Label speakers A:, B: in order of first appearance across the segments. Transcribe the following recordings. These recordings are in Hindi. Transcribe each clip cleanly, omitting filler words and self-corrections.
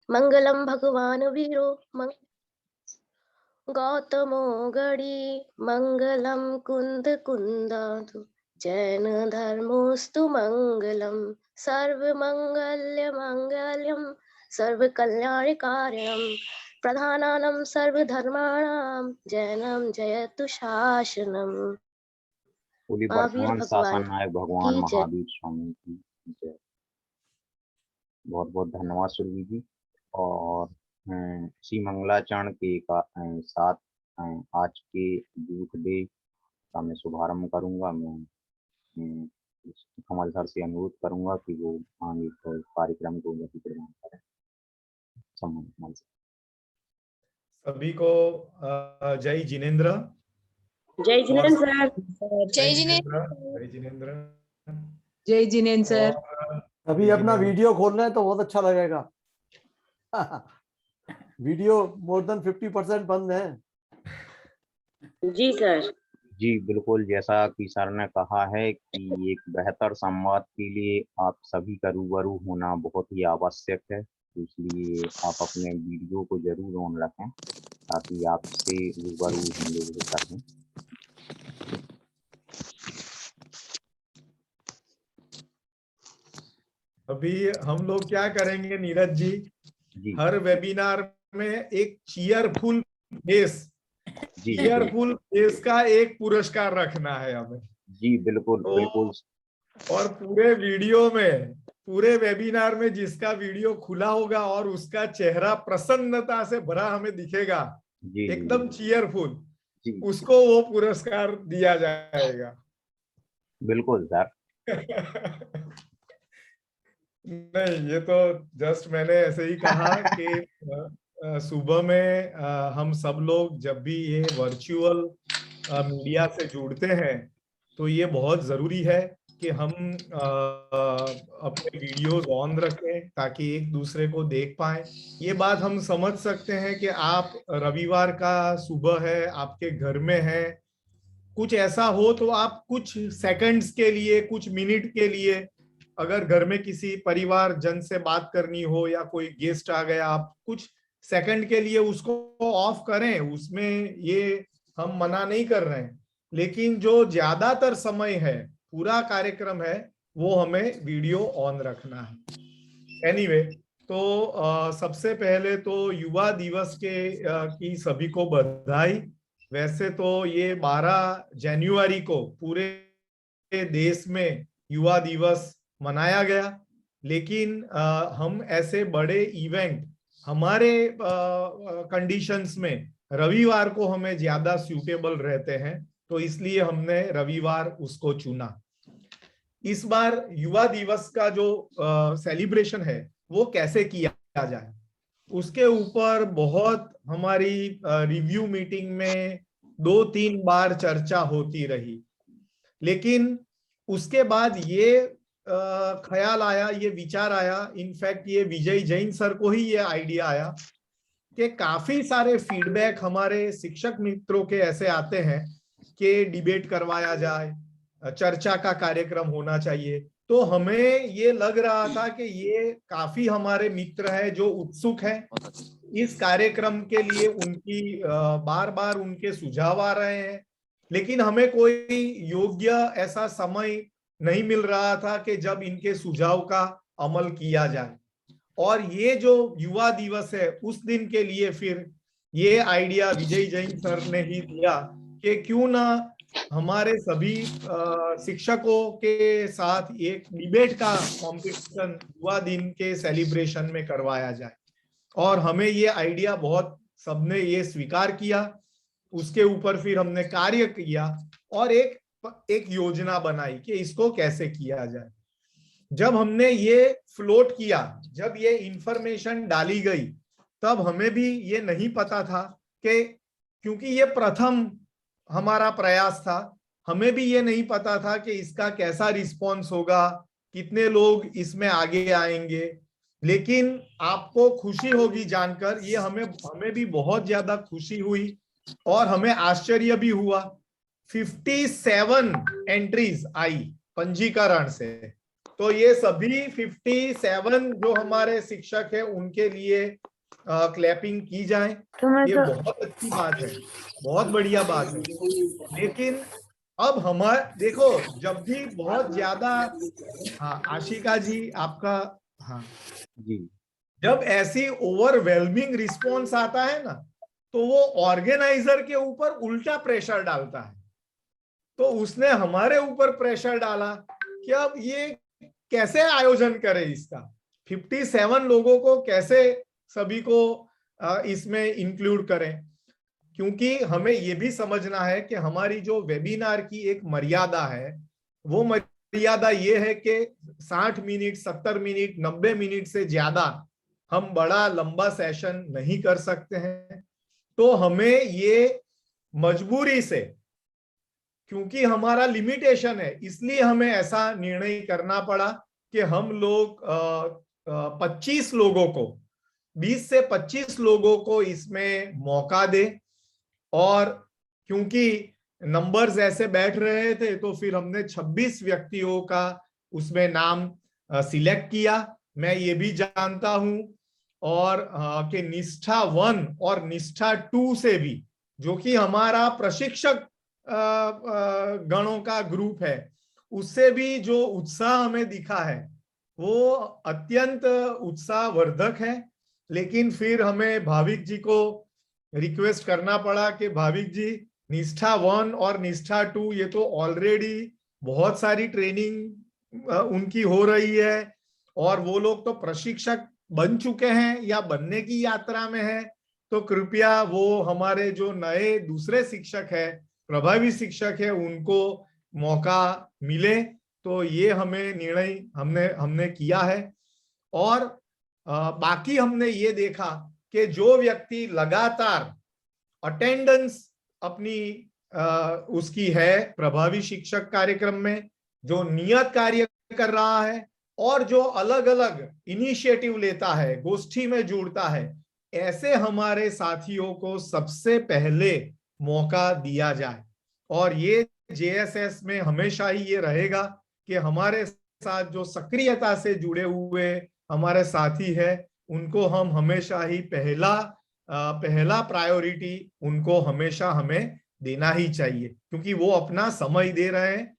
A: मंगलम भगवान वीरो गौतमो गणी मंगलम कुंद कुंदाधु जैन धर्मोस्तु मंगलम सर्वमंगल्य मंगल्यम सर्वकल्याणकारिणम प्रधानानं सर्वधर्माणां जैनम जयतु शासनम।
B: बोली
A: महावीर
B: वर्तमान
A: भगवान
B: शासन नायक भगवान
A: की जय।
B: महावीर स्वामी की जय। बहुत बहुत धन्यवाद सुरभि जी। और श्री मंगलाचरण के साथ आज के यूथ डे का मैं शुभारंभ करूंगा। मैं कमल सर से अनुरोध करूंगा कि वो आगे कार्यक्रम को गति प्रदान करें। सम्मान कमल सर।
C: सभी को जय जिनेन्द्र।
A: जय जिनेन्द्र सर।
C: जय जिनेन्द्र। जय जिनेन्द्र।
D: जय जिनेन्द्र सर।
E: अभी अपना वीडियो खोल रहे हैं तो बहुत अच्छा लगेगा। वीडियो मोर देन 50% बंद है।
A: जी सर।
B: जी बिल्कुल, जैसा कि सर ने कहा है कि एक बेहतर संवाद के लिए आप सभी का रूबरू होना बहुत ही आवश्यक है, तो इसलिए आप अपने वीडियो को जरूर ऑन रखें ताकि आपसे रूबरू हम लोग हो सकें।
C: अभी हम लोग क्या करेंगे नीरज जी, हर वेबिनार में एक चीयरफुल फेस का एक पुरस्कार रखना है हमें।
B: जी बिल्कुल
C: तो,
B: बिल्कुल।
C: और पूरे वीडियो में, पूरे वेबिनार में जिसका वीडियो खुला होगा और उसका चेहरा प्रसन्नता से भरा हमें दिखेगा, एकदम चीयरफुल, उसको वो पुरस्कार दिया जाएगा।
B: बिल्कुल सर।
C: नहीं, ये तो जस्ट मैंने ऐसे ही कहा कि सुबह में हम सब लोग जब भी ये वर्चुअल मीडिया से जुड़ते हैं तो ये बहुत जरूरी है कि हम अपने वीडियोस ऑन रखें ताकि एक दूसरे को देख पाए। ये बात हम समझ सकते हैं कि आप रविवार का सुबह है, आपके घर में है, कुछ ऐसा हो तो आप कुछ सेकंड्स के लिए, कुछ मिनट के लिए, अगर घर में किसी परिवार जन से बात करनी हो या कोई गेस्ट आ गया, आप कुछ सेकंड के लिए उसको ऑफ करें। उसमें ये हम मना नहीं कर रहे हैं, लेकिन जो ज्यादातर समय है, पूरा कार्यक्रम है, वो हमें वीडियो ऑन रखना है। एनीवे, तो सबसे पहले तो युवा दिवस की सभी को बधाई। वैसे तो ये 12 जनवरी को पूरे देश में युवा दिवस मनाया गया, लेकिन हम ऐसे बड़े इवेंट हमारे कंडीशंस में रविवार को हमें ज्यादा सूटेबल रहते हैं, तो इसलिए हमने रविवार उसको चुना। इस बार युवा दिवस का जो सेलिब्रेशन है वो कैसे किया जाए, उसके ऊपर बहुत हमारी रिव्यू मीटिंग में 2-3 बार चर्चा होती रही। लेकिन उसके बाद ये ख्याल आया, ये विचार आया, इनफैक्ट ये विजय जैन सर को ही ये आइडिया आया कि काफी सारे फीडबैक हमारे शिक्षक मित्रों के ऐसे आते हैं कि डिबेट करवाया जाए, चर्चा का कार्यक्रम होना चाहिए। तो हमें ये लग रहा था कि ये काफी हमारे मित्र हैं जो उत्सुक हैं इस कार्यक्रम के लिए, उनकी बार बार उनके सुझाव आ रहे हैं, लेकिन हमें कोई योग्य ऐसा समय नहीं मिल रहा था कि जब इनके सुझाव का अमल किया जाए। और ये जो युवा दिवस है उस दिन के लिए फिर ये आइडिया विजय जैन सर ने ही दिया कि क्यों ना हमारे सभी शिक्षकों के साथ एक डिबेट का कंपटीशन युवा दिन के सेलिब्रेशन में करवाया जाए। और हमें ये आइडिया बहुत सबने ये स्वीकार किया। उसके ऊपर फिर हमने कार्य किया और एक योजना बनाई कि इसको कैसे किया जाए। जब हमने ये फ्लोट किया, जब ये इंफॉर्मेशन डाली गई, तब हमें भी ये नहीं पता था कि, क्योंकि ये प्रथम हमारा प्रयास था, हमें भी ये नहीं पता था कि इसका कैसा रिस्पॉन्स होगा, कितने लोग इसमें आगे आएंगे। लेकिन आपको खुशी होगी जानकर, ये हमें भी बहुत ज्यादा खुशी हुई और हमें आश्चर्य भी हुआ। 57 एंट्रीज आई पंजीकरण से, तो ये सभी 57 जो हमारे शिक्षक है उनके लिए क्लैपिंग की जाए। ये बहुत अच्छी बात है, बहुत बढ़िया बात है। लेकिन अब हमारे देखो, जब भी बहुत ज्यादा, हाँ आशिका जी आपका, हाँ
B: जी
C: जब ऐसी ओवरवेलमिंग रिस्पॉन्स आता है ना, तो वो ऑर्गेनाइजर के ऊपर उल्टा प्रेशर डालता है। तो उसने हमारे ऊपर प्रेशर डाला कि अब ये कैसे आयोजन करें इसका, 57 लोगों को कैसे सभी को इसमें इंक्लूड करें, क्योंकि हमें ये भी समझना है कि हमारी जो वेबिनार की एक मर्यादा है, वो मर्यादा ये है कि 60 मिनट, 70 मिनट, 90 मिनट से ज्यादा हम बड़ा लंबा सेशन नहीं कर सकते हैं। तो हमें ये मजबूरी से, क्योंकि हमारा लिमिटेशन है, इसलिए हमें ऐसा निर्णय करना पड़ा कि हम लोग 25 लोगों को, 20 से 25 लोगों को इसमें मौका दे। और क्योंकि नंबर्स ऐसे बैठ रहे थे, तो फिर हमने 26 व्यक्तियों का उसमें नाम सिलेक्ट किया। मैं ये भी जानता हूं और कि निष्ठा 1 और निष्ठा 2 से भी, जो कि हमारा प्रशिक्षक गणों का ग्रुप है, उससे भी जो उत्साह हमें दिखा है वो अत्यंत उत्साहवर्धक है। लेकिन फिर हमें भाविक जी को रिक्वेस्ट करना पड़ा कि भाविक जी, निष्ठा 1 और निष्ठा 2 ये तो ऑलरेडी बहुत सारी ट्रेनिंग उनकी हो रही है और वो लोग तो प्रशिक्षक बन चुके हैं या बनने की यात्रा में है। तो कृपया वो हमारे जो नए दूसरे शिक्षक है, प्रभावी शिक्षक है, उनको मौका मिले। तो ये हमें निर्णय हमने किया है। और बाकी हमने ये देखा कि जो व्यक्ति लगातार अटेंडेंस अपनी उसकी है प्रभावी शिक्षक कार्यक्रम में, जो नियत कार्य कर रहा है और जो अलग अलग इनिशिएटिव लेता है, गोष्ठी में जुड़ता है, ऐसे हमारे साथियों को सबसे पहले मौका दिया जाए। और ये जेएसएस में हमेशा ही ये रहेगा कि हमारे साथ जो सक्रियता से जुड़े हुए हमारे साथी है, उनको हम हमेशा ही पहला प्रायोरिटी उनको हमेशा हमें देना ही चाहिए, क्योंकि वो अपना समय दे रहे हैं,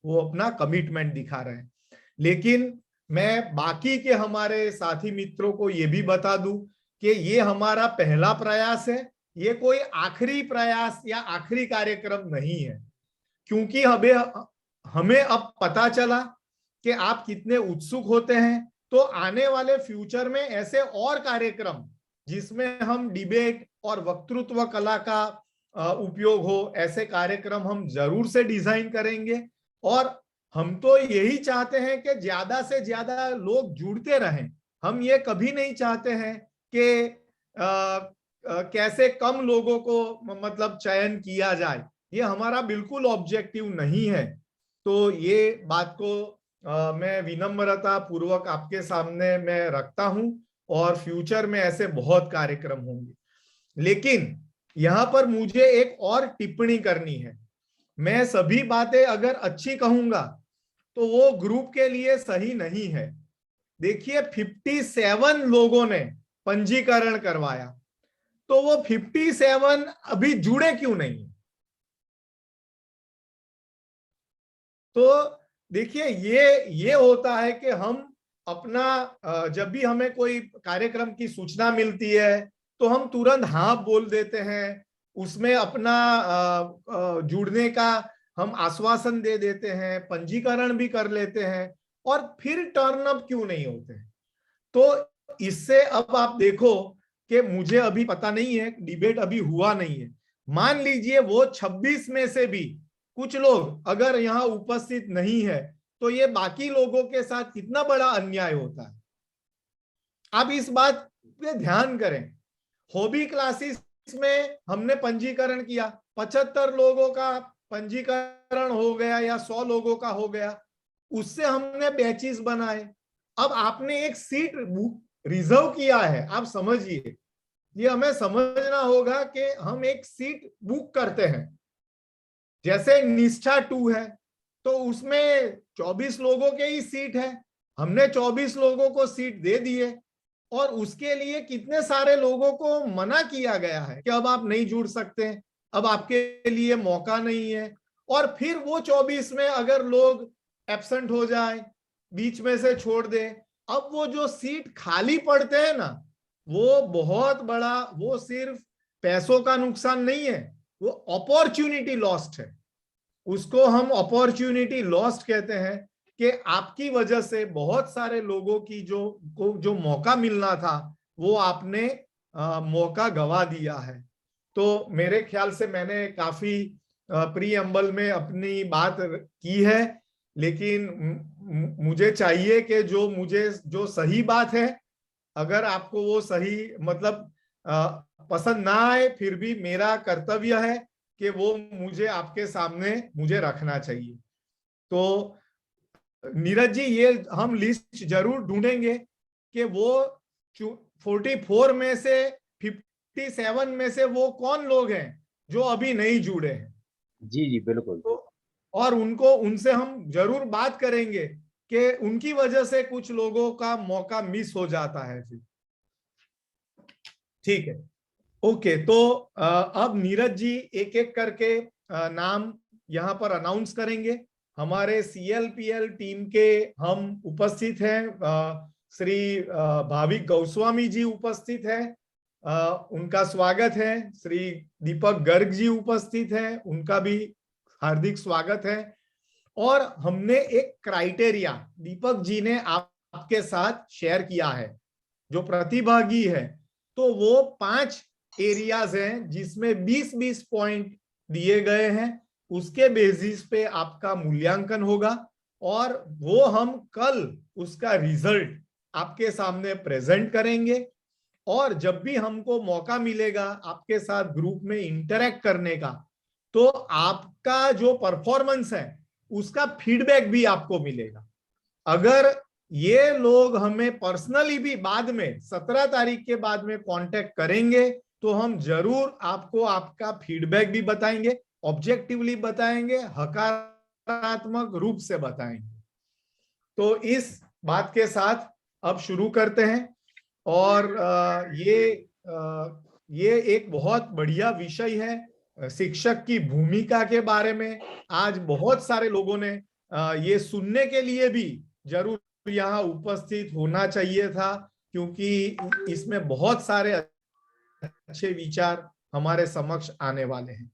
C: वो अपना कमिटमेंट दिखा रहे हैं। लेकिन मैं बाकी के हमारे साथी मित्रों को ये भी बता दूं कि ये हमारा पहला प्रयास है, ये कोई आखिरी प्रयास या आखिरी कार्यक्रम नहीं है। क्योंकि हमें अब पता चला कि आप कितने उत्सुक होते हैं, तो आने वाले फ्यूचर में ऐसे और कार्यक्रम जिसमें हम डिबेट और वक्तृत्व कला का उपयोग हो, ऐसे कार्यक्रम हम जरूर से डिजाइन करेंगे। और हम तो यही चाहते हैं कि ज्यादा से ज्यादा लोग जुड़ते रहें। हम ये कभी नहीं चाहते हैं कि कैसे कम लोगों को मतलब चयन किया जाए, ये हमारा बिल्कुल ऑब्जेक्टिव नहीं है। तो ये बात को मैं विनम्रता पूर्वक आपके सामने मैं रखता हूं और फ्यूचर में ऐसे बहुत कार्यक्रम होंगे। लेकिन यहां पर मुझे एक और टिप्पणी करनी है। मैं सभी बातें अगर अच्छी कहूंगा तो वो ग्रुप के लिए सही नहीं है। देखिए 57 लोगों ने पंजीकरण करवाया, तो वो 57 अभी जुड़े क्यों नहीं? तो देखिए ये होता है कि हम अपना जब भी हमें कोई कार्यक्रम की सूचना मिलती है तो हम तुरंत हाँ बोल देते हैं, उसमें अपना जुड़ने का हम आश्वासन दे देते हैं, पंजीकरण भी कर लेते हैं, और फिर टर्न अप क्यों नहीं होते हैं? तो इससे अब आप देखो कि मुझे अभी पता नहीं है, डिबेट अभी हुआ नहीं है, मान लीजिए वो 26 में से भी कुछ लोग अगर यहाँ उपस्थित नहीं है, तो ये बाकी लोगों के साथ कितना बड़ा अन्याय होता है। आप इस बात पे ध्यान करें। हॉबी क्लासेस में हमने पंजीकरण किया, 75 लोगों का पंजीकरण हो गया या 100 लोगों का हो गया, उससे हमने बैचेस बनाए। अब आपने एक सीट रिजर्व किया है, आप समझिए, ये हमें समझना होगा कि हम एक सीट बुक करते हैं। जैसे निष्ठा 2 है तो उसमें 24 लोगों के ही सीट है, हमने 24 लोगों को सीट दे दिए और उसके लिए कितने सारे लोगों को मना किया गया है कि अब आप नहीं जुड़ सकते, अब आपके लिए मौका नहीं है। और फिर वो 24 में अगर लोग एब्सेंट हो जाए, बीच में से छोड़ दे, अब वो जो सीट खाली पड़ते हैं ना, वो बहुत बड़ा, वो सिर्फ पैसों का नुकसान नहीं है, वो अपॉर्चुनिटी लॉस्ट है। उसको हम अपॉर्चुनिटी लॉस्ट कहते हैं कि आपकी वजह से बहुत सारे लोगों की जो मौका मिलना था वो आपने मौका गवा दिया है। तो मेरे ख्याल से मैंने काफी प्रीएम्बल में अपनी बात की है, लेकिन मुझे चाहिए कि जो सही बात है, अगर आपको वो सही मतलब पसंद ना आए, फिर भी मेरा कर्तव्य है कि वो मुझे आपके सामने मुझे रखना चाहिए। तो नीरज जी, ये हम लिस्ट जरूर ढूंढेंगे कि वो 44 में से 57 में से वो कौन लोग हैं जो अभी नहीं जुड़े हैं।
B: जी जी बिल्कुल।
C: तो और उनसे हम जरूर बात करेंगे कि उनकी वजह से कुछ लोगों का मौका मिस हो जाता है फिर। ठीक है, ओके। तो अब नीरज जी एक एक करके नाम यहाँ पर अनाउंस करेंगे। हमारे CLPL टीम के हम उपस्थित हैं, श्री भाविक गोस्वामी जी उपस्थित हैं, उनका स्वागत है। श्री दीपक गर्ग जी उपस्थित हैं, उनका भी हार्दिक स्वागत है। और हमने एक क्राइटेरिया दीपक जी ने आपके साथ शेयर किया है, जो प्रतिभागी है, तो वो 5 एरियाज हैं जिसमें 20-20 पॉइंट दिए गए हैं। उसके बेसिस पे आपका मूल्यांकन होगा और वो हम कल उसका रिजल्ट आपके सामने प्रेजेंट करेंगे। और जब भी हमको मौका मिलेगा आपके साथ ग्रुप में इंटरेक्ट करने का, तो आपका जो परफॉर्मेंस है उसका फीडबैक भी आपको मिलेगा। अगर ये लोग हमें पर्सनली भी बाद में 17 तारीख के बाद में कांटेक्ट करेंगे तो हम जरूर आपको आपका फीडबैक भी बताएंगे, ऑब्जेक्टिवली बताएंगे, हकारात्मक रूप से बताएंगे। तो इस बात के साथ अब शुरू करते हैं। और ये एक बहुत बढ़िया विषय है, शिक्षक की भूमिका के बारे में। आज बहुत सारे लोगों ने ये सुनने के लिए भी जरूर यहाँ उपस्थित होना चाहिए था, क्योंकि इसमें बहुत सारे अच्छे विचार हमारे समक्ष आने वाले हैं।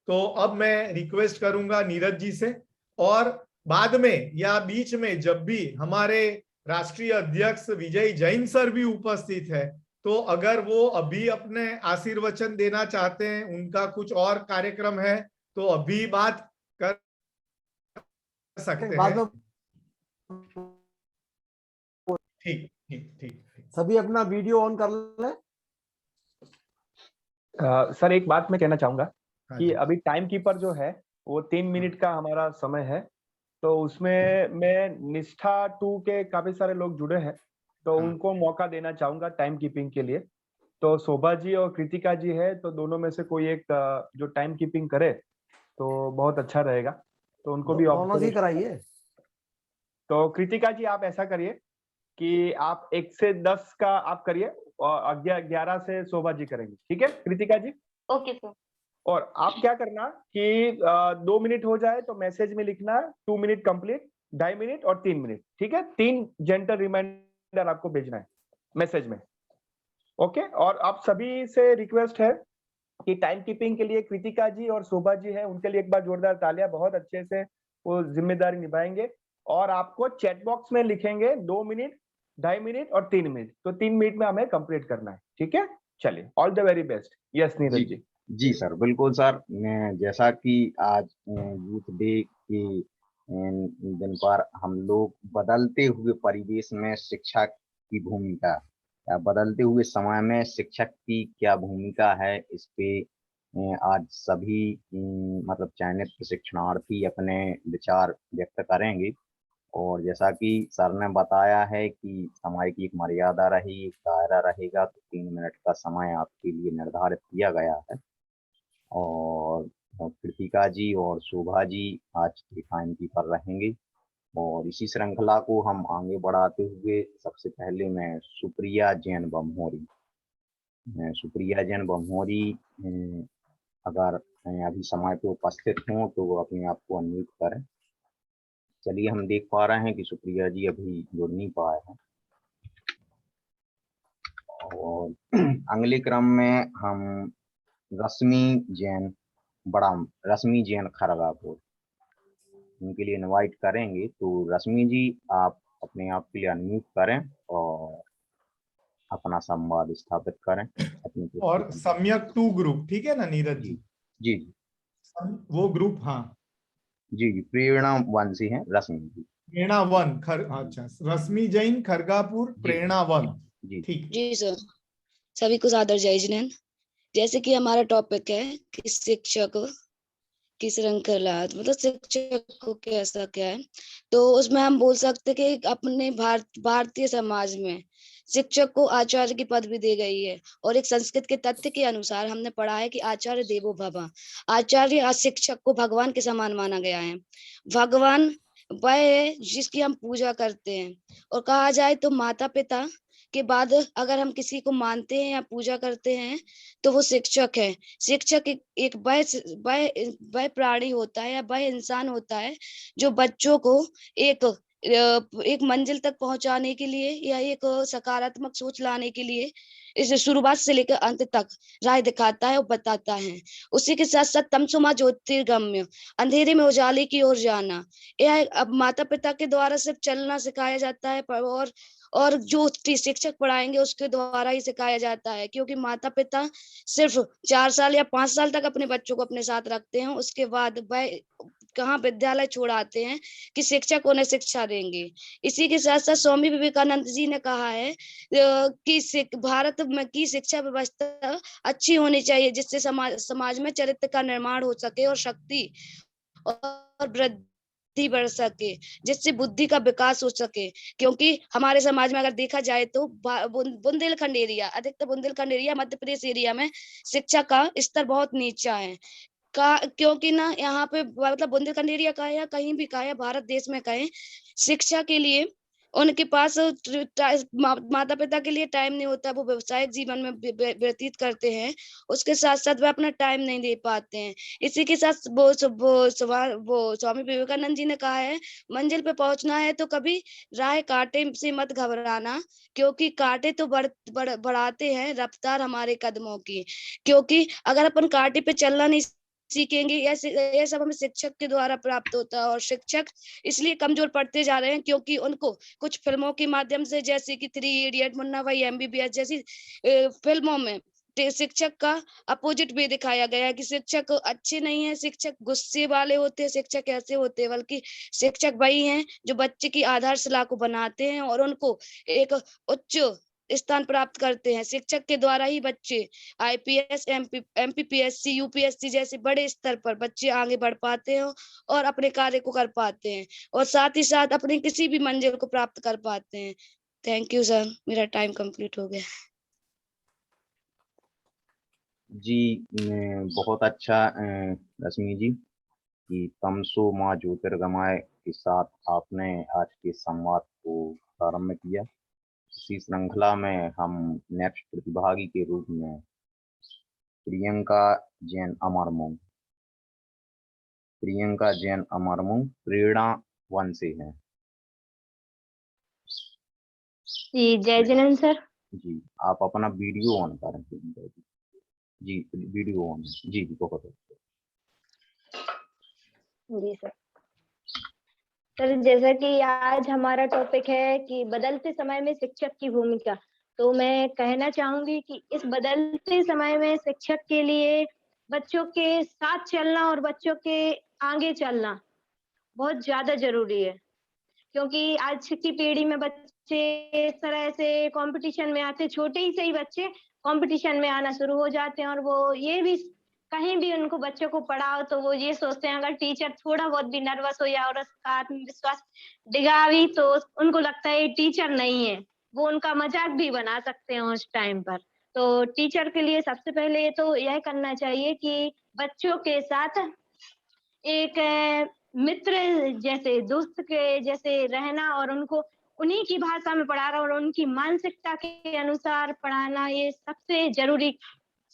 C: तो अब मैं रिक्वेस्ट करूंगा नीरज जी से, और बाद में या बीच में जब भी हमारे राष्ट्रीय अध्यक्ष विजय जैन सर भी उपस्थित है, तो अगर वो अभी अपने आशीर्वचन देना चाहते हैं, उनका कुछ और कार्यक्रम है, तो अभी बात कर सकते हैं। ठीक ठीक ठीक।
E: सभी अपना वीडियो ऑन कर लें।
F: सर एक बात मैं कहना चाहूंगा
C: हाँ
F: कि
C: जी।
F: अभी टाइम कीपर जो है वो 3 मिनट का हमारा समय है, तो उसमें मैं निष्ठा 2 के काफी सारे लोग जुड़े हैं, तो
C: हाँ।
F: उनको मौका देना चाहूंगा टाइम कीपिंग के लिए। तो शोभा जी और कृतिका जी है, तो दोनों में से कोई एक जो टाइम कीपिंग करे तो बहुत अच्छा रहेगा, तो उनको भी
E: दोनों से
F: ऑब्जर्व
E: कराइए।
F: तो कृतिका जी आप ऐसा करिए कि आप 1 से 10 का आप करिए और 11 से शोभा जी करेंगे, ठीक है कृतिका जी?
A: Okay sir.
F: और आप क्या करना कि 2 मिनट हो जाए तो मैसेज में लिखना 2 मिनट कंप्लीट, 2.5 मिनट और 3 मिनट, ठीक है? 3 जेंटल रिमाइंडर आपको भेजना है मैसेज में, ओके? और आप सभी से रिक्वेस्ट है कि टाइम कीपिंग के लिए कृतिका जी और शोभा जी है, उनके लिए एक बार जोरदार तालियां, बहुत अच्छे से वो जिम्मेदारी निभाएंगे। और आपको चैट बॉक्स में लिखेंगे 2 मिनट, 2.5 मिनट और 3 मिनट, तो 3 मिनट में हमें कंप्लीट करना है, ठीक है? चलिए, all the very best. Yes Neeraj ji.
B: जी सर, बिल्कुल सर। जैसा कि आज यूथ डे के दिन पर हम लोग बदलते हुए परिवेश में शिक्षा की भूमिका या बदलते हुए समय में शिक्षक की क्या भूमिका है, इस पे आज सभी मतलब चयनित प्रशिक्षणार्थी अपने विचार व्यक्त करेंगे। और जैसा कि सर ने बताया है कि समय की एक मर्यादा रही, एक दायरा रहेगा, तो 3 मिनट का समय आपके लिए निर्धारित किया गया है। और कृतिका जी और शोभा जी आज टाइम कीपर रहेंगे। और इसी श्रृंखला को हम आगे बढ़ाते हुए सबसे पहले मैं सुप्रिया जैन बमहोरी सुप्रिया जैन बमहोरी अगर अभी समय पे उपस्थित हों तो वो अपने आप को अनम्यूट करें। चलिए, हम देख पा रहे हैं कि सुप्रिया जी अभी जुड़ नहीं पाए हैं। और अगले क्रम में हम रश्मि जैन खरगापुर उनके लिए इनवाइट करेंगे। तो रश्मि जी, आप अपने आप के लिए अनम्यूट करें और अपना संवाद स्थापित करें अपनी
C: और सम्यक 2 ग्रुप, ठीक है ना नीरज जी?
B: जी जी
C: वो ग्रुप, हाँ
B: जी जी, प्रेरणा वंशी हैं रश्मि जी।
C: प्रेरणा 1 अच्छा, रश्मि जैन खरगापुर, प्रेरणा 1,
B: जी
C: ठीक।
G: जी सर, सभी को सादर जय जिनेंद्र। जैसे कि हमारा टॉपिक है कि शिक्षक की श्रृंखला, मतलब शिक्षक को कैसा क्या है, तो उसमें हम बोल सकते कि अपने भारतीय समाज में शिक्षक को आचार्य की पदवी दी गई है। और एक संस्कृत के तथ्य के अनुसार हमने पढ़ा है कि आचार्य देवो भव, आचार्य शिक्षक को भगवान के समान माना गया है। भगवान वह है जिसकी हम पूजा करते हैं। और कहा जाए तो माता पिता के बाद अगर हम किसी को मानते हैं या पूजा करते हैं तो वो शिक्षक है। शिक्षक एक वह प्राणी होता है या वह इंसान होता है जो बच्चों को एक मंजिल तक पहुंचाने के लिए या एक सकारात्मक सोच लाने के लिए इसे शुरुआत से लेकर अंत तक राह दिखाता है और बताता है। उसी के साथ साथ तमसुमा ज्योतिर्गम्य, अंधेरे में उजाले की ओर जाना, यह अब माता पिता के द्वारा सिर्फ चलना सिखाया जाता है और जो शिक्षक पढ़ाएंगे उसके द्वारा ही सिखाया जाता है। क्योंकि माता पिता सिर्फ 4 साल या 5 साल तक अपने बच्चों को अपने साथ रखते हैं, उसके बाद वह कहाँ विद्यालय छोड़ाते हैं कि शिक्षक उन्हें शिक्षा देंगे। इसी के साथ साथ स्वामी विवेकानंद जी ने कहा है कि भारत में की शिक्षा व्यवस्था अच्छी होनी चाहिए जिससे समाज में चरित्र का निर्माण हो सके और शक्ति और वृद्धि बढ़ सके, जिससे बुद्धि का विकास हो सके। क्योंकि हमारे समाज में अगर देखा जाए तो बुंदेलखंड एरिया, अधिकतर बुंदेलखंड एरिया मध्य प्रदेश एरिया में शिक्षा का स्तर बहुत नीचा है। क्योंकि ना यहाँ पे मतलब बुंदेलखंड एरिया का है या कहीं भी का है, भारत देश में कहें, शिक्षा के लिए उनके पास माता पिता के लिए टाइम नहीं होता। वो व्यवसायिक जीवन में व्यतीत करते हैं, उसके साथ साथ वे अपना टाइम नहीं दे पाते हैं। इसी के साथ वो स्वामी विवेकानंद जी ने कहा है, मंजिल पे पहुंचना है तो कभी राह कांटे से मत घबराना, क्योंकि कांटे तो बढ़ाते हैं रफ्तार हमारे कदमों की। क्योंकि अगर अपन कांटे पे चलना नहीं सीखेंगे, ये सब हमें शिक्षक के द्वारा प्राप्त होता है। और शिक्षक इसलिए कमजोर पड़ते जा रहे हैं क्योंकि उनको कुछ फिल्मों के माध्यम से, जैसे कि 3 इडियट, मुन्ना भाई MBBS जैसी फिल्मों में शिक्षक का अपोजिट भी दिखाया गया है कि शिक्षक अच्छे नहीं है, शिक्षक गुस्से वाले होते हैं, शिक्षक ऐसे होते हैं। बल्कि शिक्षक वही हैं जो बच्चे की आधारशिला को बनाते हैं और उनको एक उच्च स्थान प्राप्त करते हैं। शिक्षक के द्वारा ही बच्चे IPS, MPPSC, UPSC जैसे बड़े स्तर पर बच्चे आगे बढ़ पाते हैं और अपने कार्य को कर पाते हैं और साथ ही साथ अपनी किसी भी मंजिल को प्राप्त कर पाते हैं। थैंक यू सर, मेरा टाइम कंप्लीट हो गया।
B: जी, बहुत अच्छा रश्मि जी कि तमसो माँ ज्योतिर्गमय के साथ आपने आज के संवाद को प्रारंभ किया। इसी श्रृंखला में हम नेक्स्ट प्रतिभागी के रूप में प्रियंका जैन अमरमुंग प्रेरणा 1 से हैं।
A: जी जय जिनेंद्र सर।
B: जी, आप अपना वीडियो ऑन करें। जी, वीडियो ऑन है। जी, बहुत अच्छा।
A: जी सर। सर, जैसा कि आज हमारा टॉपिक है कि बदलते समय में शिक्षक की भूमिका, तो मैं कहना चाहूंगी कि इस बदलते समय में शिक्षक के लिए बच्चों के साथ चलना और बच्चों के आगे चलना बहुत ज्यादा जरूरी है। क्योंकि आज की पीढ़ी में बच्चे इस तरह से कंपटीशन में आते, छोटे ही से ही बच्चे कंपटीशन में आना शुरू हो जाते हैं और वो ये भी कहीं भी उनको बच्चों को पढ़ाओ तो वो ये सोचते हैं अगर टीचर थोड़ा बहुत भी नर्वस हो या और उसका आत्मविश्वास डिगा भी तो उनको लगता है टीचर नहीं है, वो उनका मजाक भी बना सकते हैं उस टाइम पर। तो टीचर के लिए सबसे पहले तो यह करना चाहिए कि बच्चों के साथ एक मित्र जैसे, दोस्त के जैसे रहना और उनको उन्हीं की भाषा में पढ़ाना और उनकी मानसिकता के अनुसार पढ़ाना, ये सबसे ज़रूरी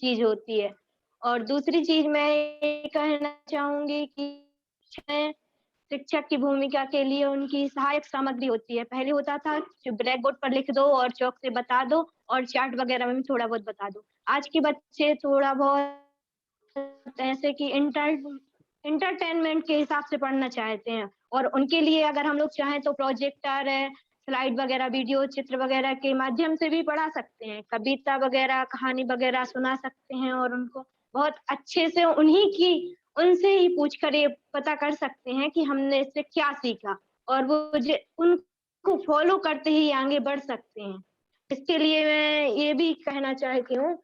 A: चीज़ होती है। और दूसरी चीज़ मैं ये कहना चाहूँगी कि शिक्षक की भूमिका के लिए उनकी सहायक सामग्री होती है। पहले होता था कि ब्लैक बोर्ड पर लिख दो और चॉक से बता दो और चार्ट वगैरह में भी थोड़ा बहुत बता दो। आज के बच्चे थोड़ा बहुत ऐसे कि एंटरटेनमेंट के हिसाब से पढ़ना चाहते हैं और उनके लिए अगर हम लोग चाहें तो प्रोजेक्टर है, स्लाइड वगैरह, वीडियो चित्र वगैरह के माध्यम से भी पढ़ा सकते हैं। कविता वगैरह, कहानी वगैरह सुना सकते हैं और उनको बहुत अच्छे से उनसे ही पूछकर ये पता कर सकते हैं कि हमने इससे क्या सीखा और वो उनको फॉलो करते ही आगे बढ़ सकते हैं। इसके लिए मैं ये भी कहना चाहती हूँ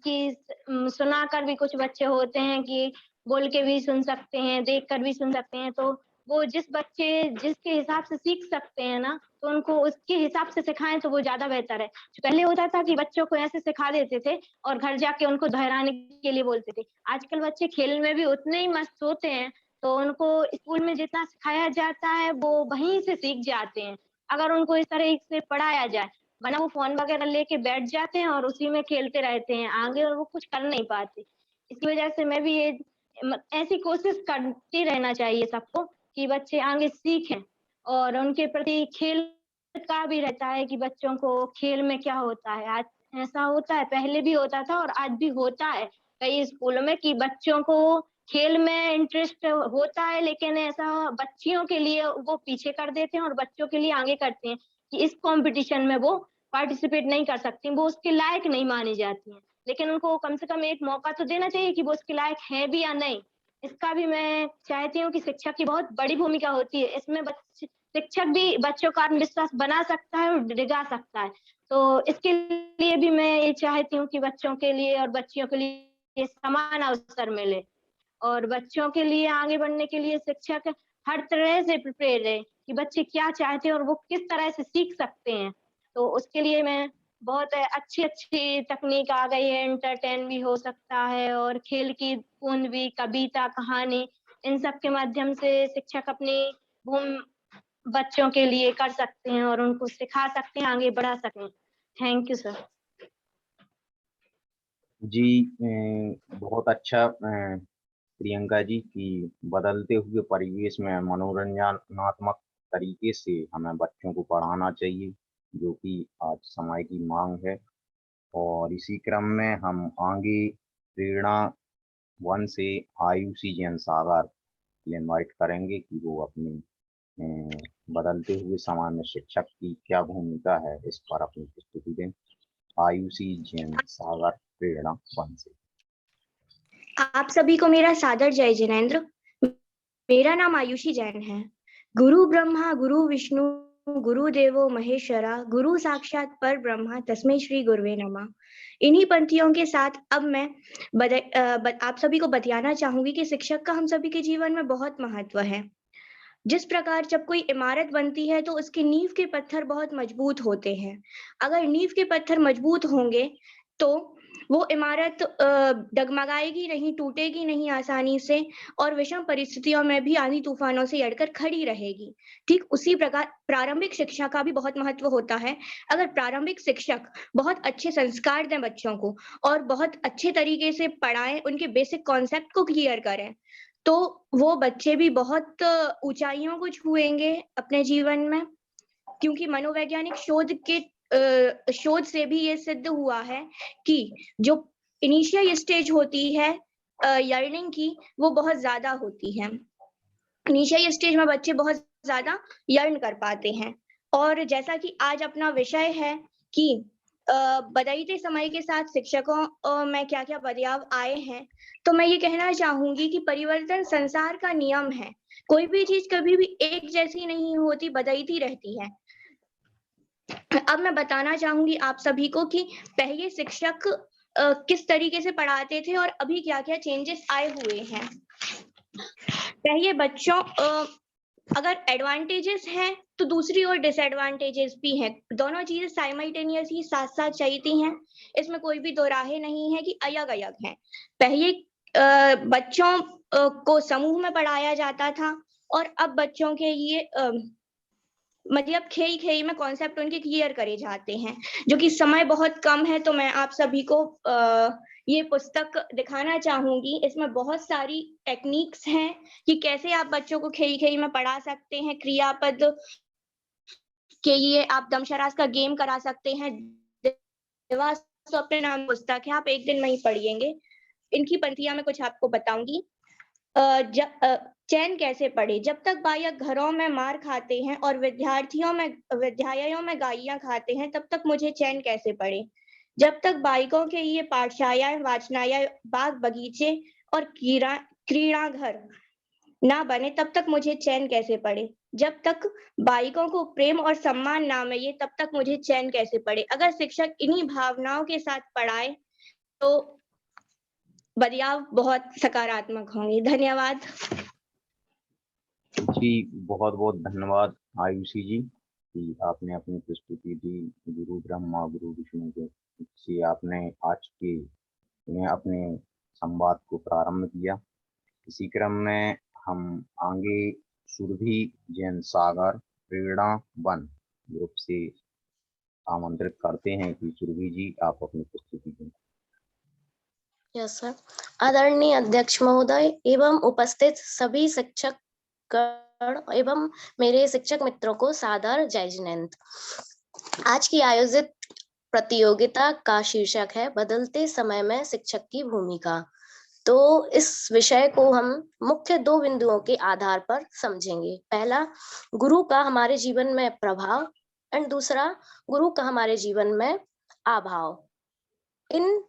A: कि सुनाकर भी कुछ बच्चे होते हैं कि बोल के भी सुन सकते हैं, देख कर भी सुन सकते हैं, तो वो जिसके हिसाब से सीख सकते हैं ना, तो उनको उसके हिसाब से सिखाएँ तो वो ज़्यादा बेहतर है। पहले होता था कि बच्चों को ऐसे सिखा देते थे और घर जाके उनको दोहराने के लिए बोलते थे। आजकल बच्चे खेल में भी उतने ही मस्त होते हैं, तो उनको स्कूल में जितना सिखाया जाता है, वो वहीं से सीख जाते हैं। अगर उनको इस तरह से पढ़ाया जाए, वरना वो फ़ोन वगैरह लेके बैठ जाते हैं और उसी में खेलते रहते हैं आगे और वो कुछ कर नहीं पाते। इसकी वजह से मैं भी ये ऐसी कोशिश करती रहना चाहिए सबको कि बच्चे आगे सीखें और उनके प्रति खेल का भी रहता है कि बच्चों को खेल में क्या होता है। आज ऐसा होता है, पहले भी होता था और आज भी होता है कई स्कूलों में कि बच्चों को खेल में इंटरेस्ट होता है, लेकिन ऐसा बच्चियों के लिए वो पीछे कर देते हैं और बच्चों के लिए आगे करते हैं कि इस कॉम्पिटिशन में वो पार्टिसिपेट नहीं कर सकती, वो उसके लायक नहीं मानी जाती हैं। लेकिन उनको कम से कम एक मौका तो देना चाहिए कि वो उसके लायक है भी या नहीं। इसका भी मैं चाहती हूँ कि शिक्षक की बहुत बड़ी भूमिका होती है। इसमें शिक्षक भी बच्चों का आत्मविश्वास बना सकता है और डिगा सकता है। तो इसके लिए भी मैं ये चाहती हूँ कि बच्चों के लिए और बच्चियों के लिए समान अवसर मिले और बच्चों के लिए आगे बढ़ने के लिए शिक्षक हर तरह से प्रिपेयर रहे कि बच्चे क्या चाहते हैं और वो किस तरह से सीख सकते हैं। तो उसके लिए मैं बहुत अच्छी-अच्छी तकनीक आ गई है, एंटरटेन भी हो सकता है और खेल की कूद भी, कविता, कहानी, इन सब के माध्यम से शिक्षक अपनी भूम बच्चों के लिए कर सकते हैं और उनको सिखा सकते हैं, आगे बढ़ा सकें। Thank you sir.
B: जी, बहुत अच्छा प्रियंका जी कि बदलते हुए परिवेश में मनोरंजनात्मक तरीके से हमें बच्चों को पढ़ाना चाहिए, जो कि आज समय की मांग है। और इसी क्रम में हम आगे प्रेरणा 1 से आयुषी जैन सागर इनवाइट करेंगे कि वो अपनी बदलते हुए समय में शिक्षक की क्या भूमिका है, इस पर अपनी प्रस्तुति दें। आयुषी जैन सागर, प्रेरणा 1 से।
H: आप सभी को मेरा सादर जय जिनेंद्र। मेरा नाम आयुषी जैन है। गुरु ब्रह्मा गुरु विष्णु गुरु देवो महेश्वरा गुरु साक्षात पर ब्रह्मा तस्मै श्री गुरुवे नमः। इन्हीं पंक्तियों के साथ अब मैं आप सभी को बतलाना चाहूंगी कि शिक्षक का हम सभी के जीवन में बहुत महत्व है। जिस प्रकार जब कोई इमारत बनती है तो उसकी नींव के पत्थर बहुत मजबूत होते हैं। अगर नींव के पत्थर मजबूत होंगे तो वो इमारत डगमगाएगी नहीं, टूटेगी नहीं आसानी से और विषम परिस्थितियों में भी आंधी तूफानों से अड़कर खड़ी रहेगी। ठीक उसी प्रकार प्रारंभिक शिक्षा का भी बहुत महत्व होता है। अगर प्रारंभिक शिक्षक बहुत अच्छे संस्कार दें बच्चों को और बहुत अच्छे तरीके से पढ़ाएं, उनके बेसिक कॉन्सेप्ट को क्लियर करें, तो वो बच्चे भी बहुत ऊंचाइयों को छुएंगे अपने जीवन में। क्योंकि मनोवैज्ञानिक शोध से भी ये सिद्ध हुआ है कि जो इनिशियल स्टेज होती है लर्निंग की, वो बहुत ज्यादा होती है। इनिशियल स्टेज में बच्चे बहुत ज्यादा लर्न कर पाते हैं। और जैसा कि आज अपना विषय है कि बदलते समय के साथ शिक्षकों में क्या क्या बदलाव आए हैं, तो मैं ये कहना चाहूंगी कि परिवर्तन संसार का नियम है। कोई भी चीज कभी भी एक जैसी नहीं होती, बदलती रहती है। अब मैं बताना चाहूंगी आप सभी को कि पहले शिक्षक किस तरीके से पढ़ाते थे और अभी क्या क्या चेंजेस आए हुए हैं। पहले बच्चों अगर एडवांटेजेस हैं तो दूसरी ओर डिसएडवांटेजेस भी हैं। दोनों चीजें साइमल्टेनियसली साथ साथ चलती हैं, इसमें कोई भी दो राहें नहीं है कि अलग अलग हैं। पहले बच्चों को समूह में पढ़ाया जाता था और अब बच्चों के ये मतलब खेई में कॉन्सेप्ट उनके क्लियर करे जाते हैं, जो कि समय बहुत कम है। तो मैं आप सभी को ये पुस्तक दिखाना चाहूंगी। इसमें बहुत सारी टेक्निक्स हैं कि कैसे आप बच्चों को खेई में पढ़ा सकते हैं। क्रियापद के लिए आप दमशराज का गेम करा सकते हैं। अपने नाम पुस्तक है, आप एक दिन में ही पढ़िएंगे। इनकी पंक्तियां मैं कुछ आपको बताऊंगी। चैन कैसे पड़े। जब तक बालक घरों में मार खाते हैं और विद्यालयों में गालियां खाते हैं, तब तक मुझे चैन कैसे पड़े। जब तक बालकों के लिए पाठशालाएं, वाचनालय, बाग बगीचे और क्रीड़ा घर ना बने, तब तक मुझे चैन कैसे पड़े। जब तक बालकों को प्रेम और सम्मान ना मिले, तब तक मुझे चैन कैसे पड़े। अगर शिक्षक इन्हीं भावनाओं के साथ पढ़ाए तो बदलाव बहुत सकारात्मक होंगे। धन्यवाद
B: जी। बहुत बहुत धन्यवाद आयुषी जी कि आपने अपनी प्रस्तुति दी। गुरु ब्रह्मा गुरु विष्णु के से आपने आज के में अपने संवाद को प्रारंभ किया। इसी क्रम में हम आगे सुरभि जैन सागर प्रेरणा वन ग्रुप से आमंत्रित करते हैं कि सुरभि जी आप अपनी प्रस्तुति दें।
I: Yes sir. आदरणीय अध्यक्ष महोदय एवं उपस्थित सभी शिक्षक गण एवं मेरे शिक्षक मित्रों को सादर जय जिनेंद्र। आज की आयोजित प्रतियोगिता का शीर्षक है बदलते समय में शिक्षक की भूमिका। तो इस विषय को हम मुख्य 2 बिंदुओं के आधार पर समझेंगे। पहला, गुरु का हमारे जीवन में प्रभाव एंड दूसरा, गुरु का हमारे जीवन में अभाव। इन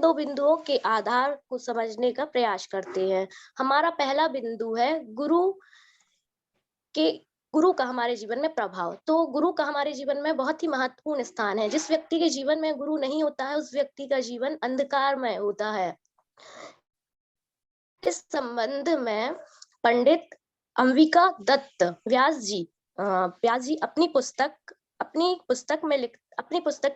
I: दो बिंदुओं के आधार को समझने का प्रयास करते हैं। हमारा पहला बिंदु है गुरु का हमारे जीवन में प्रभाव। तो गुरु का हमारे जीवन में बहुत ही महत्वपूर्ण स्थान है। जिस व्यक्ति के जीवन में गुरु नहीं होता है, उस व्यक्ति का जीवन अंधकारमय होता है। इस संबंध में पंडित अंबिका दत्त व्यास जी अपनी पुस्तक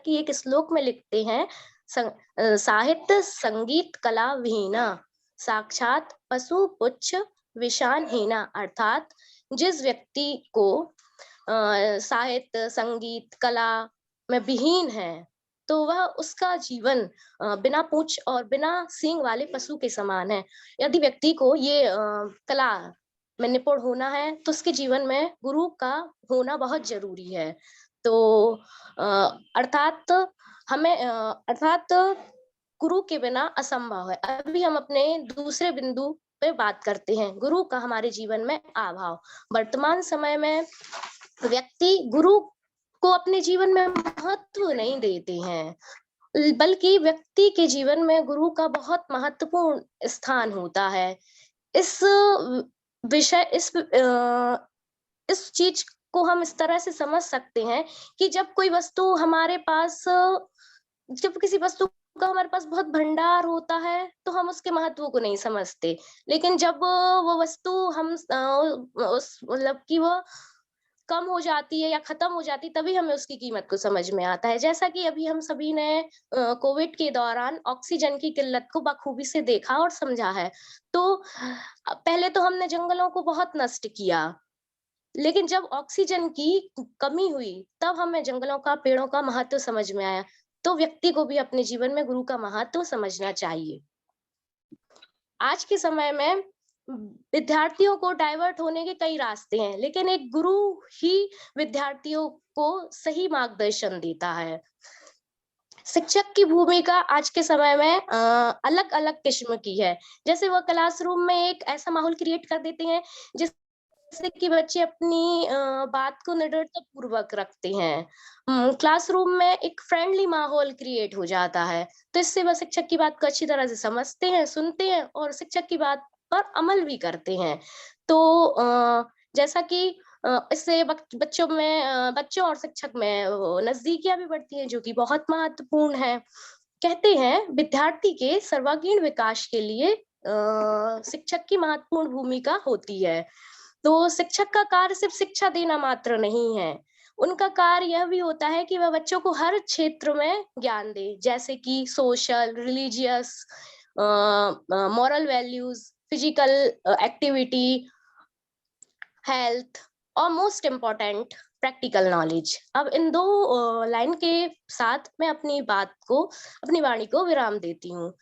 I: की एक श्लोक में लिखते हैं, साहित्य संगीत कला विहीना साक्षात पशु पुच्छ विषानहीना। अर्थात जिस व्यक्ति को साहित्य संगीत कला में विहीन है, तो वह उसका जीवन बिना पूंछ और बिना सींग वाले पशु के समान है। यदि व्यक्ति को ये कला में निपुण होना है, तो उसके जीवन में गुरु का होना बहुत जरूरी है। तो अर्थात गुरु के बिना असंभव है। अभी हम अपने दूसरे बिंदु पे बात करते हैं, गुरु का हमारे जीवन में अभाव। वर्तमान समय में व्यक्ति गुरु को अपने जीवन में महत्व नहीं देते हैं, बल्कि व्यक्ति के जीवन में गुरु का बहुत महत्वपूर्ण स्थान होता है। इस चीज को हम इस तरह से समझ सकते हैं कि जब किसी वस्तु का हमारे पास बहुत भंडार होता है, तो हम उसके महत्व को नहीं समझते। लेकिन जब वो वस्तु मतलब कि वो कम हो जाती है या खत्म हो जाती, तभी हमें उसकी कीमत को समझ में आता है। जैसा कि अभी हम सभी ने कोविड के दौरान ऑक्सीजन की किल्लत को बखूबी से देखा और समझा है। तो पहले तो हमने जंगलों को बहुत नष्ट किया, लेकिन जब ऑक्सीजन की कमी हुई, तब हमें जंगलों का, पेड़ों का महत्व समझ में आया। तो व्यक्ति को भी अपने जीवन में गुरु का महत्व समझना चाहिए। आज के समय में विद्यार्थियों को डाइवर्ट होने के कई रास्ते हैं, लेकिन एक गुरु ही विद्यार्थियों को सही मार्गदर्शन देता है। शिक्षक की भूमिका आज के समय में अलग अलग किस्म की है। जैसे वो क्लासरूम में एक ऐसा माहौल क्रिएट कर देते हैं जिससे कि बच्चे अपनी बात को निडरता पूर्वक रखते हैं। क्लासरूम में एक फ्रेंडली माहौल क्रिएट हो जाता है, तो इससे वह शिक्षक की बात को अच्छी तरह से समझते हैं, सुनते हैं और शिक्षक की बात पर अमल भी करते हैं। तो जैसा कि इससे बच्चों और शिक्षक में नजदीकियां भी बढ़ती हैं, जो कि बहुत महत्वपूर्ण है। कहते हैं विद्यार्थी के सर्वांगीण विकास के लिए शिक्षक की महत्वपूर्ण भूमिका होती है। तो शिक्षक का कार्य सिर्फ शिक्षा देना मात्र नहीं है, उनका कार्य यह भी होता है कि वह बच्चों को हर क्षेत्र में ज्ञान दे, जैसे कि social, religious, moral values, physical activity, health और मोस्ट इम्पोर्टेंट प्रैक्टिकल नॉलेज। अब इन दो लाइन के साथ मैं अपनी बात को, अपनी वाणी को विराम देती हूँ।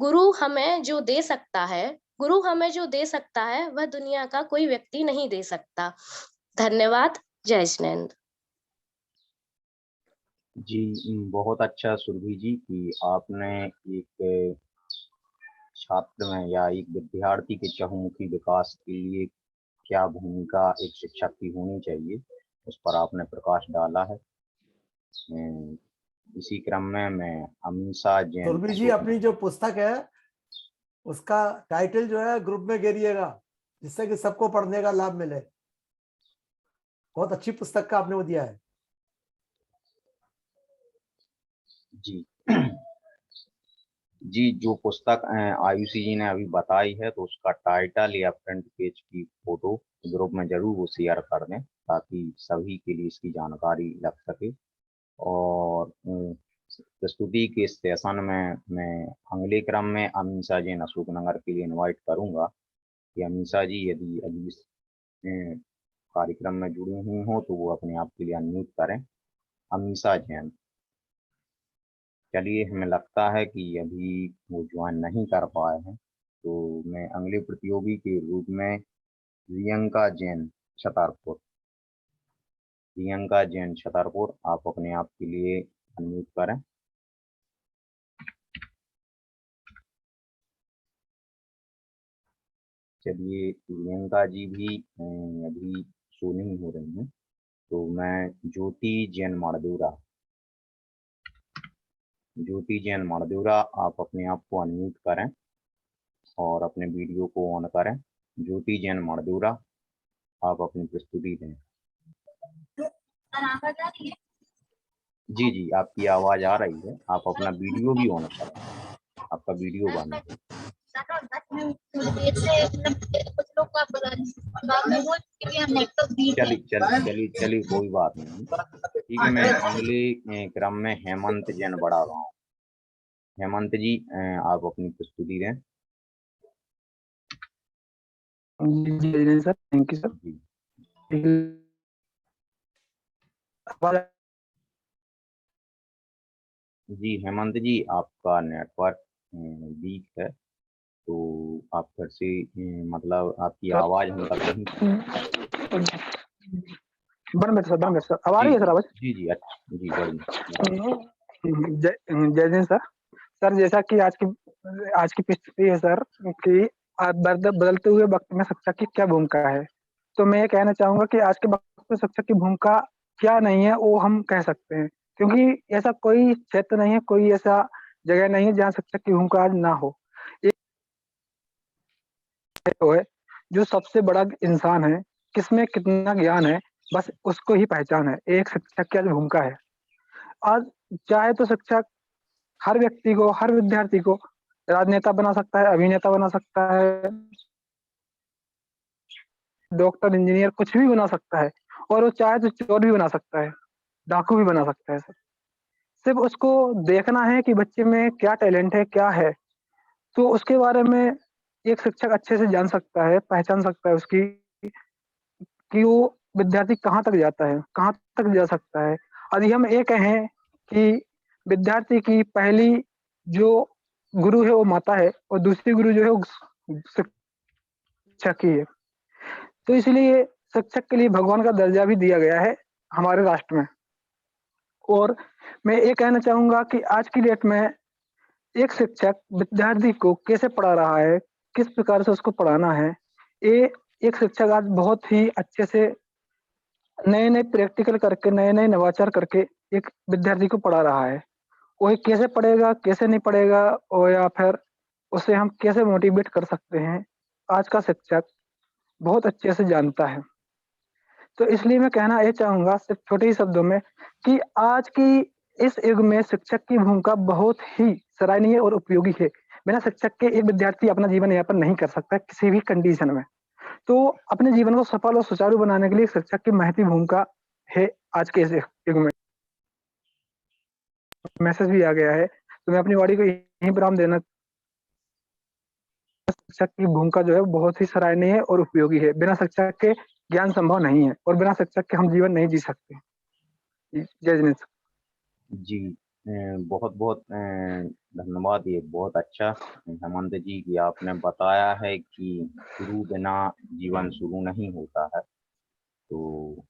I: गुरु हमें जो दे सकता है, गुरु हमें जो दे सकता है वह दुनिया का कोई व्यक्ति नहीं दे सकता। धन्यवाद। जय जिनेंद्र।
B: जी बहुत अच्छा सुरभि जी कि आपने एक छात्र में या एक विद्यार्थी के चहुमुखी विकास के लिए क्या भूमिका एक शिक्षक की होनी चाहिए उस पर आपने प्रकाश डाला है। इसी क्रम में मैं अमीषा जैन
E: सुरभि जी अपनी जो पुस्तक है उसका टाइटल जो है ग्रुप में गिरिएगा, जिससे कि सबको पढ़ने का लाभ मिले। बहुत अच्छी पुस्तक का आपने वो दिया है।
B: जी जी जो पुस्तक आयुषी जी ने अभी बताई है तो उसका टाइटल या फ्रंट पेज की फोटो ग्रुप में जरूर वो शेयर कर दें ताकि सभी के लिए इसकी जानकारी लग सके। और प्रस्तुति के सेशन में मैं अगले क्रम में अमीषा जैन अशोकनगर के लिए इनवाइट करूंगा कि अमीषा जी यदि अभी इस कार्यक्रम में जुड़ी हुई हो तो वो अपने आप के लिए अनम्यूट करें। अमीषा जैन, चलिए हमें लगता है कि अभी वो ज्वाइन नहीं कर पाए हैं तो मैं अगले प्रतियोगी के रूप में प्रियंका जैन छतरपुर, प्रियंका जैन छतरपुर आप अपने आप के लिए अनम्यूट करें। चलिए प्रियंका जी भी अभी शो नहीं हो रही हैं तो मैं ज्योति जैन मारदूरा, ज्योति जैन मारदूरा आप अपने आप को अनम्यूट करें और अपने वीडियो को ऑन करें। ज्योति जैन मारदूरा आप अपनी प्रस्तुति दें। जी जी आपकी आवाज आ रही है, आप अपना वीडियो भी ऑन करें, आपका वीडियो बंद है। चलिए कोई बात नहीं, ठीक है। मैं अगले क्रम में हेमंत जैन बढ़ा रहा हूँ। हेमंत जी आप अपनी प्रस्तुति दें।
J: जी सर, थैंक यू सर।
B: जी हेमंत जी आपका नेटवर्क वीक है तो आप फिर से मतलब आपकी आवाज हम तक नहीं।
J: बन सर अब आ रही है सर आवाज?
B: जी जी अच्छा जी बढ़िया।
J: जय जैन सर। सर जैसा कि आज की परिस्थिति है सर कि बदलते हुए वक्त में शिक्षक की क्या भूमिका है, तो मैं ये कहना चाहूंगा कि आज के वक्त में शिक्षक की भूमिका क्या नहीं है वो हम कह सकते हैं, क्योंकि ऐसा कोई क्षेत्र नहीं है, कोई ऐसा जगह नहीं है जहाँ शिक्षक की भूमिका आज ना हो। तो है जो सबसे बड़ा इंसान है, किसमें कितना ज्ञान है बस उसको ही पहचान है, एक शिक्षक की आज भूमिका है। आज चाहे तो शिक्षक हर व्यक्ति को, हर विद्यार्थी को राजनेता बना सकता है, अभिनेता बना सकता है, डॉक्टर, इंजीनियर, कुछ भी बना सकता है, और वो चाहे तो चोर भी बना सकता है, डाकू भी बना सकता है सर। सिर्फ उसको देखना है कि बच्चे में क्या टैलेंट है, क्या है, तो उसके बारे में एक शिक्षक अच्छे से जान सकता है, पहचान सकता है उसकी कि वो विद्यार्थी कहाँ तक जाता है, कहाँ तक जा सकता है। यदि हम ये कहें कि विद्यार्थी की पहली जो गुरु है वो माता है और दूसरी गुरु जो है वो शिक्षक ही है, तो इसलिए शिक्षक के लिए भगवान का दर्जा भी दिया गया है हमारे राष्ट्र में। और मैं ये कहना चाहूंगा कि आज की डेट में एक शिक्षक विद्यार्थी को कैसे पढ़ा रहा है, किस प्रकार से उसको पढ़ाना है, ये एक शिक्षक आज बहुत ही अच्छे से नए नए प्रैक्टिकल करके, नए नए नवाचार करके एक विद्यार्थी को पढ़ा रहा है। वो कैसे पढ़ेगा, कैसे नहीं पढ़ेगा, और या फिर उसे हम कैसे मोटिवेट कर सकते हैं, आज का शिक्षक बहुत अच्छे से जानता है। तो इसलिए मैं कहना ये चाहूंगा सिर्फ छोटे ही शब्दों में कि आज की इस युग में शिक्षक की भूमिका बहुत ही सराहनीय और उपयोगी है। बिना शिक्षक के एक विद्यार्थी अपना जीवन यापन नहीं कर सकता किसी भी कंडीशन में। तो अपने जीवन को सफल और सुचारू बनाने के लिए शिक्षक की महती भूमिका है आज के इस युग में। मैसेज भी आ गया है तो मैं अपनी वाणी को यहीं विराम देना शिक्षक की भूमिका जो है बहुत ही सराहनीय है और उपयोगी है। बिना शिक्षक के ज्ञान संभव नहीं है और बिना शिक्षक के हम जीवन नहीं जी सकते। जय जिनेंद्र सर।
B: जी बहुत बहुत धन्यवाद। ये बहुत अच्छा हेमंत जी कि आपने बताया है कि गुरु बिना जीवन शुरू नहीं होता है। तो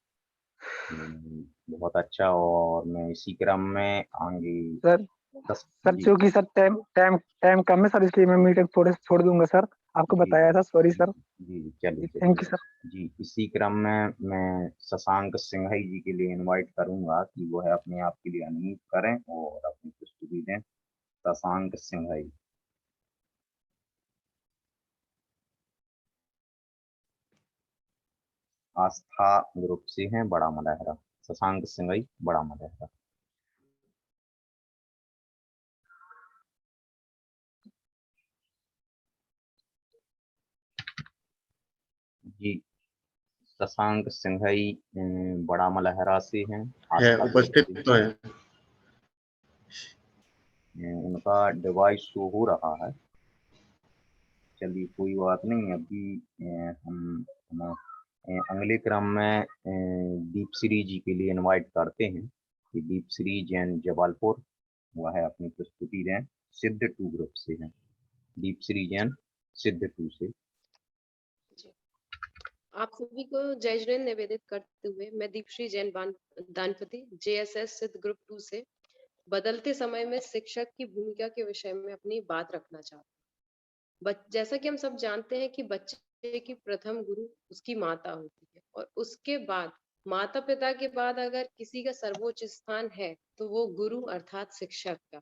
B: बहुत अच्छा। और मैं इसी क्रम में आगे
J: सर
B: जी
J: क्योंकि सर टाइम कम है सर, इसलिए मैं मीटिंग थोड़े से छोड़ दूंगा सर। आपको
B: जी
J: बताया था, सॉरी सर।
B: जी चलिए
J: थैंक यू सर।
B: जी इसी क्रम में मैं शशांक सिंघई जी के लिए इनवाइट करूंगा कि वो है अपने आप के लिए अनम्यूट करें और अपनी प्रस्तुति दें। शशांक सिंघई। आस्था ग्रुप से हैं, बड़ा मलहरा। शशांक सिंघई, बड़ा मलहरा। जी शशांक सिंघई बड़ा मलहरा से हैं। आस्था ग्रुप
K: उपस्थित तो है।
B: उनका डिवाइस शो हो रहा है। चलिए कोई बात नहीं। अभी हम अगले क्रम में दीपश्री जी के लिए इनवाइट करते हैं कि दीपश्री जैन जबलपुर वह है अपनी प्रस्तुति दें। सिद्ध टू ग्रुप से हैं दीपश्री जैन, सिद्ध टू से।
L: आप सभी को जय जिनेंद्र निवेदित करते हुए मैं दीपश्री जैन दानपति JSS सिद्ध ग्रुप 2 से बदलते समय में शिक्षक की भूमिका के विषय में अपनी बात रखना चाहती हूँ। जैसा कि हम सब जानते हैं कि बच्चे की प्रथम गुरु उसकी माता होती है और उसके बाद माता पिता के बाद अगर किसी का सर्वोच्च स्थान है तो वो गुरु अर्थात शिक्षक का।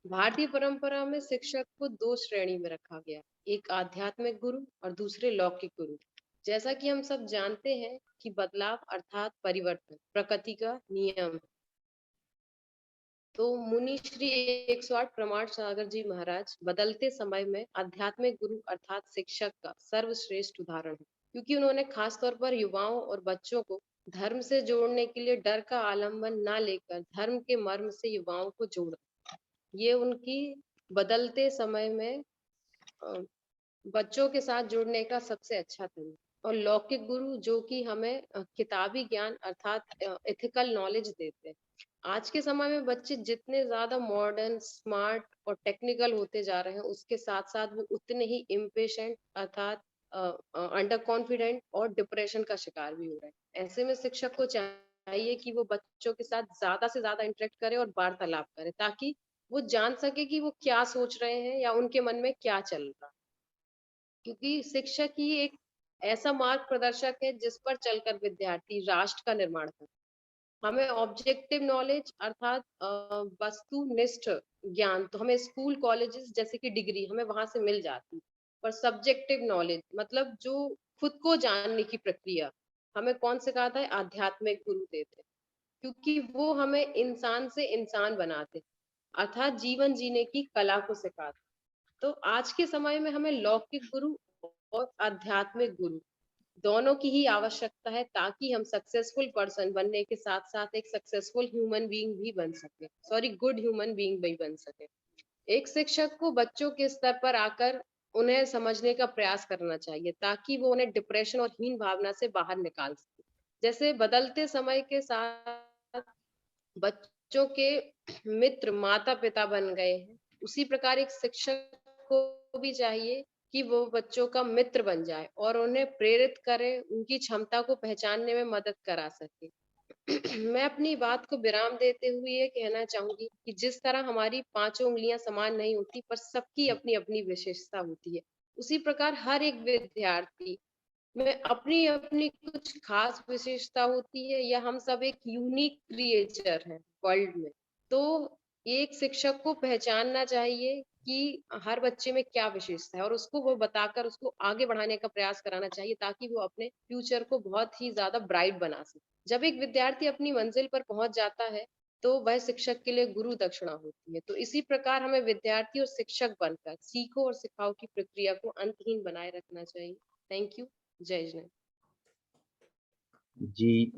L: भारतीय परंपरा में शिक्षक को दो श्रेणी में रखा गया, एक आध्यात्मिक गुरु और दूसरे लौकिक गुरु। जैसा कि हम सब जानते हैं कि बदलाव अर्थात परिवर्तन प्रकृति का नियम है। तो मुनि श्री 108 प्रमाण सागर जी महाराज बदलते समय में आध्यात्मिक गुरु अर्थात शिक्षक का सर्वश्रेष्ठ उदाहरण है, क्योंकि उन्होंने खासतौर पर युवाओं और बच्चों को धर्म से जोड़ने के लिए डर का आलम्बन न लेकर धर्म के मर्म से युवाओं को जोड़ा। ये उनकी बदलते समय में बच्चों के साथ जुड़ने का सबसे अच्छा तरीका। और लौकिक गुरु जो कि हमें किताबी ज्ञान अर्थात एथिकल नॉलेज देते हैं। आज के समय में बच्चे जितने ज्यादा मॉडर्न, स्मार्ट और टेक्निकल होते जा रहे हैं उसके साथ साथ वो उतने ही इम्पेशेंट अर्थात अंडर कॉन्फिडेंट और डिप्रेशन का शिकार भी हो रहे हैं। ऐसे में शिक्षक को चाहिए कि वो बच्चों के साथ ज्यादा से ज्यादा इंटरेक्ट करे और वार्तालाप करे, ताकि वो जान सके कि वो क्या सोच रहे हैं या उनके मन में क्या चल रहा है। क्योंकि शिक्षक ही एक ऐसा मार्ग प्रदर्शक है जिस पर चलकर विद्यार्थी राष्ट्र का निर्माण करता है। हमें ऑब्जेक्टिव नॉलेज अर्थात वस्तुनिष्ठ ज्ञान तो हमें स्कूल कॉलेजेस जैसे कि डिग्री हमें वहां से मिल जाती है, पर सब्जेक्टिव नॉलेज मतलब जो खुद को जानने की प्रक्रिया हमें कौन सिखाता है? आध्यात्मिक गुरु देते हैं, क्योंकि वो हमें इंसान से इंसान बनाते अर्थात जीवन जीने की कला को सिखाते। तो आज के समय में हमें लौकिक गुरु और आध्यात्मिक गुरु दोनों की ही आवश्यकता है, ताकि हम सक्सेसफुल पर्सन बनने के साथ साथ एक सक्सेसफुल ह्यूमन बीइंग भी बन सके, गुड ह्यूमन बीइंग भी बन सके। एक शिक्षक को बच्चों के स्तर पर आकर उन्हें समझने का प्रयास करना चाहिए, ताकि वो उन्हें डिप्रेशन और हीन भावना से बाहर निकाल सके। जैसे बदलते समय के साथ बच्चों के मित्र माता पिता बन गए हैं, उसी प्रकार एक शिक्षक को भी चाहिए कि वो बच्चों का मित्र बन जाए और उन्हें प्रेरित करे, उनकी क्षमता को पहचानने में मदद करा सके। मैं अपनी बात को विराम देते हुए ये कहना चाहूंगी कि जिस तरह हमारी पांचों उंगलियां समान नहीं होती पर सबकी अपनी अपनी विशेषता होती है, उसी प्रकार हर एक विद्यार्थी में अपनी अपनी कुछ खास विशेषता होती है, या हम सब एक यूनिक क्रिएचर हैं वर्ल्ड में। तो एक शिक्षक को पहचानना चाहिए कि हर बच्चे में क्या विशेषता है और उसको वो बताकर उसको आगे बढ़ाने का प्रयास कराना चाहिए, ताकि वो अपने फ्यूचर को बहुत ही ज्यादा ब्राइट बना सके। जब एक विद्यार्थी अपनी मंजिल पर पहुंच जाता है तो वह शिक्षक के लिए गुरु दक्षिणा होती है। तो इसी प्रकार हमें विद्यार्थी और शिक्षक बनकर सीखो और सिखाओ की प्रक्रिया को अंतहीन बनाए रखना चाहिए। Thank you. जय जिनेंद्र।
B: जी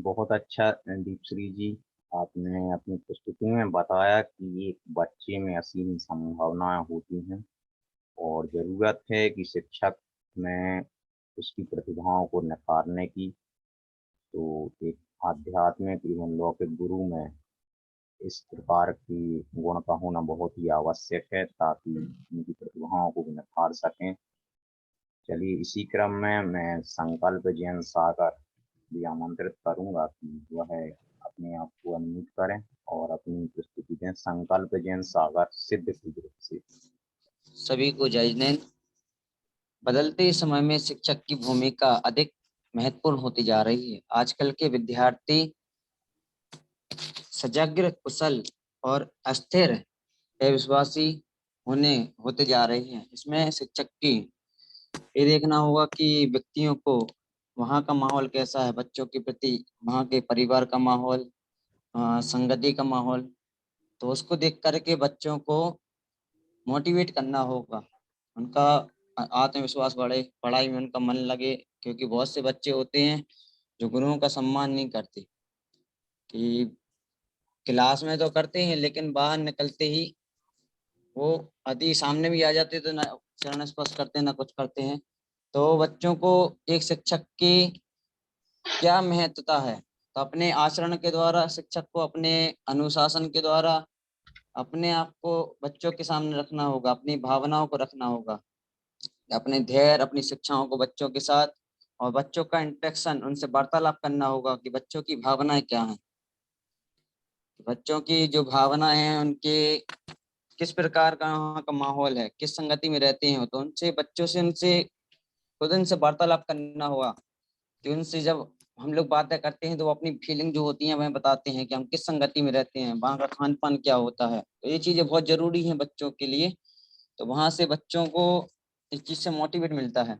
B: बहुत अच्छा दीपश्री जी, आपने अपनी प्रस्तुति में बताया कि एक बच्चे में असीम संभावनाएं होती हैं और ज़रूरत है कि शिक्षक में उसकी प्रतिभाओं को निखारने की। तो एक आध्यात्मिक एवं लौकिक गुरु में इस प्रकार की गुण का होना बहुत ही आवश्यक है ताकि उनकी प्रतिभाओं को भी निखार सकें। चलिए, इसी क्रम में मैं संकल्प जैन सागर भी आमंत्रित करूंगा कि वह अपने आप को अनम्यूट करें और अपनी प्रस्तुति दें। संकल्प जैन सागर सिद्धपुर ग्रुप से।
K: सभी को जय जिनेंद्र। बदलते समय में शिक्षक की भूमिका अधिक महत्वपूर्ण होती जा रही है। आजकल के विद्यार्थी सजग, कुशल और अस्थिर विश्वासी होते जा रहे हैं। इसमें शिक्षक की ये देखना होगा कि व्यक्तियों को वहाँ का माहौल कैसा है, बच्चों के प्रति वहाँ के परिवार का माहौल, संगति का माहौल, तो उसको देख करके बच्चों को मोटिवेट करना होगा, उनका आत्मविश्वास बढ़े, पढ़ाई में उनका मन लगे। क्योंकि बहुत से बच्चे होते हैं जो गुरुओं का सम्मान नहीं करते, कि क्लास में तो करते हैं लेकिन बाहर निकलते ही वो यदि सामने भी आ जाते तो ना चरण स्पर्श करते हैं ना कुछ करते हैं। तो बच्चों को एक शिक्षक की क्या महत्वता है, तो अपने आचरण के द्वारा शिक्षक को अपने अनुशासन के द्वारा अपने आप को बच्चों के सामने रखना होगा, अपनी भावनाओं को रखना होगा, अपने धैर्य, अपनी शिक्षाओं को बच्चों के साथ और बच्चों का इंटरेक्शन, उनसे वार्तालाप करना होगा कि बच्चों की भावनाएं क्या हैं, बच्चों की जो भावनाएं हैं उनके किस प्रकार का वहाँ का माहौल है, किस संगति में रहते हैं। तो उनसे बच्चों से खुद उनसे वार्तालाप करना होगा कि उनसे जब हम लोग बातें करते हैं तो वो अपनी फीलिंग जो होती हैं वह बताते हैं कि हम किस संगति में रहते हैं, वहाँ का खान पान क्या होता है। तो ये चीजें बहुत जरूरी हैं बच्चों के लिए। तो वहाँ से बच्चों को इस चीज से मोटिवेट मिलता है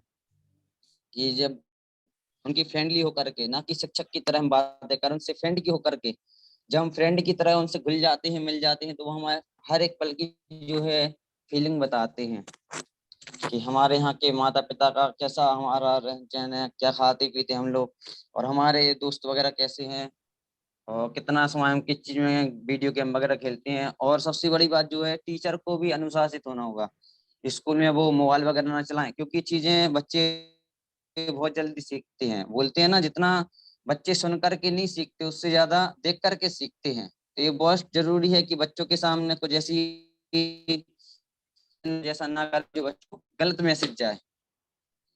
K: कि जब उनकी फ्रेंडली होकर के, ना कि शिक्षक की तरह हम बातें करें, उनसे फ्रेंडली होकर के जब हम फ्रेंड की तरह उनसे घुल जाते हैं, मिल जाते हैं, तो वो हमारे हर एक पल की जो है फीलिंग बताते हैं कि हमारे यहाँ के माता पिता का कैसा हमारा रहन सहन है, क्या खाते पीते हम लोग, और हमारे दोस्त वगैरह कैसे हैं, और कितना समय हम किस चीज में वीडियो गेम वगैरह खेलते हैं। और सबसे बड़ी बात जो है, टीचर को भी अनुशासित होना होगा, स्कूल में वो मोबाइल वगैरह ना चलाएं, क्योंकि चीजें बच्चे बहुत जल्दी सीखते हैं। बोलते हैं ना, जितना बच्चे सुन करके नहीं सीखते उससे ज्यादा देख करके सीखते हैं। तो ये बहुत जरूरी है कि बच्चों के सामने कुछ जैसा ना कर जो बच्चों को गलत मैसेज जाए,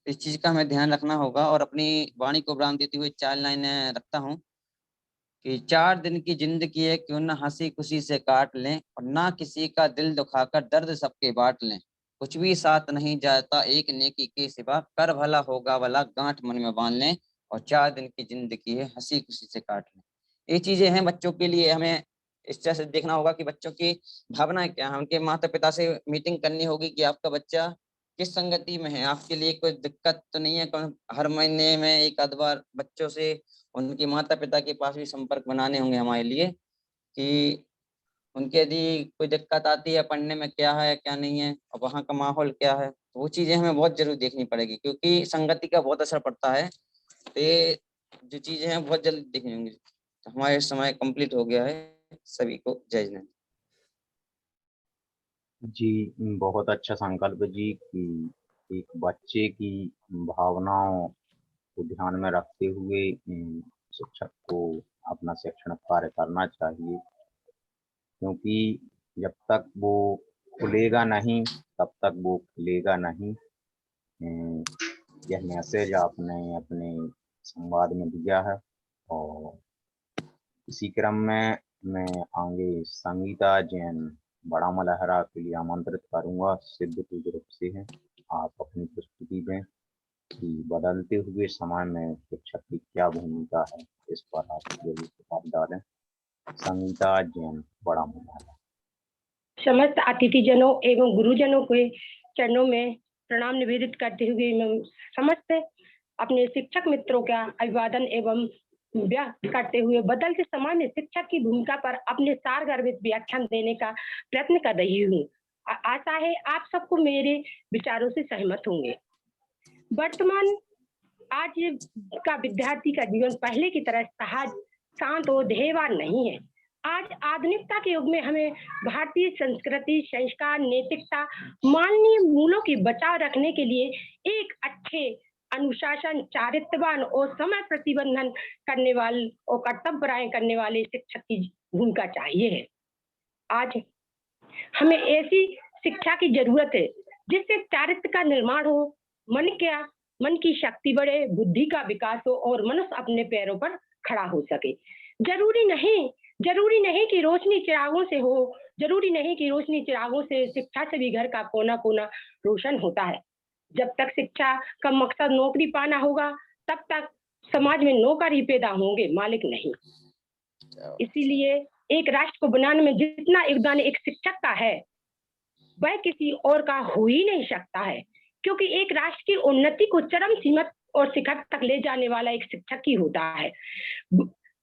K: इस चीज का हमें ध्यान रखना होगा। और अपनी वाणी को विराम देते हुए 4 लाइनें रखता हूँ कि 4 दिन की जिंदगी है, क्यों ना हंसी खुशी से काट लें, और ना किसी का दिल दुखाकर दर्द सबके बांट लें। कुछ भी साथ नहीं जाता एक नेकी के सिवा, कर भला होगा भला गांठ मन में बांध लें, और 4 दिन की जिंदगी है हंसी खुशी से काट लें। ये चीजें हैं बच्चों के लिए, हमें इस तरह से देखना होगा कि बच्चों की भावनाएं क्या है। उनके माता पिता से मीटिंग करनी होगी कि आपका बच्चा किस संगति में है, आपके लिए कोई दिक्कत तो नहीं है। हर महीने में एक आध बार बच्चों से उनके माता पिता के पास भी संपर्क बनाने होंगे हमारे लिए, कि उनके यदि कोई दिक्कत आती है पढ़ने में क्या है क्या नहीं है, और वहाँ का माहौल क्या है, तो वो चीजें हमें बहुत जरूर देखनी पड़ेगी, क्योंकि संगति का बहुत असर पड़ता है। तो ये जो चीजें हैं बहुत जल्दी देखनी होंगी। तो हमारे समय कंप्लीट हो गया है। सभी को जय जिनेंद्र।
B: जी, बहुत अच्छा संकल्प जी कि एक बच्चे की भावनाओं को ध्यान में रखते हुए शिक्षक को अपना शैक्षणिक कार्य करना चाहिए, क्योंकि जब तक वो खुलेगा नहीं तब तक वो खिलेगा नहीं। यह मैसेज आपने अपने संवाद में दिया है। और इसी क्रम में मैं आगे संगीता जैन बड़ा मलहरा के लिए आमंत्रित करूंगा, सिद्धपुर ग्रुप से हैं। आप अपनी प्रस्तुति दें कि बदलते हुए समय में शिक्षक की क्या भूमिका है, इस पर आप जरूर प्रभाव डालें। संगीता जैन बड़ा मलहरा।
M: समस्त अतिथिजनों एवं गुरुजनों के चरणों में प्रणाम निवेदित करते हुए मैं समस्त अपने शिक्षक मित्रों का अभिवादन एवं व्यक्त करते हुए बदलते समय में शिक्षक की भूमिका पर अपने सारगर्भित व्याख्यान देने का प्रयत्न कर रही हूँ। आशा है आप सबको मेरे विचारों से सहमत होंगे। वर्तमान आज का विद्यार्थी का जीवन पहले की तरह सहज, शांत और ध्येयवान नहीं है। आज आधुनिकता के युग में हमें भारतीय संस्कृति, संस्कार, नैतिकता, मानवीय मूल्यों की बचाव रखने के लिए एक अच्छे अनुशासन, चारित्रवान और समय प्रतिबंधन करने वाले और कर्तव्यपरायण करने वाले शिक्षक की भूमिका चाहिए है। आज हमें ऐसी शिक्षा की जरूरत है जिससे चारित्र का निर्माण हो, मन की शक्ति बढ़े, बुद्धि का विकास हो और मनुष्य अपने पैरों पर खड़ा हो सके। जरूरी नहीं कि रोशनी चिरागों से हो, जरूरी नहीं कि रोशनी चिरागों से, शिक्षा से भी घर का कोना कोना रोशन होता है। जब तक शिक्षा का मकसद नौकरी पाना होगा तब तक समाज में नौकर ही पैदा होंगे, मालिक नहीं। इसीलिए एक राष्ट्र को बनाने में जितना योगदान एक शिक्षक का है वह किसी और का हो ही नहीं सकता है, क्योंकि एक राष्ट्र की उन्नति को चरम सीमा और शिखर तक ले जाने वाला एक शिक्षक ही होता है।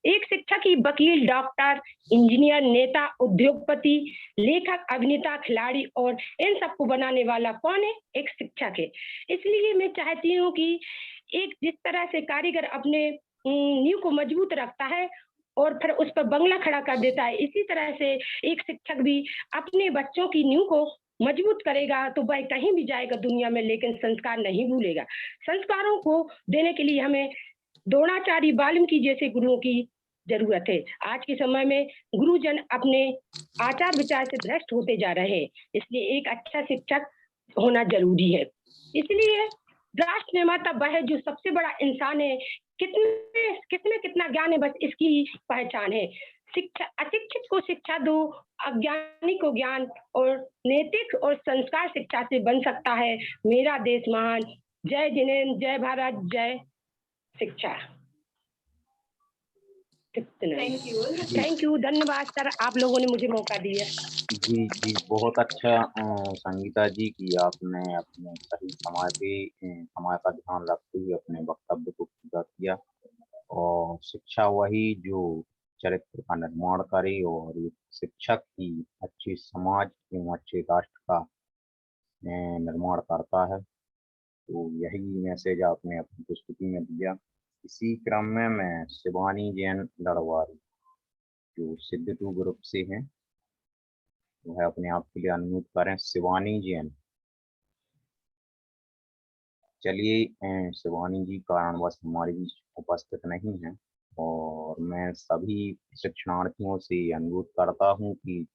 M: एक शिक्षक ही वकील, डॉक्टर, इंजीनियर, नेता, उद्योगपति, लेखक, अभिनेता, खिलाड़ी और इन सबको बनाने वाला कौन है? एक शिक्षक है। इसलिए मैं चाहती हूँ कि एक जिस तरह से कारीगर अपने नींव को मजबूत रखता है और फिर उस पर बंगला खड़ा कर देता है, इसी तरह से एक शिक्षक भी अपने बच्चों की नींव को मजबूत करेगा तो वह कहीं भी जाएगा दुनिया में, लेकिन संस्कार नहीं भूलेगा। संस्कारों को देने के लिए हमें द्रोणाचार्य, वाल्मीकि जैसे गुरुओं की जरूरत है। आज के समय में गुरुजन अपने आचार विचार से भ्रष्ट होते जा रहे हैं, इसलिए एक अच्छा शिक्षक होना जरूरी है। इसलिए राष्ट्र निर्माता वह है जो सबसे बड़ा इंसान है। किसमें कितना ज्ञान है बस इसकी पहचान है। शिक्षा, अशिक्षित को शिक्षा दो, अज्ञानी को ज्ञान, और नैतिक और संस्कार शिक्षा से बन सकता है मेरा देश महान। जय जिनेंद्र, जय भारत, जय शिक्षा। थैंक यू, धन्यवाद सर, आप लोगों ने मुझे मौका दिया।
B: जी बहुत अच्छा संगीता जी कि आपने अपने सही समय पे समय का ध्यान रखते हुए अपने वक्तव्य को पूरा किया। और शिक्षा वही जो चरित्र का निर्माण करे और एक शिक्षक ही अच्छे समाज एवं अच्छे राष्ट्र का निर्माण करता है। तो यही मैसेज आपने अपनी प्रस्तुति में दिया। इसी क्रम में मैं शिवानी जैन लड़वारी जो सिद्ध टू ग्रुप से हैं वह अपने आप के लिए अनम्यूट करें। शिवानी जैन। चलिए, शिवानी जी कारणवश हमारे बीच उपस्थित नहीं है और मैं सभी शिक्षणार्थियों से अनुरोध करता हूं कि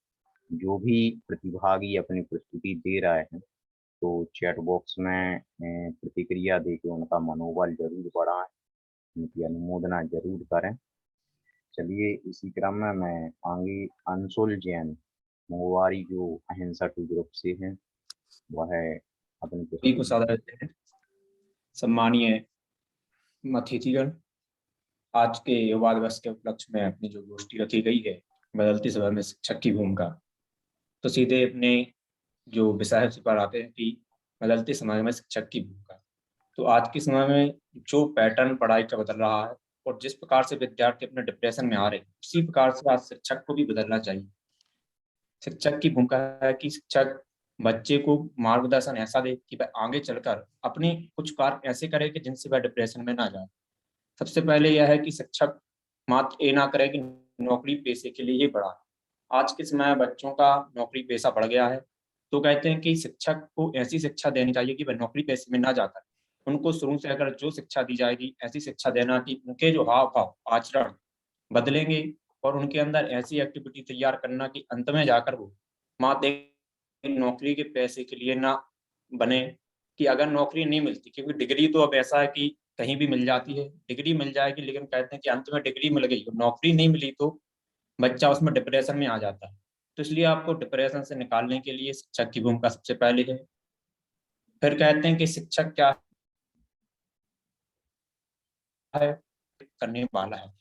B: जो भी प्रतिभागी अपनी प्रस्तुति दे रहे हैं तो चैट बॉक्स में प्रतिक्रिया देकर उनका मनोबल जरूर बढ़ाएं, उनकी अनुमोदना जरूर करें। चलिए, इसी क्रम में मैं आगे अंशुल जैन मोवारी जो अहिंसा टू ग्रुप से हैं वह अपनी
N: को सादर सम्मानीय अतिथिगण, आज के युवा दिवस के उपलक्ष्य में अपनी जो गोष्ठी रखी गई है बदलते समय में शिक्षक की भूमिका, तो सीधे अपने जो विषय पर आते हैं कि बदलते समय में शिक्षक की भूमिका। तो आज के समय में जो पैटर्न पढ़ाई का बदल रहा है और जिस प्रकार से विद्यार्थी अपने डिप्रेशन में आ रहे हैं, उसी प्रकार से आज शिक्षक को भी बदलना चाहिए। शिक्षक की भूमिका है कि शिक्षक बच्चे को मार्गदर्शन ऐसा दे कि वह आगे चलकर अपने कुछ कार्य ऐसे करे कि जिनसे वह डिप्रेशन में ना जाए। सबसे पहले यह है कि शिक्षक मात्र ये ना करे कि नौकरी पेशे के लिए ही पढ़ा। आज के समय में बच्चों का नौकरी पेशा बढ़ गया है, तो कहते हैं कि शिक्षक को ऐसी शिक्षा देनी चाहिए कि वह नौकरी पेशे में ना जाकर उनको शुरू से अगर जो शिक्षा दी जाएगी ऐसी शिक्षा देना कि उनके जो हाव भाव आचरण बदलेंगे और उनके अंदर ऐसी एक्टिविटी तैयार करना कि अंत में जाकर वो मात्र नौकरी के पैसे के लिए ना बने। कि अगर नौकरी नहीं मिलती, क्योंकि डिग्री तो अब ऐसा है कि कहीं भी मिल जाती है, डिग्री मिल जाएगी, लेकिन कहते हैं कि अंत में डिग्री मिल गई और नौकरी नहीं मिली तो बच्चा उसमें डिप्रेशन में आ जाता है। तो इसलिए आपको डिप्रेशन से निकालने के लिए शिक्षक की भूमिका सबसे पहले है। फिर कहते हैं कि शिक्षक क्या है, करने वाला है,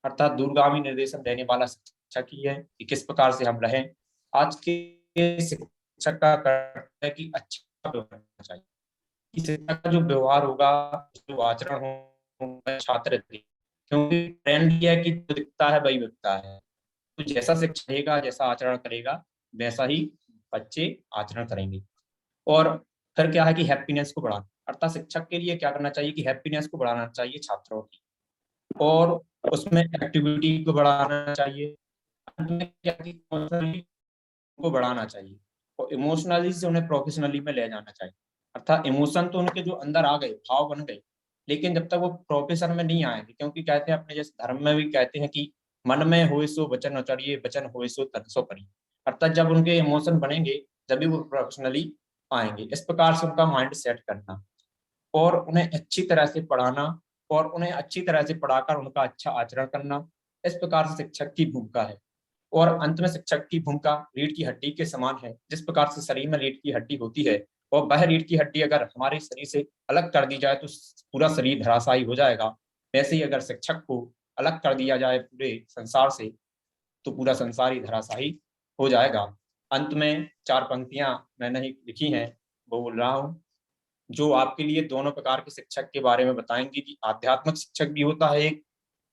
N: अर्थात दूरगामी निर्देशन देने वाला शिक्षक ही है कि किस प्रकार से हम रहें। आज के शिक्षक का कर्तव्य है कि अच्छा व्यवहार करना चाहिए, कि शिक्षक का जो व्यवहार होगा, जो आचरण होगा छात्र के, क्योंकि ट्रेंड ये है कि जो दिखता है वही बिकता है। तो जैसा शिक्षक रहेगा, जैसा आचरण करेगा, वैसा ही बच्चे आचरण करेंगे। और फिर क्या है कि हैप्पीनेस को बढ़ाना, अर्थात शिक्षक के लिए क्या करना चाहिए कि हैप्पीनेस को बढ़ाना चाहिए छात्रों की, और उसमें एक्टिविटी को बढ़ाना चाहिए, अंत में क्या कि इमोशनली को बढ़ाना चाहिए और इमोशनली से उन्हें प्रोफेशनली में ले जाना चाहिए। अर्थात इमोशन तो उनके जो अंदर आ गए, भाव बन गए, लेकिन जब तक वो प्रोफेशन में नहीं आएंगे, क्योंकि कहते हैं अपने जैसे धर्म में भी कहते हैं कि मन में होए सो वचन उचरिए, वचन होए सो तन सो पढ़िए। अर्थात जब उनके इमोशन बनेंगे तभी वो प्रोफेशनली आएंगे। इस प्रकार से उनका माइंड सेट करना और उन्हें अच्छी तरह से पढ़ाना और उन्हें अच्छी तरह से पढ़ाकर उनका अच्छा आचरण करना, इस प्रकार से शिक्षक की भूमिका है। और अंत में शिक्षक की भूमिका रीढ़ की हड्डी के समान है। जिस प्रकार से शरीर में रीढ़ की हड्डी होती है और वह रीढ़ की हड्डी अगर हमारे शरीर से अलग कर दी जाए तो पूरा शरीर धराशायी हो जाएगा, वैसे ही अगर शिक्षक को अलग कर दिया जाए पूरे संसार से तो पूरा संसार ही धराशायी हो जाएगा। अंत में 4 पंक्तियां मैंने ही लिखी हैं, वो बोल रहा हूँ, जो आपके लिए दोनों प्रकार के शिक्षक के बारे में बताएंगे कि आध्यात्मिक शिक्षक भी होता है एक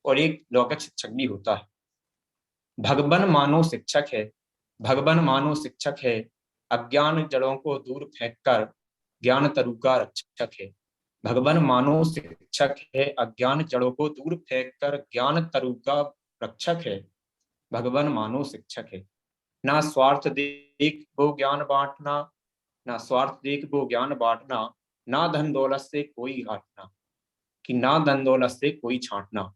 N: और एक लौकिक शिक्षक भी होता है। भगवन मानो शिक्षक है, भगवन मानो शिक्षक है, अज्ञान जड़ों को दूर फेंककर ज्ञान तरु का रक्षक है। भगवन मानो शिक्षक है, अज्ञान जड़ों को दूर फेंककर ज्ञान तरु का रक्षक है। भगवन मानो शिक्षक है, ना स्वार्थ देख वो ज्ञान बांटना, ना स्वार्थ देख वो ज्ञान बांटना, ना धन दौलत से कोई घाटना, कि ना धन दौलत से कोई छांटना।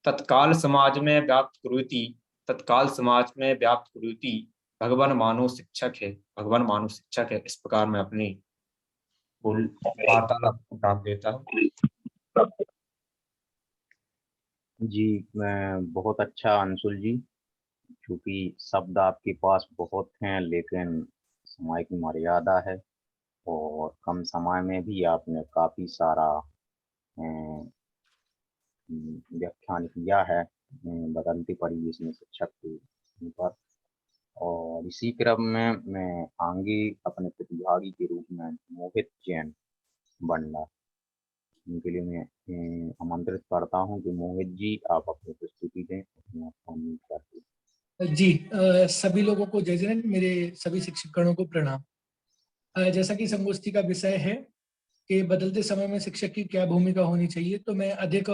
N: तत्काल समाज में व्याप्त कुरीति, तत्काल समाज में व्याप्त कुरीति, भगवान मानो शिक्षक है, भगवान मानो शिक्षक है। इस प्रकार मैं अपनी वार्तालाप को विराम देता हूँ।
B: जी, मैं बहुत अच्छा अंशुल जी, क्योंकि शब्द आपके पास बहुत हैं लेकिन समय की मर्यादा है और कम समय में भी आपने काफ़ी सारा व्याख्यान किया है बदलती परिवेश में शिक्षक के ऊपर। और इसी क्रम में मैं आगे अपने प्रतिभागी के रूप में मोहित जैन बंडा, उनके लिए मैं आमंत्रित करता हूं कि मोहित जी आप अपनी प्रस्तुति दें।
O: जी, सभी लोगों को जय जैन, मेरे सभी शिक्षकगणों को प्रणाम। जैसा कि संगोष्ठी का विषय है कि बदलते समय में शिक्षक की क्या भूमिका होनी चाहिए, तो मैं अधिक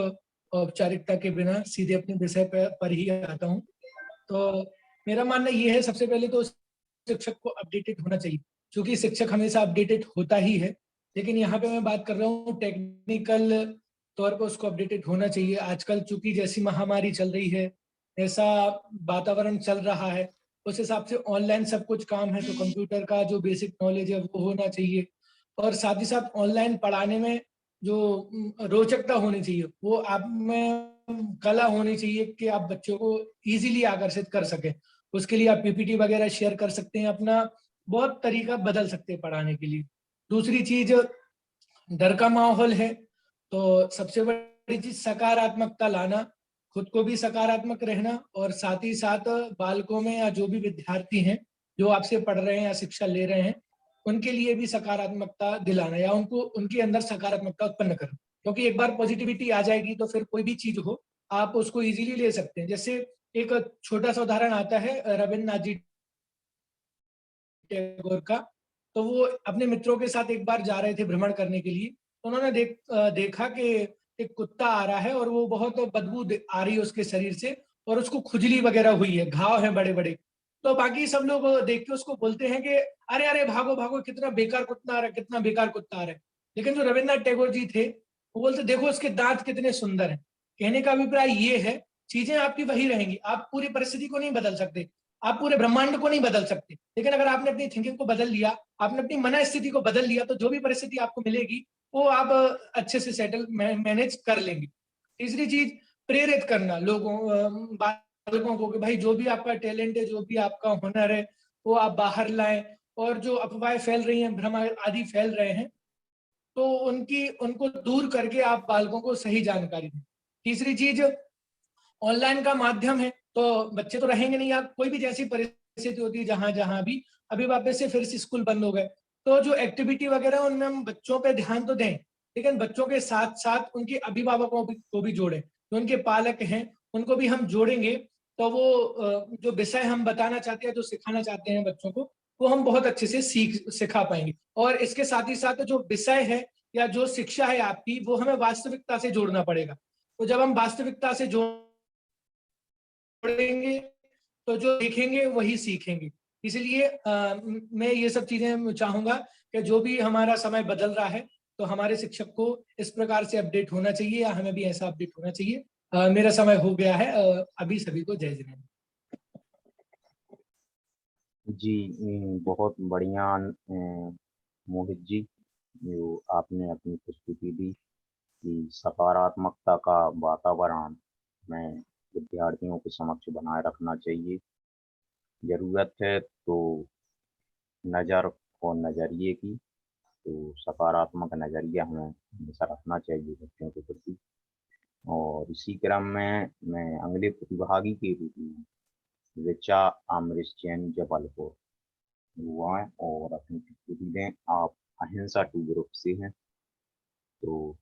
O: औपचारिकता के बिना सीधे अपने विषय पर ही आता हूँ। तो मेरा मानना ये है, सबसे पहले तो शिक्षक को अपडेटेड होना चाहिए, क्योंकि शिक्षक हमेशा अपडेटेड होता ही है, लेकिन यहाँ पे मैं बात कर रहा हूँ टेक्निकल तौर पर उसको अपडेटेड होना चाहिए। आजकल चूंकि जैसी महामारी चल रही है, ऐसा वातावरण चल रहा है, उस हिसाब से ऑनलाइन सब कुछ काम है, तो कंप्यूटर का जो बेसिक नॉलेज है वो होना चाहिए। और साथ ही साथ ऑनलाइन पढ़ाने में जो रोचकता होनी चाहिए, वो आप में कला होनी चाहिए कि आप बच्चों को इजीली आकर्षित कर सकें। उसके लिए आप पीपीटी वगैरह शेयर कर सकते हैं, अपना बहुत तरीका बदल सकते हैं पढ़ाने के लिए। दूसरी चीज, डर का माहौल है, तो सबसे बड़ी चीज सकारात्मकता लाना, खुद को भी सकारात्मक रहना और साथ ही साथ बालकों में या जो भी विद्यार्थी हैं जो आपसे पढ़ रहे हैं या शिक्षा ले रहे हैं, उनके लिए भी सकारात्मकता दिलाना या उनको उनके अंदर सकारात्मकता उत्पन्न करना। क्योंकि एक बार पॉजिटिविटी आ जाएगी तो फिर कोई भी चीज हो आप उसको इजीली ले सकते हैं। जैसे एक छोटा सा उदाहरण आता है रविन्द्रनाथ जी टैगोर का। तो वो अपने मित्रों के साथ एक बार जा रहे थे भ्रमण करने के लिए, तो उन्होंने देखा कि एक कुत्ता आ रहा है और वो बहुत बदबू आ रही है उसके शरीर से और उसको खुजली वगैरह हुई है, घाव है बड़े बड़े। तो बाकी सब लोग देख के उसको बोलते हैं कि अरे अरे भागो भागो, कितना बेकार कुत्ता आ रहा है, कितना बेकार कुत्ता आ रहा है। लेकिन जो रविन्द्रनाथ टैगोर जी थे वो बोलते देखो उसके दांत कितने सुंदर हैं। कहने का अभिप्राय ये है, चीजें आपकी वही रहेंगी, आप पूरी परिस्थिति को नहीं बदल सकते, आप पूरे ब्रह्मांड को नहीं बदल सकते, लेकिन अगर आपने अपनी थिंकिंग को बदल लिया, आपने अपनी मन स्थिति को बदल लिया, तो जो भी परिस्थिति आपको मिलेगी वो आप अच्छे से सेटल मैनेज कर लेंगे। तीसरी चीज, प्रेरित करना बालकों को कि भाई जो भी आपका टैलेंट है, जो भी आपका हुनर है वो आप बाहर लाएं, और जो अफवाहें फैल रही हैं, भ्रम आदि फैल रहे हैं, तो उनको दूर करके आप बालकों को सही जानकारी दें। तीसरी चीज, ऑनलाइन का माध्यम है तो बच्चे तो रहेंगे नहीं, आप कोई भी जैसी परिस्थिति होती है जहां भी, अभी वापस से फिर से स्कूल बंद हो गए, तो जो एक्टिविटी वगैरह उनमें हम बच्चों पे ध्यान तो दें, लेकिन बच्चों के साथ साथ उनके अभिभावकों को भी जोड़ें, जो उनके पालक हैं उनको भी हम जोड़ेंगे, तो वो जो विषय हम बताना चाहते हैं, जो सिखाना चाहते हैं बच्चों को, वो हम बहुत अच्छे से सिखा पाएंगे। और इसके साथ ही साथ जो विषय है या जो शिक्षा है आपकी, वो हमें वास्तविकता से जोड़ना पड़ेगा। तो जब हम वास्तविकता से जोड़ेंगे तो जो देखेंगे वही सीखेंगे। इसलिए मैं ये सब चीजें चाहूंगा कि जो भी हमारा समय बदल रहा है तो हमारे शिक्षक को इस प्रकार से अपडेट होना चाहिए या हमें भी ऐसा अपडेट होना चाहिए। मेरा समय हो गया है। अभी सभी को जय जिनेंद्र।
B: जी बहुत बढ़िया मोहित जी, जो आपने अपनी प्रस्तुति दी कि सकारात्मकता का वातावरण में विद्यार्थियों के समक्ष बनाए रखना चाहिए। जरूरत है तो नज़र और नज़रिए की, तो सकारात्मक नज़रिया हमें हमेशा रखना चाहिए बच्चों के प्रति। और इसी क्रम में मैं अगले प्रतिभागी के रूप में ऋचा अमृत जैन जबलपुर हुआ है और अपनी प्रस्तुति दें। आप अहिंसा 2 ग्रुप से हैं, तो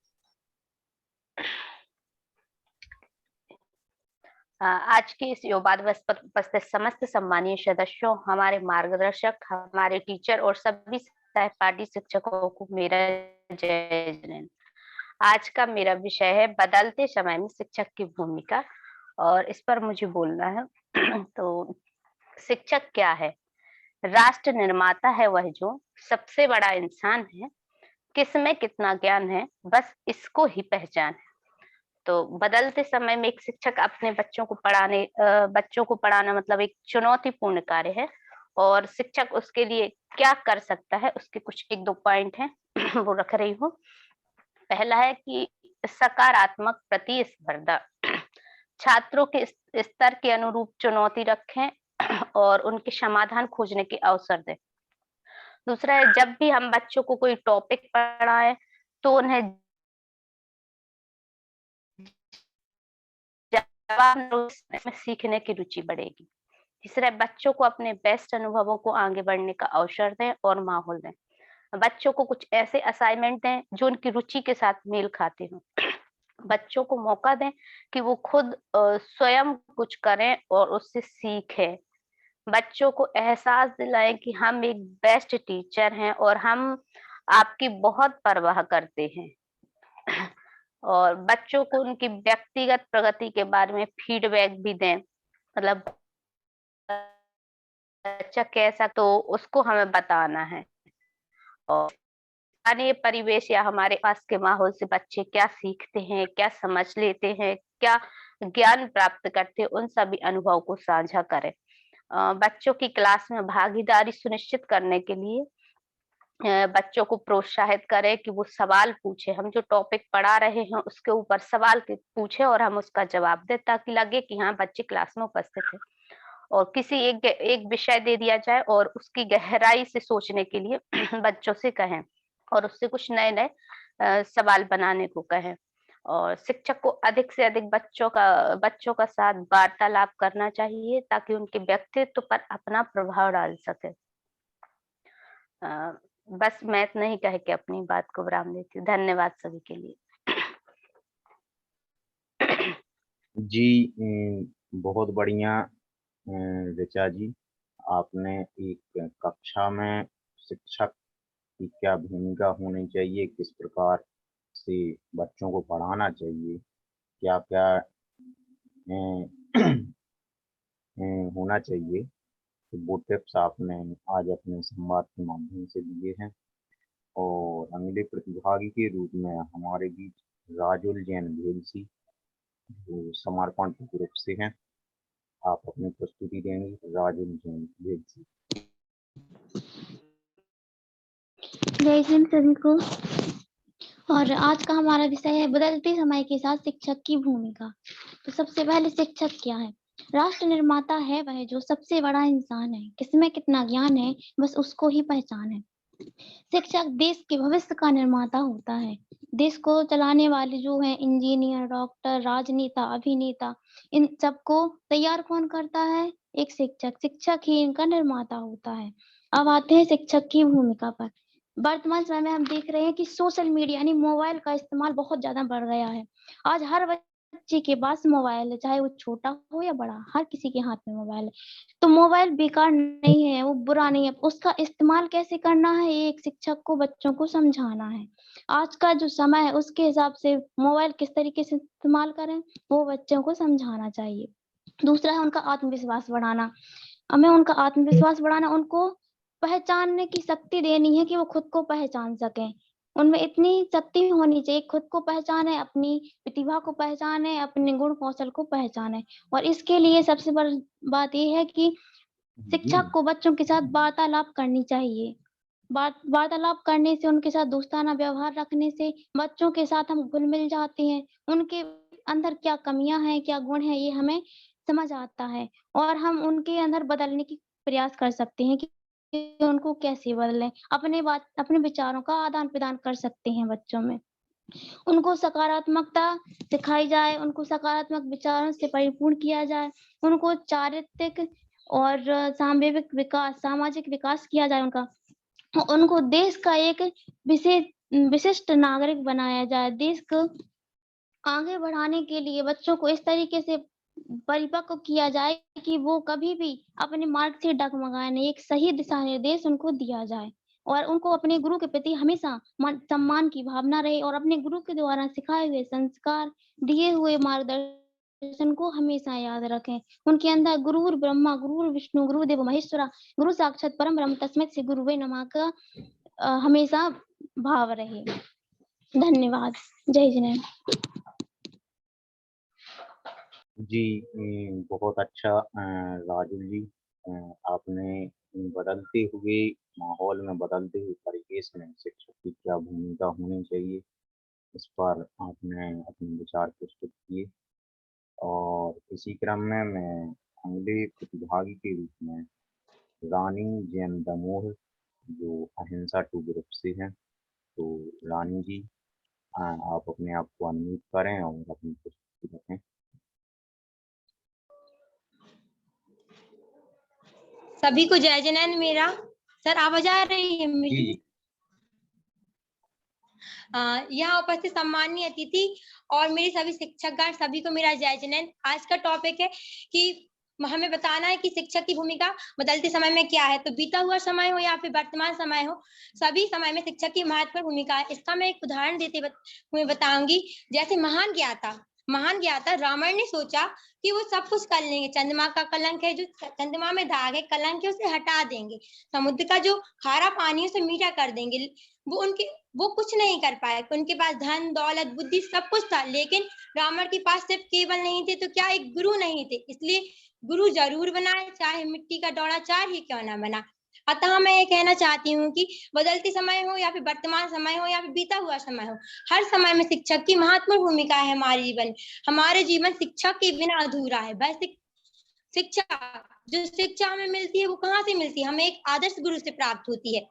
P: आज की इस युवा दिवस पर उपस्थित समस्त सम्मानीय सदस्यों, हमारे मार्गदर्शक, हमारे टीचर और सभी सहपाठी शिक्षकों को मेरा जय जिनेंद्र। आज का मेरा विषय है बदलते समय में शिक्षक की भूमिका, और इस पर मुझे बोलना है। तो शिक्षक क्या है? राष्ट्र निर्माता है वह जो सबसे बड़ा इंसान है, किसमें कितना ज्ञान है बस इसको ही पहचान है। तो बदलते समय में एक शिक्षक अपने बच्चों को पढ़ाना मतलब एक चुनौतीपूर्ण कार्य है, और शिक्षक उसके लिए क्या कर सकता है उसके कुछ 1-2 पॉइंट हैं वो रख रही हूँ। पहला है कि सकारात्मक प्रतिस्पर्धा, छात्रों के स्तर के अनुरूप चुनौती रखें और उनके समाधान खोजने के अवसर दें। दूसरा है, जब भी हम बच्चों को कोई टॉपिक पढ़ाएं तो उन्हें में सीखने की रुचि बढ़ेगी। तीसरा, बच्चों को अपने बेस्ट अनुभवों को आगे बढ़ने का अवसर दें और माहौल दें। बच्चों को कुछ ऐसे असाइनमेंट दें जो उनकी रुचि के साथ मेल खाते हों। बच्चों को मौका दें कि वो खुद स्वयं कुछ करें और उससे सीखें। बच्चों को एहसास दिलाएं कि हम एक बेस्ट टीचर हैं और हम आपकी बहुत परवाह करते हैं। और बच्चों को उनकी व्यक्तिगत प्रगति के बारे में फीडबैक भी दें, मतलब बच्चा कैसा तो उसको हमें बताना है। और स्थानीय परिवेश या हमारे पास के माहौल से बच्चे क्या सीखते हैं, क्या समझ लेते हैं, क्या ज्ञान प्राप्त करते हैं, उन सभी अनुभव को साझा करें। बच्चों की क्लास में भागीदारी सुनिश्चित करने के लिए बच्चों को प्रोत्साहित करें कि वो सवाल पूछे। हम जो टॉपिक पढ़ा रहे हैं उसके ऊपर सवाल पूछे और हम उसका जवाब दें, ताकि लगे कि हाँ बच्चे क्लास में उपस्थित है। और किसी एक विषय दे दिया जाए और उसकी गहराई से सोचने के लिए बच्चों से कहें और उससे कुछ नए सवाल बनाने को कहें। और शिक्षक को अधिक से अधिक बच्चों का साथ वार्तालाप करना चाहिए ताकि उनके व्यक्तित्व पर अपना प्रभाव डाल सके। बस मैं इतना ही कह के अपनी बात को विराम देती हूँ। धन्यवाद सभी के लिए।
B: जी बहुत बढ़िया ऋचा जी, आपने एक कक्षा में शिक्षक की क्या भूमिका होनी चाहिए, किस प्रकार से बच्चों को पढ़ाना चाहिए, क्या क्या होना चाहिए, तो वो टिप्स आपने आज अपने संवाद के माध्यम से दिए हैं। और अगले प्रतिभागी के रूप में हमारे बीच राजुल जैन भेलसी, जो समर्पण ग्रुप से हैं, आप अपनी प्रस्तुति देंगे। राजुल जैन भेलसी।
Q: जय हिंद सभी को। और आज का हमारा विषय है बदलते समय के साथ शिक्षक की भूमिका। तो सबसे पहले शिक्षक क्या है? राष्ट्र निर्माता है वह जो सबसे बड़ा इंसान है, किसमें कितना ज्ञान है बस उसको ही पहचान है। शिक्षक देश के भविष्य का निर्माता होता है। देश को चलाने वाले जो है इंजीनियर, डॉक्टर, राजनेता, अभिनेता, इन सबको तैयार कौन करता है? एक शिक्षक। शिक्षक ही इनका निर्माता होता है। अब आते हैं शिक्षक की भूमिका पर। वर्तमान समय में हम देख रहे हैं कि सोशल मीडिया यानी मोबाइल का इस्तेमाल बहुत ज्यादा बढ़ गया है। आज हर बच्चे के पास मोबाइल है, चाहे वो छोटा हो या बड़ा, हर किसी के हाथ में मोबाइल है। तो मोबाइल बेकार नहीं है, वो बुरा नहीं है, उसका इस्तेमाल कैसे करना है एक शिक्षक को बच्चों को समझाना है। आज का जो समय है उसके हिसाब से मोबाइल किस तरीके से इस्तेमाल करें वो बच्चों को समझाना चाहिए। दूसरा है उनका आत्मविश्वास बढ़ाना। हमें उनका आत्मविश्वास बढ़ाना, उनको पहचानने की शक्ति देनी है कि वो खुद को पहचान सकें। उनमें इतनी शक्ति होनी चाहिए, खुद को पहचाने, अपनी प्रतिभा को पहचाने, अपने गुण कौशल को पहचाने। और इसके लिए सबसे बड़ी बात ये है कि शिक्षक को बच्चों के साथ वार्तालाप करनी चाहिए। वार्तालाप करने से, उनके साथ दोस्ताना व्यवहार रखने से बच्चों के साथ हम घुल मिल जाते हैं। उनके अंदर क्या कमियां हैं, क्या गुण हैं, ये हमें समझ आता है और हम उनके अंदर बदलने की प्रयास कर सकते हैं कि उनको कैसे बदलें। अपने विचारों का आदान प्रदान कर सकते हैं बच्चों में। उनको सकारात्मकता सिखाई जाए, उनको सकारात्मक विचारों से परिपूर्ण किया जाए, उनको चारित्रिक और सामाजिक विकास किया जाए उनको देश का एक विशिष्ट नागरिक बनाया जाए। देश को आगे बढ़ाने के लिए बच्चों को इस तरीके से परिपक्व किया जाए कि वो कभी भी अपने मार्ग से डगमगाए नहीं, एक सही दिशा निर्देश उनको दिया जाए और उनको अपने गुरु के प्रति हमेशा सम्मान की भावना रहे और अपने गुरु के द्वारा सिखाए हुए संस्कार, दिए हुए मार्गदर्शन को हमेशा याद रखें। उनके अंदर गुरुर ब्रह्मा गुरुर विष्णु गुरुदेव महेश्वरा गुरु साक्षात परम ब्रह्म तस्मै श्री गुरुवे नमः का हमेशा भाव रहे। धन्यवाद। जय जिनेंद्र।
B: जी, बहुत अच्छा राजुल जी, आपने बदलते हुए माहौल में, बदलते हुए परिवेश में शिक्षक की क्या भूमिका होनी चाहिए, इस पर आपने अपने विचार प्रस्तुत किए। और इसी क्रम में मैं अगले प्रतिभागी के रूप में रानी जैन दमोह, जो अहिंसा 2 ग्रुप से हैं, तो रानी जी आप अपने आप को अनम्यूट करें और अपनी प्रस्तुति रखें।
R: सभी को जय जिनेंद्र। मेरा सर आवाज आ रही है मेरी? यहाँ उपस्थित सम्माननीय अतिथि और मेरे सभी शिक्षकगण, सभी को मेरा जय जिनेंद्र। आज का टॉपिक है कि हमें बताना है कि शिक्षक की भूमिका बदलते समय में क्या है। तो बीता हुआ समय हो या फिर वर्तमान समय हो, सभी समय में शिक्षक की महत्वपूर्ण भूमिका है। इसका मैं एक उदाहरण देते हुए बताऊंगी। जैसे महान ज्ञाता रावण ने सोचा कि वो सब कुछ कर लेंगे। चंद्रमा का कलंक है, जो चंद्रमा में दाग है, कलंक है, उसे हटा देंगे। समुद्र का जो खारा पानी उसे मीठा कर देंगे। वो कुछ नहीं कर पाए। उनके पास धन दौलत बुद्धि सब कुछ था, लेकिन रावण के पास सिर्फ केवल नहीं थे तो क्या, एक गुरु नहीं थे। इसलिए गुरु जरूर बनाए, चाहे मिट्टी का दौड़ा चार ही क्यों ना बना। अतः मैं ये कहना चाहती हूँ कि बदलते समय हो या फिर वर्तमान समय हो या फिर बीता हुआ समय हो, हर समय में शिक्षक की महत्वपूर्ण भूमिका है हमारे जीवन शिक्षक के बिना अधूरा है। वह शिक्षा हमें मिलती है, वो कहाँ से मिलती है? हमें एक आदर्श गुरु से प्राप्त होती है।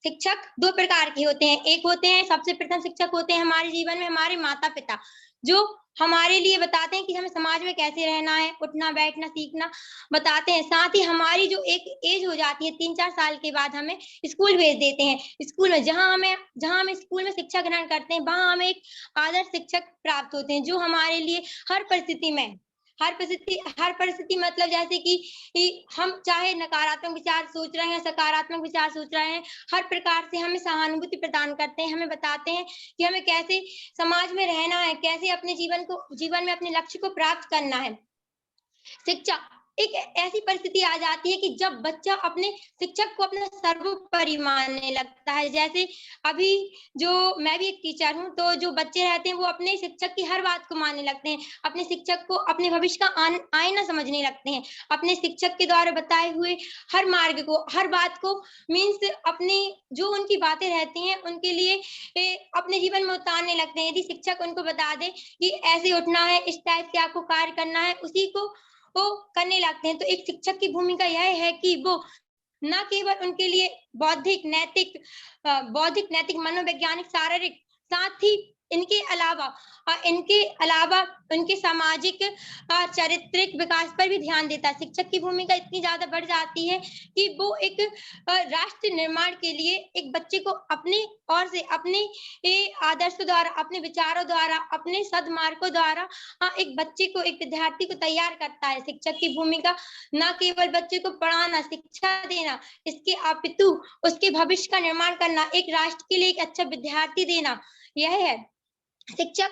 R: शिक्षक 2 प्रकार के होते हैं। एक होते हैं, सबसे प्रथम शिक्षक होते हैं हमारे जीवन में हमारे माता पिता, जो हमारे लिए बताते हैं कि हमें समाज में कैसे रहना है, उठना बैठना सीखना बताते हैं। साथ ही हमारी जो एक एज हो जाती है 3-4 साल के बाद हमें स्कूल भेज देते हैं। स्कूल में जहां हम स्कूल में शिक्षा ग्रहण करते हैं, वहां हमें एक आदर्श शिक्षक प्राप्त होते हैं, जो हमारे लिए हर परिस्थिति मतलब जैसे कि हम चाहे नकारात्मक विचार सोच रहे हैं, सकारात्मक विचार सोच रहे हैं, हर प्रकार से हमें सहानुभूति प्रदान करते हैं। हमें बताते हैं कि हमें कैसे समाज में रहना है, कैसे अपने जीवन में अपने लक्ष्य को प्राप्त करना है। शिक्षा एक ऐसी परिस्थिति आ जाती है कि जब बच्चा अपने शिक्षक को अपना सर्वोपरि मानने लगता है। जैसे अभी जो मैं भी एक टीचर हूँ, तो जो बच्चे रहते हैं वो अपने शिक्षक की हर बात को मानने लगते हैं, अपने शिक्षक को अपने भविष्य का आईना समझने लगते हैं, अपने शिक्षक के द्वारा बताए हुए हर मार्ग को, हर बात को मीन्स अपनी जो उनकी बातें रहती हैं उनके लिए अपने जीवन में उतारने लगते हैं। यदि शिक्षक उनको बता दे कि ऐसे उठना है, इस टाइप के आपको कार्य करना है, उसी को वो करने लगते हैं। तो एक शिक्षक की भूमिका यह है कि वो न केवल उनके लिए बौद्धिक नैतिक मनोवैज्ञानिक शारीरिक, साथ ही इनके अलावा उनके सामाजिक चारित्रिक विकास पर भी ध्यान देता है। शिक्षक की भूमिका इतनी ज्यादा बढ़ जाती है कि वो एक राष्ट्र निर्माण के लिए एक बच्चे को अपने और से अपने आदर्शों द्वारा, अपने विचारों द्वारा, अपने सद्मार्गों द्वारा एक बच्चे को, एक विद्यार्थी को तैयार करता है। शिक्षक की भूमिका न केवल बच्चे को पढ़ाना, शिक्षा देना, इसके अपितु उसके भविष्य का निर्माण करना, एक राष्ट्र के लिए एक अच्छा विद्यार्थी देना, यह है। शिक्षक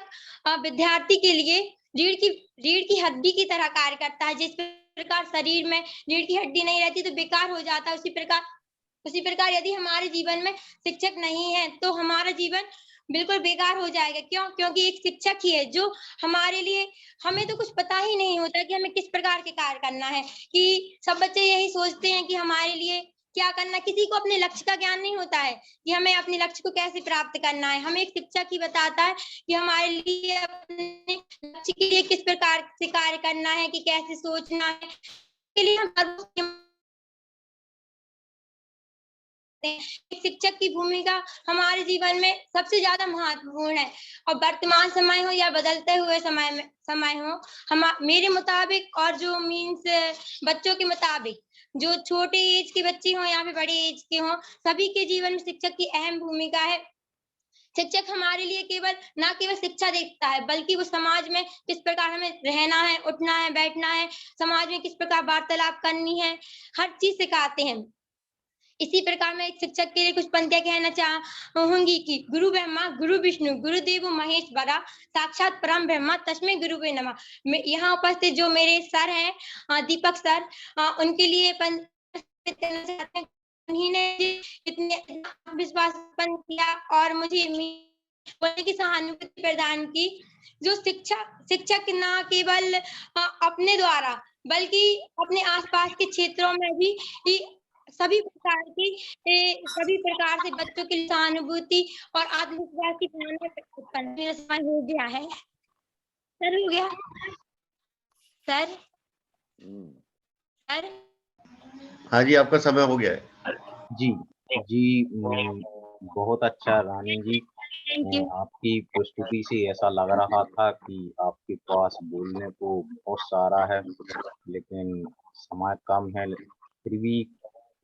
R: विद्यार्थी के लिए रीढ़ की हड्डी की तरह कार्य करता है। जिस प्रकार शरीर में रीढ़ की हड्डी नहीं रहती तो बेकार हो जाता है, उसी प्रकार यदि हमारे जीवन में शिक्षक नहीं है तो हमारा जीवन बिल्कुल बेकार हो जाएगा। क्यों? क्योंकि एक शिक्षक ही है जो हमारे लिए, हमें तो कुछ पता ही नहीं होता कि हमें किस प्रकार के कार्य करना है, कि सब बच्चे यही सोचते हैं कि हमारे लिए क्या करना। किसी को अपने लक्ष्य का ज्ञान नहीं होता है कि हमें अपने लक्ष्य को कैसे प्राप्त करना है। हमें एक शिक्षक ही बताता है कि हमारे लिए अपने लक्ष्य के लिए किस प्रकार से कार्य करना है, कि कैसे सोचना है। के लिए हम शिक्षक की भूमिका हमारे जीवन में सबसे ज्यादा महत्वपूर्ण है। और वर्तमान समय हो या बदलते हुए समय हो, मेरे मुताबिक और जो मीन्स बच्चों के मुताबिक, जो छोटे एज के बच्चे हो या फिर बड़े एज के हो, सभी के जीवन में शिक्षक की अहम भूमिका है। शिक्षक हमारे लिए ना केवल शिक्षा देता है, बल्कि वो समाज में किस प्रकार हमें रहना है, उठना है, बैठना है, समाज में किस प्रकार वार्तालाप करनी है, हर चीज सिखाते हैं। इसी प्रकार मैं एक शिक्षक के लिए कुछ पंक्तियां कहना चाहूंगी कि गुरु ब्रह्मा गुरु विष्णु गुरुदेव महेश्वरा साक्षात परम ब्रह्मा तस्मै गुरुवे नमः। यहाँ उपस्थित जो मेरे सर हैं दीपक सर, उनके लिए उन्होंने इतने विश्वासपन किया और मुझे बोलने की सहानुभूति प्रदान की। जो शिक्षक न केवल अपने द्वारा बल्कि अपने आसपास के क्षेत्रों में भी सभी प्रकार से बच्चों की सहानुभूति और आत्मविश्वास की भावना समय हो गया है। सर हो गया सर।
S: हाँ जी, आपका समय हो गया है।
B: जी बहुत अच्छा रानी जी, आपकी प्रस्तुति से ऐसा लग रहा था कि आपके पास बोलने को बहुत सारा है, लेकिन समय कम है। फिर भी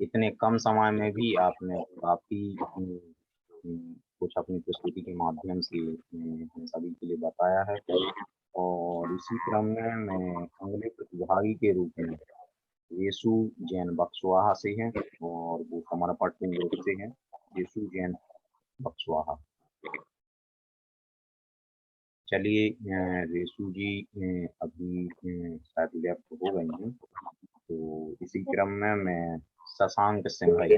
B: इतने कम समय में भी आपने काफी कुछ अपनी प्रस्तुति के माध्यम से हम सभी के लिए बताया है। और इसी क्रम में मैं अगले प्रतिभागी के रूप में येसु जैन बक्सवाहा से हैं और वो समर्पण ग्रुप से हैं। येसु जैन बक्सवाहा, चलिए रेसु जी अभी शायद व्यक्त हो गई हैं, तो इसी क्रम में मैं शशांक सिंघई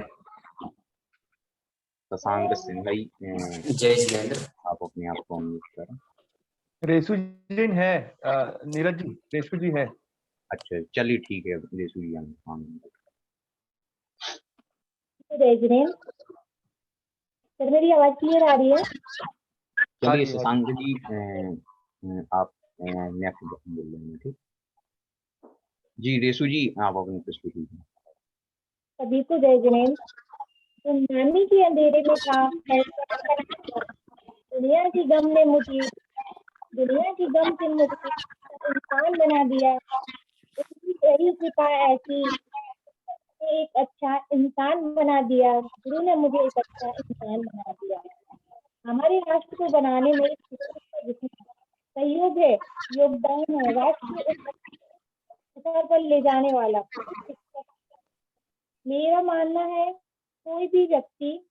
N: जय जिनेंद्र,
B: आप अपने आप को अनम्यूट करें।
F: रेसु जी है, नीरज जी रेसु जी है।
B: अच्छा चलिए ठीक है, रेसु जी
A: सर मेरी आवाज क्लियर आ रही है?
B: चलिए शशांक जी आप नेक्स्ट बोल रहे हैं, ठीक? जी रेसु जी आप अपनी प्रस्तुति।
A: सभी को जय जिनेंद्र। सुनामी के अंधेरे में था दुनिया की गम ने मुझे, दुनिया की गम से मुझे इंसान बना दिया। उसकी यही कृपा ऐसी एक अच्छा इंसान बना दिया। गुरु ने मुझे एक अच्छा इंसान बना दिया। हमारे राष्ट्र को बनाने में सहयोग है, योगदान है, राष्ट्र स्तर पर ले जाने वाला। मेरा मानना है कोई भी व्यक्ति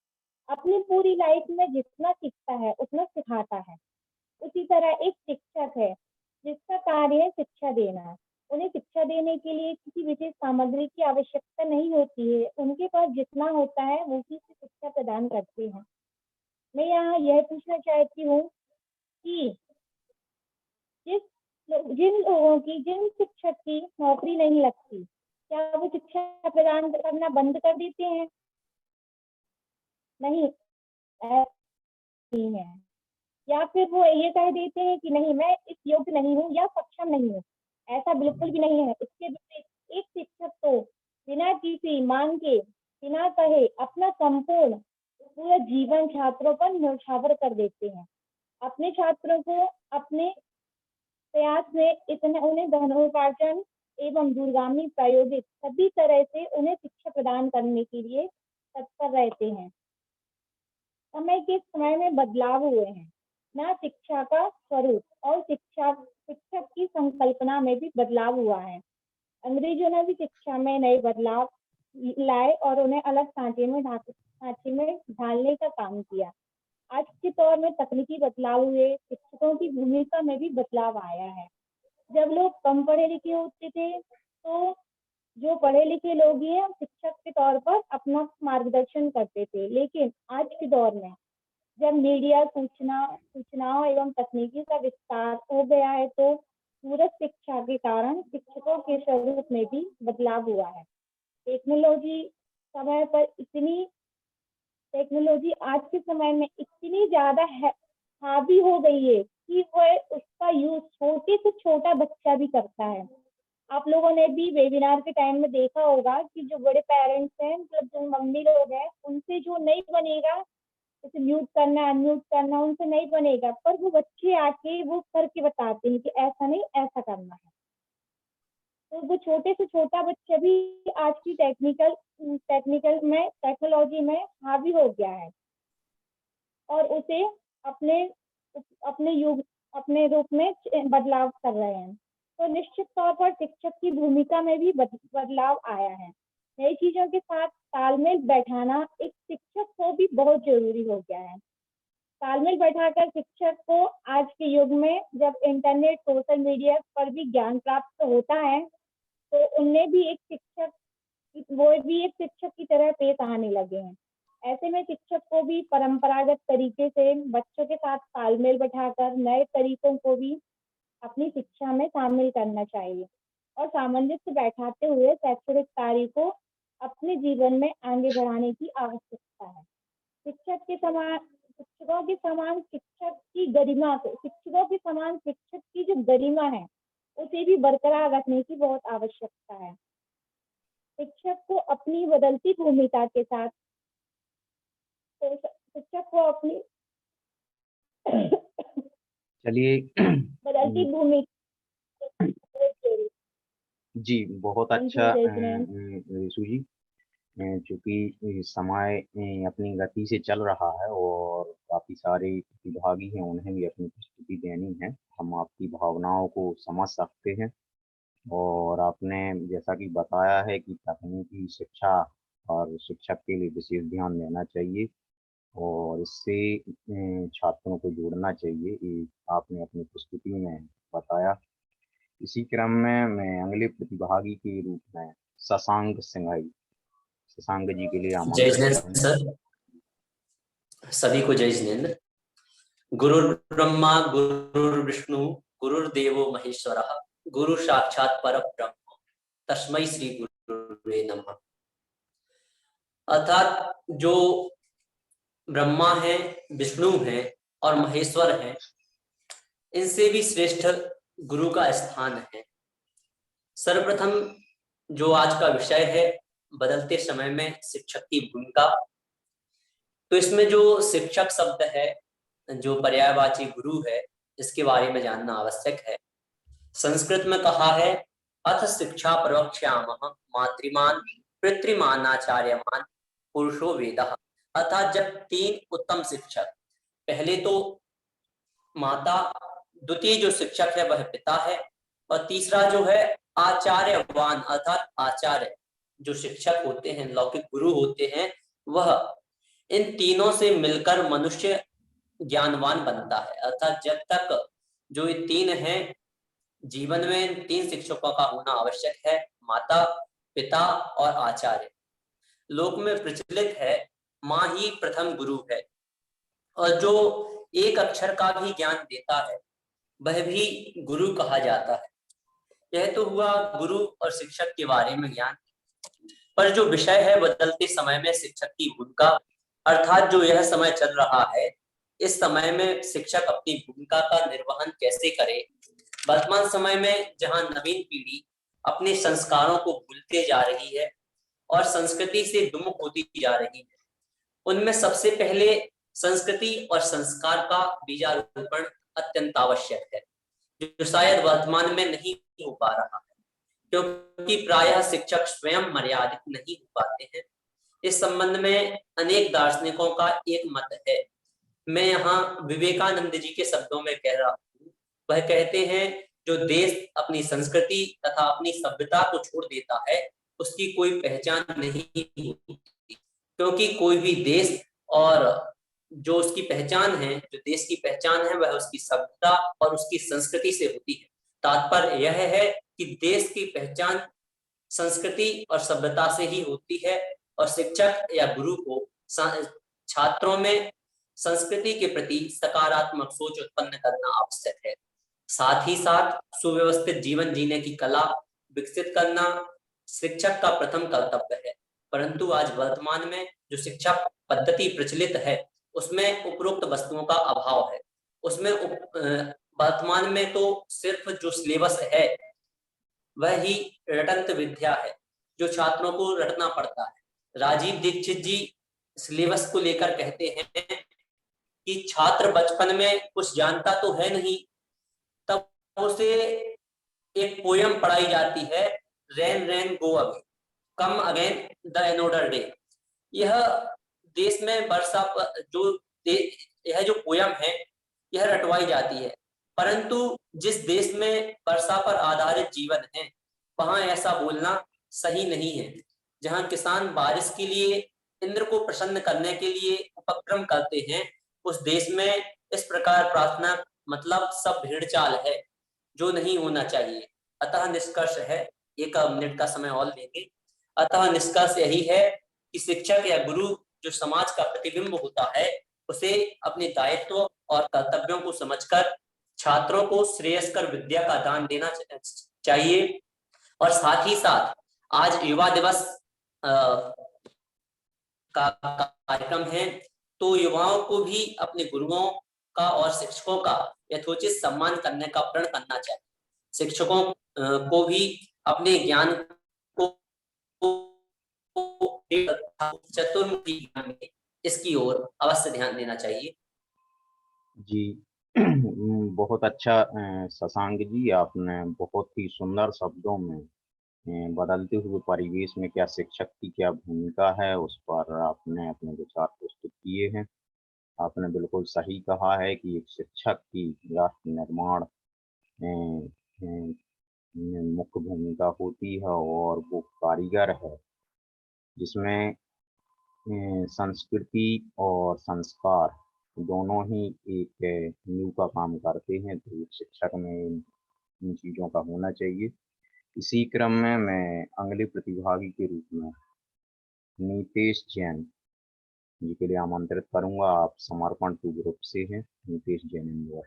A: अपनी पूरी लाइफ में जितना सीखता है उतना सिखाता है। उसी तरह एक शिक्षक है जिसका कार्य है शिक्षा देना। उन्हें शिक्षा देने के लिए किसी विशेष सामग्री की आवश्यकता नहीं होती है, उनके पास जितना होता है वो उसी से शिक्षा प्रदान करते हैं। मैं यहाँ यह पूछना चाहती हूँ कि जिन लोगों की, जिन शिक्षक की नौकरी नहीं लगती, क्या वो शिक्षा प्रदान करना बंद कर देते हैं? नहीं है। या फिर वो ये कह देते हैं कि नहीं मैं इस योग्य नहीं हूँ या सक्षम नहीं हूँ? ऐसा बिल्कुल भी नहीं है। इसके विपरीत एक शिक्षक तो बिना किसी मांग के, बिना कहे अपना संपूर्ण पूरा जीवन छात्रों पर न्यौछावर कर देते हैं। अपने छात्रों को अपने प्रयास में इतने उन्हें धनोपार्जन एवं दूरगामी प्रायोगिक सभी तरह से उन्हें शिक्षा प्रदान करने के लिए तत्पर रहते हैं। समय में बदलाव हुए हैं, ना शिक्षा का स्वरूप और शिक्षक की संकल्पना में भी बदलाव हुआ है। अंग्रेजों ने भी शिक्षा में नए बदलाव लाए और उन्हें अलग ढांचे में ढालने का काम किया। आज के दौर में तकनीकी बदलाव हुए, शिक्षकों की भूमिका में भी बदलाव आया है।
T: जब लोग कम पढ़े लिखे होते थे तो जो पढ़े लिखे लोग हैं शिक्षक के तौर पर अपना मार्गदर्शन करते थे, लेकिन आज के दौर में जब मीडिया सूचनाओं एवं तकनीकी का विस्तार हो गया है तो दूरस्थ शिक्षा के कारण शिक्षकों के स्वरूप में भी बदलाव हुआ है। टेक्नोलॉजी आज के समय में इतनी ज्यादा हावी हो गई है कि वह उसका यूज छोटे से छोटा बच्चा भी करता है। आप लोगों ने भी वेबिनार के टाइम में देखा होगा कि जो बड़े पेरेंट्स हैं, मतलब जो मम्मी लोग हैं, उनसे जो नहीं बनेगा, जैसे म्यूट करना अनम्यूट करना, उनसे नहीं बनेगा, पर वो बच्चे आके वो करके बताते हैं कि ऐसा नहीं ऐसा करना है। तो वो छोटे से छोटा बच्चा भी आज की टेक्नोलॉजी में हावी हो गया है और उसे अपने रूप में बदलाव कर रहे हैं। तो निश्चित तौर पर शिक्षक की भूमिका में भी बदलाव आया है। नई चीजों के साथ तालमेल बैठाना एक शिक्षक को भी बहुत जरूरी हो गया है। तालमेल बैठाकर शिक्षक को आज के युग में जब इंटरनेट सोशल मीडिया पर भी ज्ञान प्राप्त होता है तो उनमें भी एक शिक्षक की तरह पेश आने लगे हैं। ऐसे में शिक्षक को भी परंपरागत तरीके से बच्चों के साथ तालमेल बैठाकर नए तरीकों को भी अपनी शिक्षा में शामिल करना चाहिए और सामंजस्य बैठाते हुए शैक्षणिक कार्य को अपने जीवन में आगे बढ़ाने की आवश्यकता है। शिक्षकों के समान शिक्षक की जो गरिमा है उसे भी बरकरार रखने की बहुत आवश्यकता है। शिक्षक को अपनी बदलती भूमिका के साथ
B: चलिए
T: बदलती भूमिका
B: जी, बहुत अच्छा रिशु जी, चूंकि समय अपनी गति से चल रहा है और काफी सारे प्रतिभागी हैं, उन्हें भी अपनी प्रस्तुति देनी है। हम आपकी भावनाओं को समझ सकते हैं और आपने जैसा कि बताया है कि तकनीकी शिक्षा और शिक्षक के लिए विशेष ध्यान देना चाहिए और इससे छात्रों को जोड़ना चाहिए, ये आपने अपनी प्रस्तुति में बताया। इसी क्रम में मैं अगले प्रतिभागी के रूप में शशांक जी के लिए
U: जय जिनेंद्र सर, सभी को जय जिनेंद्र। गुरुर् ब्रह्मा गुरुर्विष्णु गुरुर्देवो महेश्वरः गुरु साक्षात परब्रह्म तस्मै श्री गुरुवे नमः। अर्थात जो ब्रह्मा है, विष्णु है और महेश्वर है, इनसे भी श्रेष्ठ गुरु का स्थान है। सर्वप्रथम जो आज का विषय है बदलते समय में शिक्षक की भूमिका, तो इसमें जो शिक्षक शब्द है, जो पर्यायवाची गुरु है, इसके बारे में जानना आवश्यक है। संस्कृत में कहा है अथ शिक्षा प्रवक्ष्यामः मातृमान पितृमानाचार्यमान पुरुषो वेदः। अर्थात जब तीन उत्तम शिक्षक, पहले तो माता, द्वितीय जो शिक्षक है वह पिता है और तीसरा जो है आचार्यवान, अर्थात आचार्य जो शिक्षक होते हैं, लौकिक गुरु होते हैं, वह इन तीनों से मिलकर मनुष्य ज्ञानवान बनता है। अर्थात जब तक जो ये तीन हैं, जीवन में इन तीन शिक्षकों का होना आवश्यक है, माता, पिता और आचार्य। लोक में प्रचलित है माँ ही प्रथम गुरु है और जो एक अक्षर का भी ज्ञान देता है वह भी गुरु कहा जाता है। यह तो हुआ गुरु और शिक्षक के बारे में ज्ञान, पर जो विषय है बदलते समय में शिक्षक की भूमिका, अर्थात जो यह समय चल रहा है, इस समय में शिक्षक अपनी भूमिका का निर्वहन कैसे करे। वर्तमान समय में जहां नवीन पीढ़ी अपने संस्कारों को भूलते जा रही है और संस्कृति से विमुख होती जा रही है, उनमें सबसे पहले संस्कृति और संस्कार का बीजारोपण अत्यंत आवश्यक है, जो शायद वर्तमान में नहीं हो पा रहा है, क्योंकि प्रायः शिक्षक स्वयं मर्यादित नहीं हो पाते हैं। इस संबंध में अनेक दार्शनिकों का एक मत है, मैं यहाँ विवेकानंद जी के शब्दों में कह रहा हूँ। वह कहते हैं जो देश अपनी संस्कृति तथा अपनी सभ्यता को छोड़ देता है उसकी कोई पहचान नहीं होती, क्योंकि कोई भी देश और जो उसकी पहचान है, जो देश की पहचान है, वह उसकी सभ्यता और उसकी संस्कृति से होती है। तात्पर्य यह है कि देश की पहचान संस्कृति और सभ्यता से ही होती है और शिक्षक या गुरु को छात्रों में संस्कृति के प्रति सकारात्मक सोच उत्पन्न करना आवश्यक है। साथ ही साथ सुव्यवस्थित जीवन जीने की कला विकसित करना शिक्षक का प्रथम कर्तव्य है। परंतु आज वर्तमान में जो शिक्षा पद्धति प्रचलित है उसमें उपरोक्त वस्तुओं का अभाव है। उसमें वर्तमान में तो सिर्फ जो सिलेबस है वह ही रटंत विद्या है जो छात्रों को रटना पड़ता है। राजीव दीक्षित जी सिलेबस को लेकर कहते हैं कि छात्र बचपन में कुछ जानता तो है नहीं, तब उसे एक पोयम पढ़ाई जाती है, rain rain go away come again the another day. यह देश में वर्षा यह जो पोयम है यह रटवाई जाती है, परंतु जिस देश में वर्षा पर आधारित जीवन है वहां ऐसा बोलना सही नहीं है। जहां किसान बारिश के लिए इंद्र को प्रसन्न करने के लिए उपक्रम करते हैं, उस देश में इस प्रकार प्रार्थना मतलब सब भीड़ चाल है जो नहीं होना चाहिए। अतः निष्कर्ष है, 1 मिनट का समय और लेंगे। अतः निष्कर्ष यही है कि शिक्षक या गुरु जो समाज का प्रतिबिंब होता है उसे अपने दायित्व और कर्तव्यों को समझकर छात्रों को श्रेयस्कर विद्या का दान देना चाहिए। और साथ ही साथ आज युवा दिवस का कार्यक्रम है, तो युवाओं को भी अपने गुरुओं का और शिक्षकों का यथोचित सम्मान करने का प्रण करना चाहिए। शिक्षकों को भी अपने ज्ञान को चतुर्मुखी ज्ञान में इसकी ओर अवश्य ध्यान देना चाहिए।
B: जी बहुत अच्छा शशांक जी, आपने बहुत ही सुंदर शब्दों में बदलते हुए परिवेश में क्या शिक्षक की क्या भूमिका है उस पर आपने अपने विचार प्रस्तुत किए हैं। आपने बिल्कुल सही कहा है कि एक शिक्षक की राष्ट्र निर्माण में मुख्य भूमिका होती है और वो कारीगर है जिसमें संस्कृति और संस्कार दोनों ही एक नींव का काम करते हैं। तो एक शिक्षक में इन चीज़ों का होना चाहिए। इसी क्रम में मैं अगले प्रतिभागी के रूप में नीतेश जैन जी के लिए आमंत्रित करूंगा। आप समर्पण टू ग्रुप से हैं। नीतेश जैन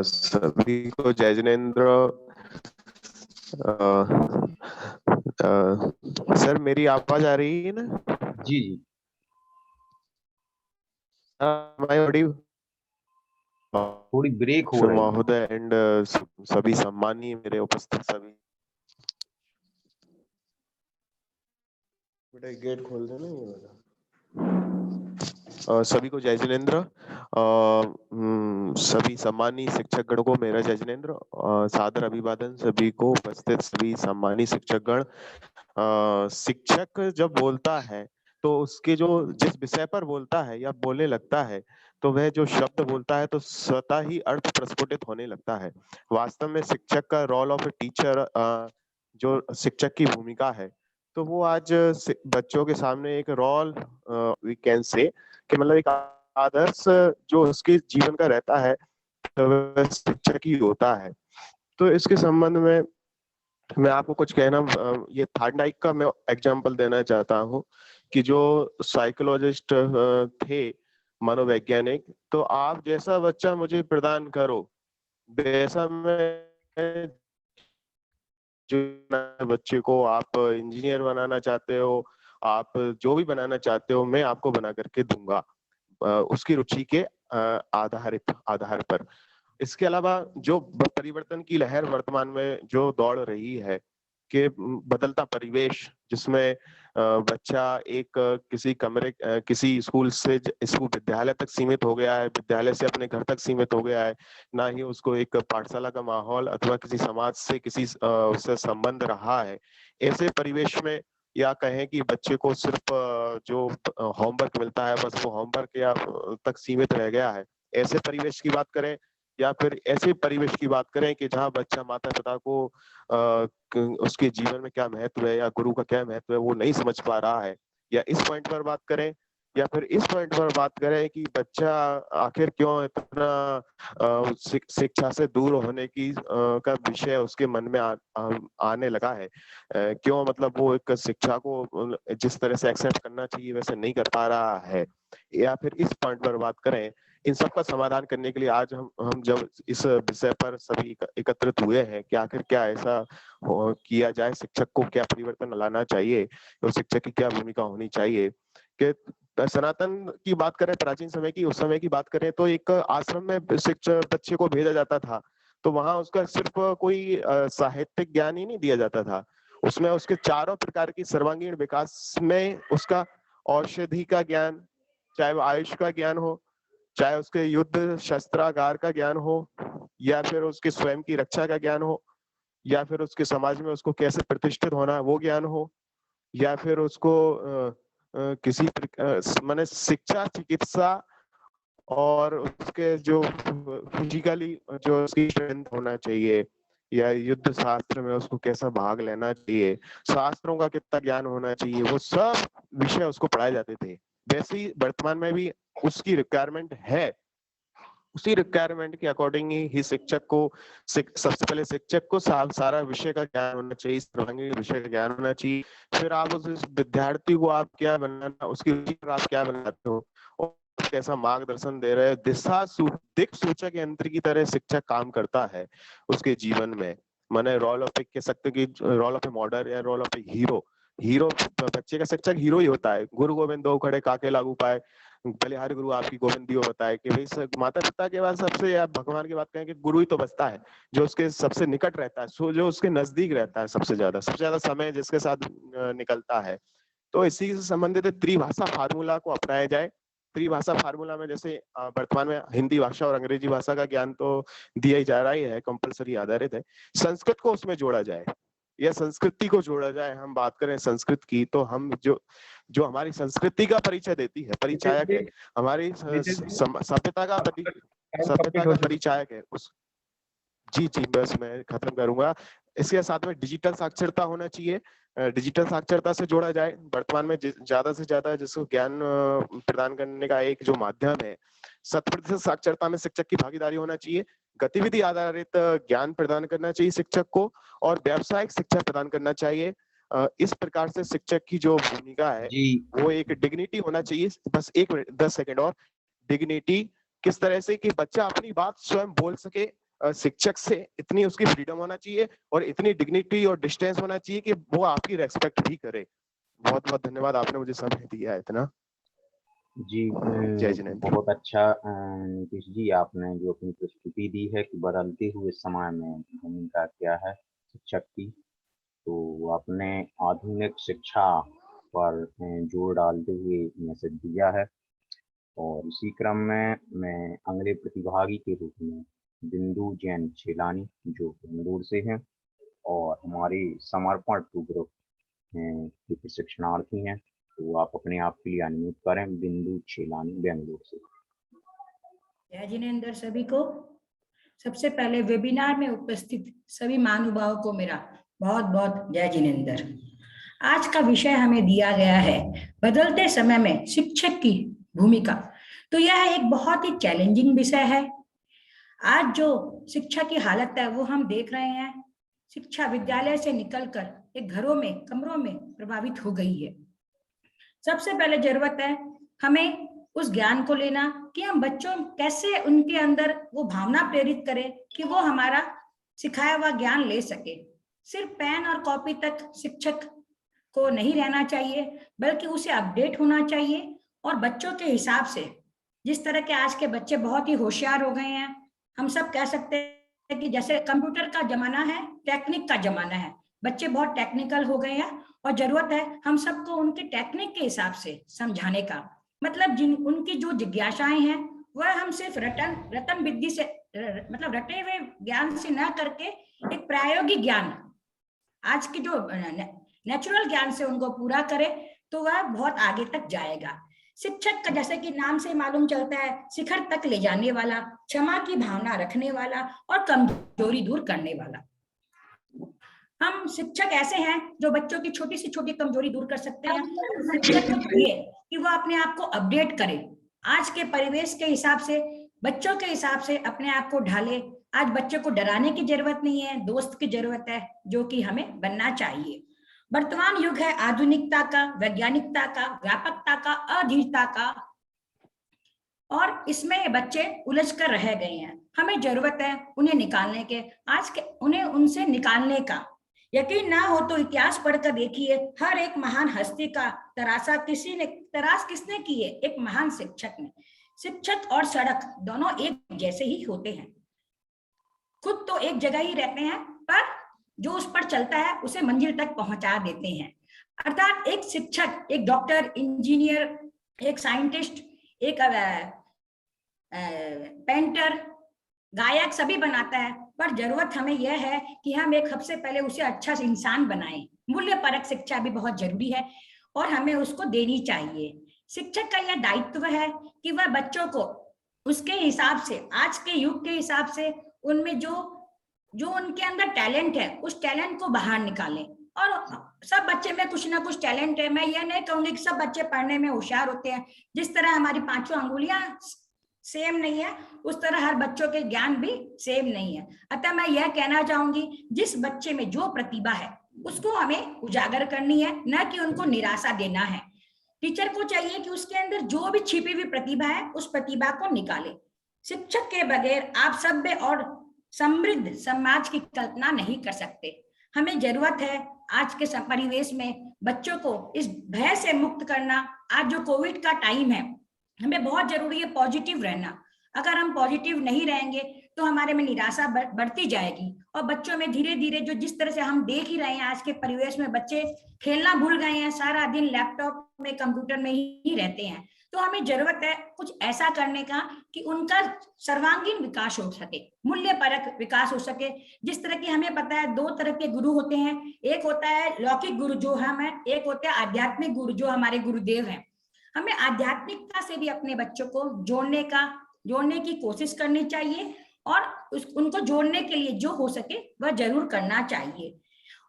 D: सभी को जय जिनेंद्र। सर मेरी आवाज आ रही है ना?
B: जी जी थोड़ी ब्रेक हो रही है
D: महोदय एंड सभी सम्मानीय मेरे उपस्थित सभी, बेटा गेट खोल देना ये वाला। सभी को जय जिनेंद्र। सभी सम्मानीय शिक्षक गण को मेरा जय जिनेंद्र। सादर अभिवादन सभी को उपस्थित सभी सम्मानीय शिक्षक गण। शिक्षक जब बोलता है तो उसके जो जिस विषय पर बोलता है या बोलने लगता है तो वह जो शब्द बोलता है तो स्वतः ही अर्थ प्रस्फुटित होने लगता है। वास्तव में शिक्षक का रोल ऑफ ए टीचर, जो शिक्षक की भूमिका है, तो वो आज बच्चों के सामने एक रोल वी कैन से कि मतलब एक आदर्श जो उसके जीवन का रहता है तो वह शिक्षक ही होता है। तो इसके संबंध में मैं आपको कुछ कहना, ये थार्डनाइक का मैं एग्जांपल देना चाहता हूँ कि जो साइकोलॉजिस्ट थे, मनोवैज्ञानिक, तो आप जैसा बच्चा मुझे प्रदान करो वैसा मैं जो बच्चे को, आप इंजीनियर बनाना चाहते हो, आप जो भी बनाना चाहते हो, मैं आपको बना करके दूंगा उसकी रुचि के आधार पर। इसके अलावा जो परिवर्तन की लहर वर्तमान में जो दौड़ रही है कि बदलता परिवेश जिसमें बच्चा एक किसी कमरे, किसी स्कूल से स्कूल विद्यालय तक सीमित हो गया है, विद्यालय से अपने घर तक सीमित हो गया है, ना ही उसको एक पाठशाला का माहौल अथवा किसी समाज से किसी उससे संबंध रहा है। ऐसे परिवेश में या कहें कि बच्चे को सिर्फ जो होमवर्क मिलता है बस वो होमवर्क या तक सीमित रह गया है, ऐसे परिवेश की बात करें या फिर ऐसे परिवेश की बात करें कि जहां बच्चा माता पिता को उसके जीवन में क्या महत्व है या गुरु का क्या महत्व है वो नहीं समझ पा रहा है, या इस पॉइंट पर बात करें या फिर इस पॉइंट पर बात करें कि बच्चा आखिर क्यों इतना शिक्षा से दूर होने की का विषय उसके मन में आने लगा है, क्यों मतलब वो एक शिक्षा को जिस तरह से एक्सेप्ट करना चाहिए वैसे नहीं कर पा रहा है, या फिर इस पॉइंट पर बात करें, इन सब का समाधान करने के लिए आज हम जब इस विषय पर सभी एकत्रित हुए हैं कि आखिर क्या ऐसा किया जाए, शिक्षक को क्या परिवर्तन लाना चाहिए और शिक्षक की क्या भूमिका होनी चाहिए। कि सनातन की बात करें, प्राचीन समय की, उस समय की बात करें तो एक आश्रम में शिक्षक बच्चे को भेजा जाता था, तो वहां उसका सिर्फ कोई साहित्यिक ज्ञान ही नहीं दिया जाता था, उसमें उसके चारों प्रकार की सर्वांगीण विकास में उसका औषधि का ज्ञान, चाहे वो आयुष का ज्ञान हो, चाहे उसके युद्ध शस्त्रागार का ज्ञान हो, या फिर उसके स्वयं की रक्षा का ज्ञान हो, या फिर उसके समाज में उसको कैसे प्रतिष्ठित होना वो ज्ञान हो, या फिर उसको किसी माने शिक्षा, चिकित्सा और उसके जो फिजिकली जो उसकी स्ट्रेंथ होना चाहिए, या युद्ध शास्त्र में उसको कैसा भाग लेना चाहिए, शास्त्रों का कितना ज्ञान होना चाहिए, वो सब विषय उसको पढ़ाए जाते थे। वैसे ही वर्तमान में भी उसकी रिक्वायरमेंट है, उसी रिक्वायरमेंट के अकॉर्डिंग ही शिक्षक को सबसे पहले शिक्षक को सारा विषय का ज्ञान होना चाहिए, सर्वांगीण विषय का ज्ञान होना चाहिए। फिर आप उस विद्यार्थी को आप क्या बनाना, उसकी रुचि पर आप क्या बनाते हो और कैसा मार्गदर्शन दे रहे हो, दिक्सूचक यंत्र की तरह शिक्षक काम करता है उसके जीवन में। माने रोल ऑफ कह सकते कि रोल ऑफ ए मॉडल या रोल ऑफ ए हीरो बच्चे का शिक्षक हीरो ही होता है। गुरु गोविंद दो खड़े काके लागू पाए, पहले हर गुरु आपकी गोविंद दियो बताए कि भाई माता पिता के बाद सबसे, या भगवान की बात करें कि गुरु ही तो बचता है जो उसके सबसे निकट रहता है, जो उसके नजदीक रहता है, सबसे ज्यादा समय जिसके साथ निकलता है। तो इसी से संबंधित त्रिभाषा फार्मूला को अपनाया जाए। त्रिभाषा फार्मूला में जैसे वर्तमान में हिंदी भाषा और अंग्रेजी भाषा का ज्ञान तो दिया ही जा रहा ही है, कंपलसरी आधारित है, संस्कृत को उसमें जोड़ा जाए या संस्कृति को जोड़ा जाए। हम बात करें संस्कृत की तो हम जो हमारी संस्कृति का परिचय देती है, परिचायक है, हमारी सभ्यता का परिचायक है उस। जी बस मैं खत्म करूंगा। इसके साथ में डिजिटल साक्षरता होना चाहिए, डिजिटल साक्षरता से जोड़ा जाए। वर्तमान में ज्यादा से ज्यादा जिसको ज्ञान प्रदान करने का एक जो माध्यम है, 100% साक्षरता में शिक्षक की भागीदारी होना चाहिए, गतिविधि आधारित ज्ञान प्रदान करना चाहिए शिक्षक को, और व्यावसायिक शिक्षा प्रदान करना चाहिए। इस प्रकार से शिक्षक की जो भूमिका है वो एक डिग्निटी होना चाहिए। बस 1 मिनट 10 सेकंड और। डिग्निटी किस तरह से कि बच्चा अपनी बात स्वयं बोल सके, शिक्षक से इतनी उसकी फ्रीडम होना चाहिए और इतनी डिग्निटी और डिस्टेंस होना चाहिए कि वो आपकी रेस्पेक्ट भी करे। बहुत बहुत धन्यवाद, आपने मुझे समय दिया है इतना।
B: जी
D: जय जिनेंद्र।
B: बहुत अच्छा नीतीश जी, आपने जो अपनी प्रस्तुति दी है कि बदलते हुए समय में भूमिका क्या है शिक्षक की, तो आपने आधुनिक शिक्षा पर जोर डालते हुए मैसेज दिया है। और इसी क्रम में मैं अगले प्रतिभागी के रूप में बिंदु जैन छेलानी जो बेंगलुरु से हैं और हमारे समर्पण टू ग्रुप के प्रशिक्षणार्थी हैं, तो आप अपने आप के लिए अनम्यूट करें। बिंदु छेलानी बेंगलुरु से।
C: जय जिनेंद्र सभी को। सबसे पहले वेबिनार में उपस्थित सभी महानुभावों को मेरा बहुत बहुत जय जिनेंद्र। आज का विषय हमें दिया गया है बदलते समय में शिक्षक की भूमिका। तो यह एक बहुत ही चैलेंजिंग विषय है। आज जो शिक्षा की हालत है वो हम देख रहे हैं। शिक्षा विद्यालय से निकलकर एक घरों में, कमरों में प्रभावित हो गई है। सबसे पहले जरूरत है हमें उस ज्ञान को लेना कि हम बच्चों कैसे उनके अंदर वो भावना प्रेरित करें कि वो हमारा सिखाया हुआ ज्ञान ले सके। सिर्फ पेन और कॉपी तक शिक्षक को नहीं रहना चाहिए, बल्कि उसे अपडेट होना चाहिए और बच्चों के हिसाब से। जिस तरह के आज के बच्चे बहुत ही होशियार हो गए हैं, हम सब कह सकते हैं कि जैसे कंप्यूटर का जमाना है, टेक्निक का जमाना है, बच्चे बहुत टेक्निकल हो गए हैं और जरूरत है हम सबको उनके टेक्निक के हिसाब से समझाने का। मतलब उनकी जो जिज्ञासाएं हैं वह हम सिर्फ रटन विधि से, मतलब रटे हुए ज्ञान से ना करके एक प्रायोगिक ज्ञान, आज के जो नेचुरल ज्ञान से उनको पूरा करे तो वह बहुत आगे तक जाएगा। शिक्षक का जैसे कि नाम से मालूम चलता है, शिखर तक ले जाने वाला, क्षमा की भावना रखने वाला और कमजोरी दूर करने वाला। हम शिक्षक ऐसे हैं जो बच्चों की छोटी से छोटी कमजोरी दूर कर सकते हैं। शिक्षक को चाहिए कि वो अपने आप को अपडेट करे, आज के परिवेश के हिसाब से, बच्चों के हिसाब से अपने आप को ढाले। आज बच्चों को डराने की जरूरत नहीं है, दोस्त की जरूरत है, जो कि हमें बनना चाहिए। वर्तमान युग है आधुनिकता का, वैज्ञानिकता का, व्यापकता का, अधीरता का, और इसमें बच्चे उलझ कर रह गए हैं। हमें जरूरत है उन्हें निकालने के, उन्हें उनसे निकालने का। यकीन ना हो तो इतिहास पढ़कर देखिए, हर एक महान हस्ती का तराश किसने की है? एक महान शिक्षक ने। शिक्षक और सड़क दोनों एक जैसे ही होते हैं, खुद तो एक जगह ही रहते हैं, पर जो उस पर चलता है उसे मंजिल तक पहुंचा देते हैं। अर्थात एक शिक्षक एक डॉक्टर, इंजीनियर, एक साइंटिस्ट, एक पेंटर, गायक सभी बनाता है, पर जरूरत हमें यह है कि हम एक सबसे पहले उसे अच्छा से इंसान बनाएं। मूल्य परक शिक्षा भी बहुत जरूरी है और हमें उसको देनी चाहिए। शिक्षक का यह दायित्व है कि वह बच्चों को उसके हिसाब से, आज के युग के हिसाब से, उनमें जो उनके अंदर टैलेंट है उस टैलेंट को बाहर निकालें। और सब बच्चे में कुछ ना कुछ टैलेंट है। मैं ये नहीं कहूंगी कि सब बच्चे पढ़ने में होशियार होते हैं। जिस तरह हमारी 5 अंगुलियां सेम नहीं है, उस तरह हर बच्चों के ज्ञान भी सेम नहीं है। अतः मैं यह कहना चाहूंगी, जिस बच्चे में जो प्रतिभा है उसको हमें उजागर करनी है, न कि उनको निराशा देना है। टीचर को चाहिए कि उसके अंदर जो भी छिपी हुई प्रतिभा है उस प्रतिभा को निकाले। शिक्षक के बगैर आप सभ्य और समृद्ध समाज की कल्पना नहीं कर सकते। हमें जरूरत है आज के परिवेश में बच्चों को इस भय से मुक्त करना। आज जो कोविड का टाइम है, हमें बहुत जरूरी है पॉजिटिव रहना। अगर हम पॉजिटिव नहीं रहेंगे तो हमारे में निराशा बढ़ती जाएगी, और बच्चों में धीरे धीरे जो जिस तरह से हम देख ही रहे हैं आज के परिवेश में, बच्चे खेलना भूल गए हैं, सारा दिन लैपटॉप में, कंप्यूटर में ही रहते हैं। तो हमें जरूरत है कुछ ऐसा करने का कि उनका सर्वांगीण विकास हो सके, मूल्य परक विकास हो सके। जिस तरह की हमें पता है 2 तरह के गुरु होते हैं, एक होता है लौकिक गुरु जो हम है, एक होते हैं आध्यात्मिक गुरु जो हमारे गुरुदेव हैं। हमें आध्यात्मिकता से भी अपने बच्चों को जोड़ने की कोशिश करनी चाहिए, और उनको जोड़ने के लिए जो हो सके वह जरूर करना चाहिए।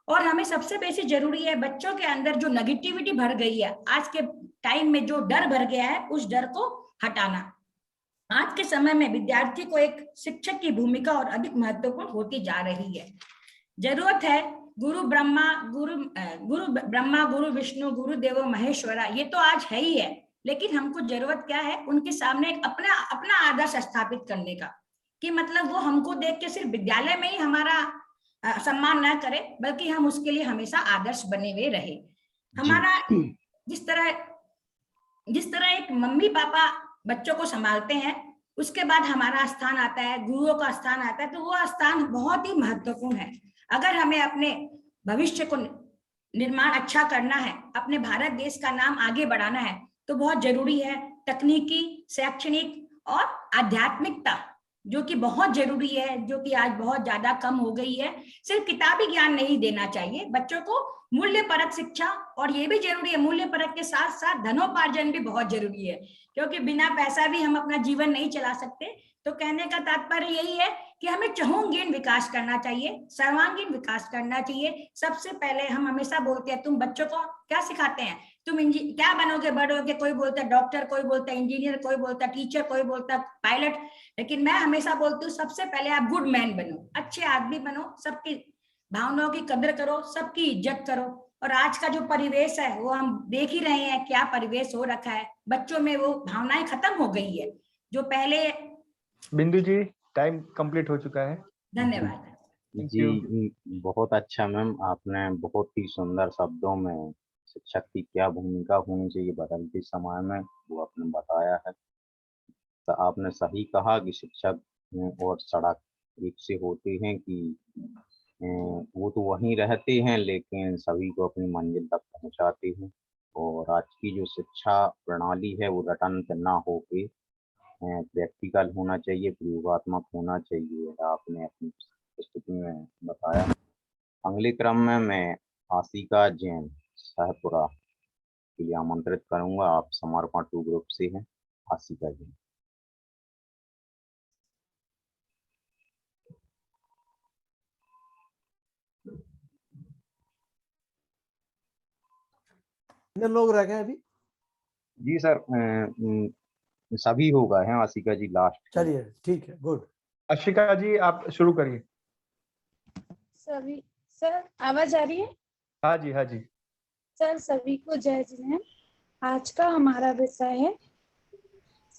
C: और हमें सबसे बेसी जरूरी है बच्चों के अंदर जो नेगेटिविटी भर गई है, आज के टाइम में जो डर भर गया है, उस डर को हटाना। आज के समय में विद्यार्थी को एक शिक्षक की भूमिका और अधिक महत्वपूर्ण होती जा रही है। जरूरत है गुरु ब्रह्मा गुरु विष्णु गुरु देवो महेश्वरा, ये तो आज है ही है, लेकिन हमको जरूरत क्या है, उनके सामने एक अपना आदर्श स्थापित करने का, कि मतलब वो हमको देख के सिर्फ विद्यालय में ही हमारा सम्मान न करे, बल्कि हम उसके लिए हमेशा आदर्श बने हुए रहे। हमारा जिस तरह एक मम्मी पापा बच्चों को संभालते हैं, उसके बाद हमारा स्थान आता है, गुरुओं का स्थान आता है, तो वो स्थान बहुत ही महत्वपूर्ण है। अगर हमें अपने भविष्य को निर्माण अच्छा करना है, अपने भारत देश का नाम आगे बढ़ाना है, तो बहुत जरूरी है तकनीकी, शैक्षणिक और आध्यात्मिकता, जो कि बहुत जरूरी है, जो कि आज बहुत ज्यादा कम हो गई है। सिर्फ किताबी ज्ञान नहीं देना चाहिए बच्चों को, मूल्य परक शिक्षा, और ये भी जरूरी है मूल्य परक के साथ साथ धनोपार्जन भी बहुत जरूरी है, क्योंकि बिना पैसा भी हम अपना जीवन नहीं चला सकते। तो कहने का तात्पर्य यही है कि हमें चहुंगीन विकास करना चाहिए, सर्वांगीण विकास करना चाहिए। सबसे पहले हम हमेशा बोलते हैं, तुम बच्चों को क्या सिखाते हैं, तुम क्या बनोगे बड़े होके? कोई बोलता है डॉक्टर, कोई बोलता है इंजीनियर, कोई बोलता है टीचर, कोई बोलता है पायलट, लेकिन मैं हमेशा बोलती हूँ सबसे पहले आप गुड मैन बनो, अच्छे आदमी बनो, सबकी भावनाओं की कदर करो, सबकी इज्जत करो। और आज का जो परिवेश है वो हम देख ही रहे हैं, क्या परिवेश हो रखा है, बच्चों में वो भावनाएं खत्म हो गई है जो पहले।
F: बिंदु जी, टाइम कंप्लीट हो चुका है।
C: धन्यवाद
B: जी, बहुत अच्छा मैम, आपने बहुत ही सुंदर शब्दों में शिक्षक की क्या भूमिका होनी चाहिए बदलते समय में वो आपने बताया है। तो आपने सही कहा कि शिक्षक और सड़क एक से होते हैं, कि वो तो वहीं रहते हैं लेकिन सभी को अपनी मंजिल तक पहुंचाते हैं। और आज की जो शिक्षा प्रणाली है वो रटंत ना होके प्रैक्टिकल होना चाहिए, प्रयोगात्मक होना चाहिए, आपने अपनी प्रस्तुति में बताया। अगले क्रम में मैं आशिका जैन शाहपुरा के लिए आमंत्रित करूंगा। आप समर्पण 2 ग्रुप से हैं। आशिका जैन।
E: कितने लोग रह गए अभी?
B: जी सर, सभी हो गए हैं, आशिका जी लास्ट।
E: चलिए ठीक है, गुड।
F: आशिका जी आप शुरू करिए।
G: सभी सर, आवाज आ रही है?
F: हाँ जी, हाँ जी।
G: सर सभी को जय जिनेंद्र। आज का हमारा विषय है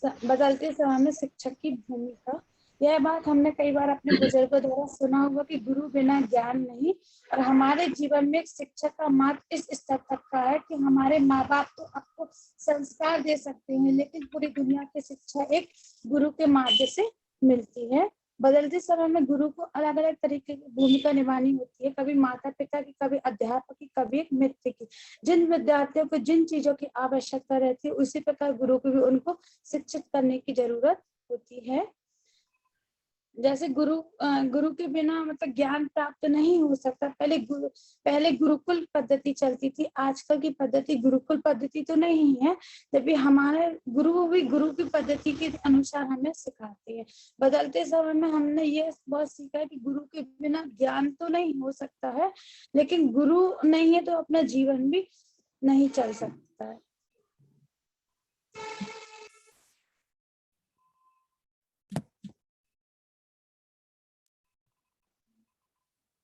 G: बदलते समय में शिक्षक की भूमिका। यह बात हमने कई बार अपने बुजुर्गों द्वारा सुना होगा कि गुरु बिना ज्ञान नहीं, और हमारे जीवन में एक शिक्षक का मात्र इस स्तर तक का है कि हमारे माँ बाप तो आपको संस्कार दे सकते हैं, लेकिन पूरी दुनिया की शिक्षा एक गुरु के माध्यम से मिलती है। बदलते समय में गुरु को अलग अलग तरीके की भूमिका निभानी होती है, कभी माता पिता की, कभी अध्यापक की, कभी एक मित्र की। जिन विद्यार्थियों को जिन चीजों की आवश्यकता रहती है, उसी प्रकार गुरु को भी उनको शिक्षित करने की जरूरत होती है। जैसे गुरु के बिना मतलब ज्ञान प्राप्त नहीं हो सकता। पहले गुरुकुल पद्धति चलती थी, आजकल की पद्धति गुरुकुल पद्धति तो नहीं है, जबकि हमारे गुरु भी गुरु की पद्धति के अनुसार हमें सिखाते हैं। बदलते समय में हमने ये बहुत सीखा है कि गुरु के बिना ज्ञान तो नहीं हो सकता है, लेकिन गुरु नहीं है तो अपना जीवन भी नहीं चल सकता है।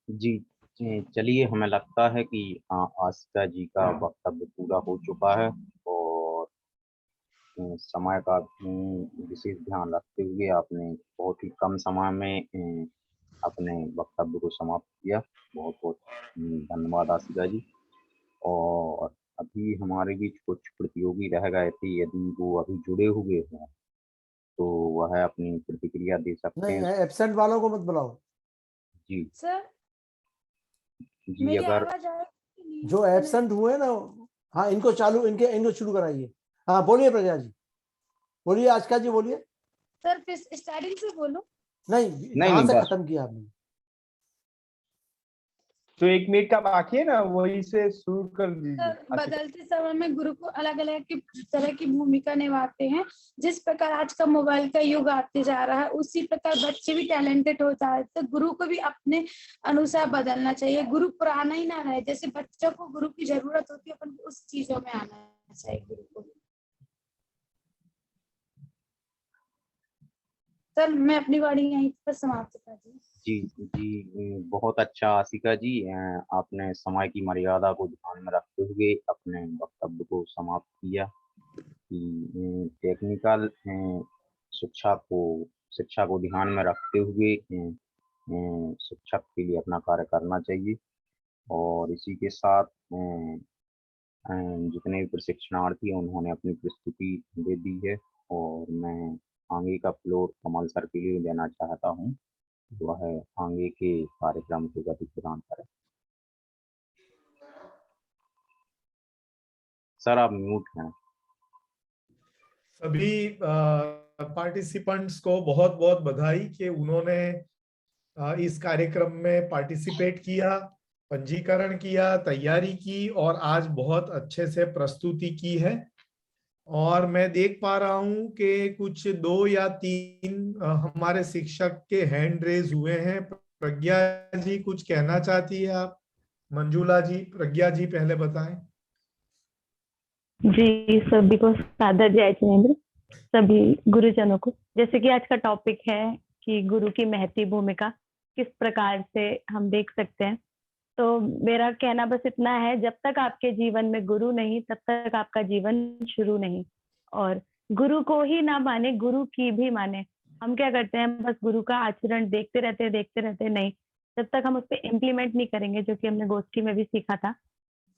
B: जी, चलिए, हमें लगता है कि आशिका जी का वक्तव्य पूरा हो चुका है, और समय का विशेष ध्यान रखते हुए आपने बहुत ही कम समय में अपने वक्तव्य को समाप्त किया। बहुत बहुत धन्यवाद आशिका जी। और अभी हमारे बीच कुछ प्रतियोगी रह गए थे, यदि वो अभी जुड़े हुए हैं तो वह अपनी प्रतिक्रिया दे सकते हैं।
E: नहीं, एब्सेंट वालों को मत बुलाओ।
B: जी
G: सर
B: जी,
G: मेरी
B: अगर
G: आवाज आ रही है?
E: जो एब्सेंट हुए ना, हाँ इनको शुरू कराइए। हाँ बोलिए प्रज्ञा जी, बोलिए आशिका जी, बोलिए।
G: सर फिर स्टार्टिंग से बोलो।
E: नहीं,
B: नहीं,
E: कहाँ से
B: बस
E: खत्म किया आपने?
F: तो 1 मिनट का बाकी है ना, वही से शुरू कर दीजिए।
G: बदलते समय में गुरु को अलग अलग की तरह की भूमिका निभाते हैं। जिस प्रकार आज का मोबाइल का युग आते जा रहा है, उसी प्रकार बच्चे भी टैलेंटेड हो जा रहे हैं, तो गुरु को भी अपने अनुसार बदलना चाहिए। गुरु पुराना ही ना रहे, जैसे बच्चों को गुरु की जरूरत होती है, अपन को उस चीजों में आना चाहिए गुरु को। सर मैं अपनी वाणी यहीं पर समाप्त कर दी।
B: जी, बहुत अच्छा आशिका जी, आपने समय की मर्यादा को ध्यान में रखते हुए अपने वक्तव्य को समाप्त किया कि टेक्निकल शिक्षा को ध्यान में रखते हुए शिक्षक के लिए अपना कार्य करना चाहिए। और इसी के साथ जितने भी प्रशिक्षणार्थी हैं उन्होंने अपनी प्रस्तुति दे दी है, और मैं आगे का फ्लोर कमल सर के लिए देना चाहता हूँ, वह आगे के कार्यक्रम को गति प्रदान करें। सर आप म्यूट हैं।
V: सभी पार्टिसिपेंट्स को बहुत बहुत बधाई कि उन्होंने इस कार्यक्रम में पार्टिसिपेट किया, पंजीकरण किया, तैयारी की और आज बहुत अच्छे से प्रस्तुति की है। और मैं देख पा रहा हूं कि कुछ 2 या 3 हमारे शिक्षक के हैंड रेज हुए हैं। प्रज्ञा जी कुछ कहना चाहती है आप? मंजुला जी, प्रज्ञा जी पहले बताएं।
W: जी, सभी को सादर जय जिनेंद्र, सभी गुरुजनों को। जैसे कि आज का टॉपिक है कि गुरु की महती भूमिका किस प्रकार से हम देख सकते हैं, तो मेरा कहना बस इतना है, जब तक आपके जीवन में गुरु नहीं तब तक आपका जीवन शुरू नहीं। और गुरु को ही ना माने, गुरु की भी माने। हम क्या करते हैं, बस गुरु का आचरण देखते रहते नहीं, जब तक हम उस पर इम्प्लीमेंट नहीं करेंगे, जो कि हमने गोष्ठी में भी सीखा था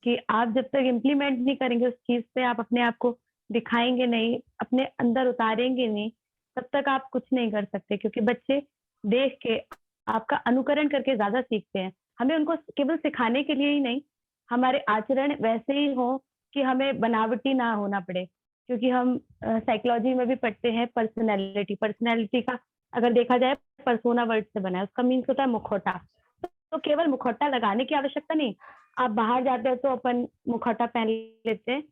W: कि आप जब तक इम्प्लीमेंट नहीं करेंगे उस चीज पे, आप अपने आप को दिखाएंगे नहीं, अपने अंदर उतारेंगे नहीं, तब तक आप कुछ नहीं कर सकते। क्योंकि बच्चे देख के आपका अनुकरण करके ज्यादा सीखते हैं। हमें उनको केवल सिखाने के लिए ही नहीं, हमारे आचरण वैसे ही हो कि हमें बनावटी ना होना पड़े। क्योंकि हम साइकोलॉजी में भी पढ़ते हैं पर्सनैलिटी का अगर देखा जाए पर्सोना वर्ड से बना है, उसका मीन्स होता है मुखौटा। तो केवल मुखौटा लगाने की आवश्यकता नहीं, आप बाहर जाते हो तो अपन मुखौटा पहन लेते हैं,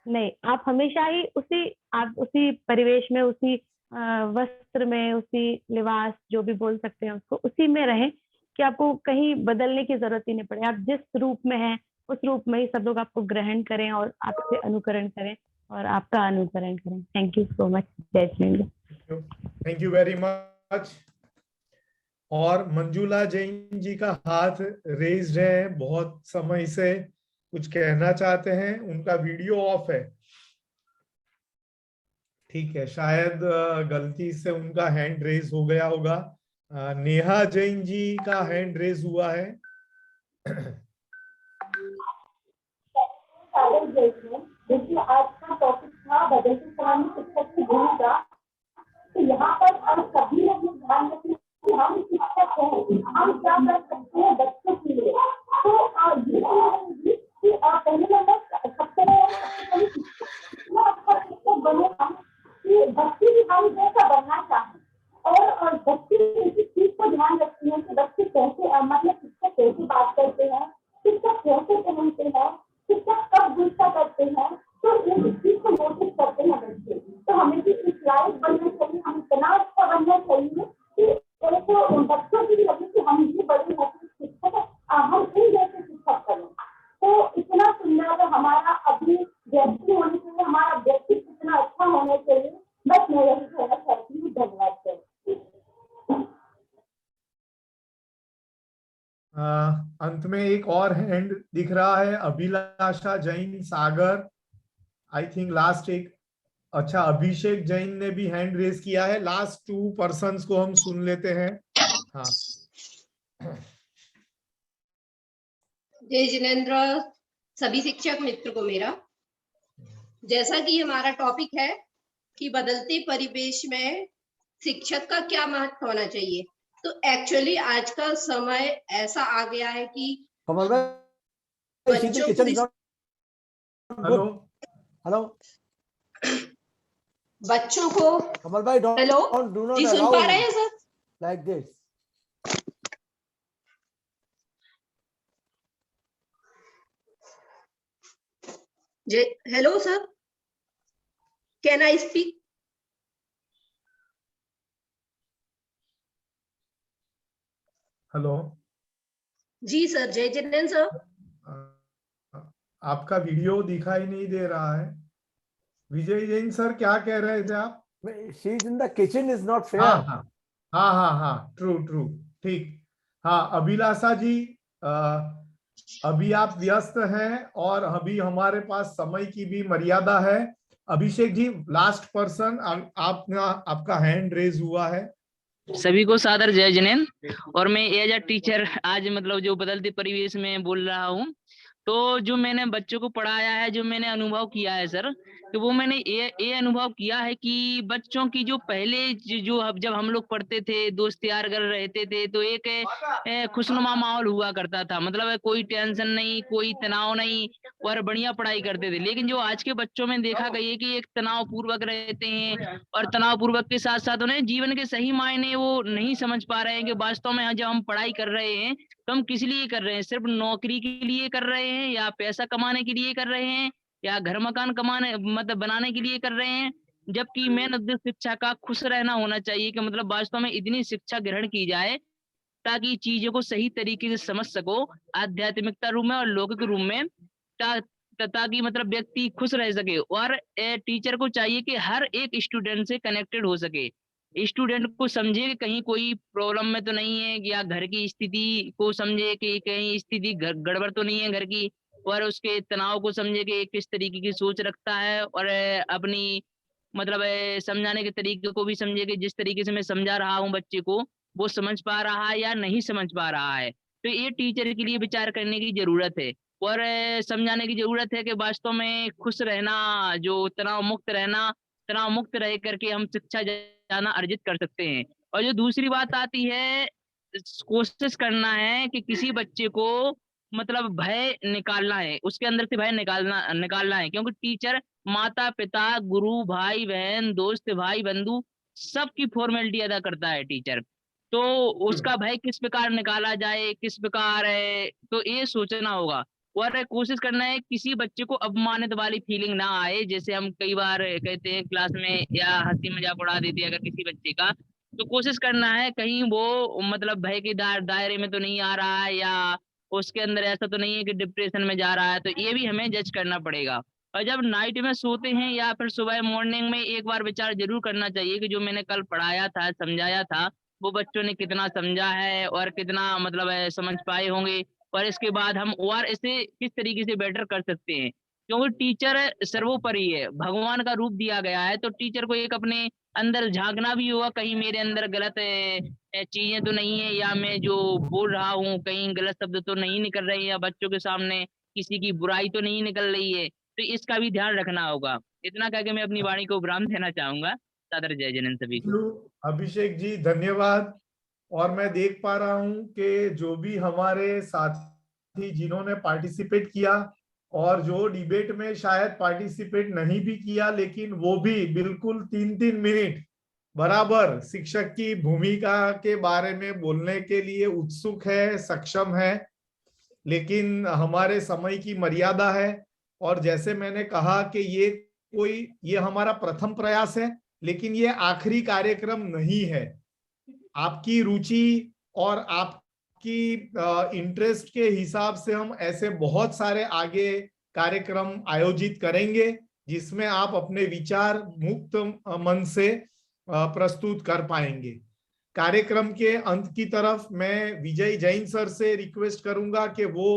W: नहीं, आप हमेशा ही उसी परिवेश में, उसी वस्त्र में, उसी लिबास जो भी बोल सकते हैं उसको, उसी में रहें कि आपको कहीं बदलने की जरूरत ही नहीं पड़े। आप जिस रूप में हैं उस रूप में ही सब लोग आपको ग्रहण करें और आपसे अनुकरण करें और आपका अनुकरण करें। Thank you so much. जय जिनेंद्र।
V: Thank you very much. और मंजुला जैन जी का हाथ रेज्ड है, बहुत समय से कुछ कहना चाहते हैं, उनका वीडियो ऑफ है। ठीक है, शायद गलती से उनका हैंड रेज हो गया होगा। नेहा जैन जी का हैंड रेज हुआ है।
T: देखिए आज का टॉपिक था बदलते समय में शिक्षक की भूमिका। तो यहाँ पर हम सभी लोग ध्यान रखें कि हम शिक्षक हैं, हम क्या कर सकते हैं बच्चों के लिए। तो पहले नंबर सबसे पहले शिक्षक बने हम कि बच्चे भी हम जैसा बनना चाहें और बच्चे इस चीज को ध्यान रखते हैं कि बच्चे कैसे मतलब शिक्षक कैसे बात करते हैं, शिक्षक कैसे पहनते हैं, शिक्षक कब गुस्सा करते हैं, तो इस चीज को नोटिस करते हैं बच्चे। तो हमें भी इस लायक बनना चाहिए, हम इतना अच्छा बनना चाहिए कि बच्चों की भी लगे कि हम भी बड़े शिक्षक हम इन जैसे शिक्षक करें। तो इतना सुंदर हमारा अभी व्यक्ति होने चाहिए, हमारा व्यक्तित्व इतना अच्छा होना चाहिए। बस मैं यही कहना चाहती हूँ। धन्यवाद सर।
V: अंत में एक और हैंड दिख रहा है, अभिलाषा जैन सागर, आई थिंक लास्ट एक। अच्छा, अभिषेक जैन ने भी हैंड रेज किया है। लास्ट 2 पर्सन्स को हम सुन लेते हैं। हाँ,
L: जय जिनेंद्र सभी शिक्षक मित्र को मेरा। जैसा कि हमारा टॉपिक है कि बदलते परिवेश में शिक्षक का क्या महत्व होना चाहिए, तो एक्चुअली आज का समय ऐसा आ गया है कि बच्चों को
E: कमल भाई
L: हेलो जी सुन पा रहे हैं sir?
E: Like this.
L: Hello sir, can I speak?
V: Hello
L: जी सर, जय जिनेंद्र सर।
V: आपका वीडियो दिखाई नहीं दे रहा है। विजय जैन सर क्या कह रहे थे आप?
E: She is in the kitchen is not fair.
V: हाँ, ट्रू ठीक। हाँ, अभिलाषा जी, अभी आप व्यस्त हैं और अभी हमारे पास समय की भी मर्यादा है। अभिषेक जी लास्ट पर्सन, आपका हैंड रेज हुआ है।
H: सभी को सादर जय जिनेंद्र। और मैं एज अ टीचर आज मतलब जो बदलते परिवेश में बोल रहा हूँ, तो जो मैंने बच्चों को पढ़ाया है, जो मैंने अनुभव किया है सर, तो वो मैंने ये अनुभव किया है कि बच्चों की जो पहले जो जब हम लोग पढ़ते थे, दोस्त यार अगर रहते थे, तो एक खुशनुमा माहौल हुआ करता था। मतलब कोई टेंशन नहीं, कोई तनाव नहीं और बढ़िया पढ़ाई करते थे। लेकिन जो आज के बच्चों में देखा गया है कि एक तनाव पूर्वक रहते हैं और तनाव पूर्वक के साथ साथ उन्हें जीवन के सही मायने वो नहीं समझ पा रहे हैं कि वास्तव में जब हम पढ़ाई कर रहे हैं तो हम किस लिए कर रहे हैं। सिर्फ नौकरी के लिए कर रहे हैं या पैसा कमाने के लिए कर रहे हैं या घर मकान कमाने मतलब बनाने के लिए कर रहे हैं। जबकि मेन उद्देश्य शिक्षा का खुश रहना होना चाहिए कि मतलब वास्तव में इतनी शिक्षा ग्रहण की जाए ताकि चीजों को सही तरीके से समझ सको, आध्यात्मिकता रूप में और लौकिक रूप में, ताकि मतलब व्यक्ति खुश रह सके। और टीचर को चाहिए कि हर एक स्टूडेंट से कनेक्टेड हो सके, स्टूडेंट को समझे कि कहीं कोई प्रॉब्लम में तो नहीं है, या घर की स्थिति को समझे कि कहीं स्थिति गड़बड़ तो नहीं है घर की, और उसके तनाव को समझे कि किस तरीके की सोच रखता है, और अपनी मतलब समझाने के तरीके को भी समझे कि जिस तरीके से मैं समझा रहा हूँ बच्चे को वो समझ पा रहा है या नहीं समझ पा रहा है। तो ये टीचर के लिए विचार करने की जरूरत है और समझाने की जरूरत है कि वास्तव में खुश रहना, जो तनाव मुक्त रहना, तनाव मुक्त रह करके हम शिक्षा जाना अर्जित कर सकते हैं। और जो दूसरी बात आती है, कोशिश करना है कि किसी बच्चे को मतलब भय निकालना है, उसके अंदर से भय निकालना है, क्योंकि टीचर माता पिता गुरु भाई बहन दोस्त भाई बंधु सबकी फॉर्मेलिटी अदा करता है टीचर। तो उसका भय किस प्रकार निकाला जाए, किस प्रकार है, तो ये सोचना होगा। और कोशिश करना है किसी बच्चे को अपमानित वाली फीलिंग ना आए, जैसे हम कई बार कहते हैं क्लास में या हंसी मजाक उड़ा देते हैं अगर किसी बच्चे का, तो कोशिश करना है कहीं वो मतलब भय के दायरे में तो नहीं आ रहा है, या उसके अंदर ऐसा तो नहीं है कि डिप्रेशन में जा रहा है, तो ये भी हमें जज करना पड़ेगा। और जब नाइट में सोते हैं या फिर सुबह मॉर्निंग में एक बार विचार जरूर करना चाहिए कि जो मैंने कल पढ़ाया था, समझाया था, वो बच्चों ने कितना समझा है और कितना मतलब समझ पाए होंगे, और इसके बाद हम और इसे किस तरीके से बेटर कर सकते हैं। क्योंकि टीचर सर्वोपरि है, भगवान का रूप दिया गया है, तो टीचर को एक अपने अंदर झांकना भी होगा, कहीं मेरे अंदर गलत चीजें तो नहीं है, या मैं जो बोल रहा हूँ कहीं गलत शब्द तो नहीं निकल रहे हैं, या बच्चों के सामने किसी की बुराई तो नहीं निकल रही है, तो इसका भी ध्यान रखना होगा। इतना कह के मैं अपनी वाणी को विराम देना चाहूंगा। सादर जय जैन सभी को।
V: अभिषेक जी धन्यवाद। और मैं देख पा रहा हूं कि जो भी हमारे साथी जिन्होंने पार्टिसिपेट किया और जो डिबेट में शायद पार्टिसिपेट नहीं भी किया, लेकिन वो भी बिल्कुल 3-3 मिनट बराबर शिक्षक की भूमिका के बारे में बोलने के लिए उत्सुक है, सक्षम है। लेकिन हमारे समय की मर्यादा है, और जैसे मैंने कहा कि ये हमारा प्रथम प्रयास है, लेकिन ये आखिरी कार्यक्रम नहीं है। आपकी रुचि और आपकी इंटरेस्ट के हिसाब से हम ऐसे बहुत सारे आगे कार्यक्रम आयोजित करेंगे जिसमें आप अपने विचार मुक्त मन से प्रस्तुत कर पाएंगे। कार्यक्रम के अंत की तरफ मैं विजय जैन सर से रिक्वेस्ट करूंगा कि वो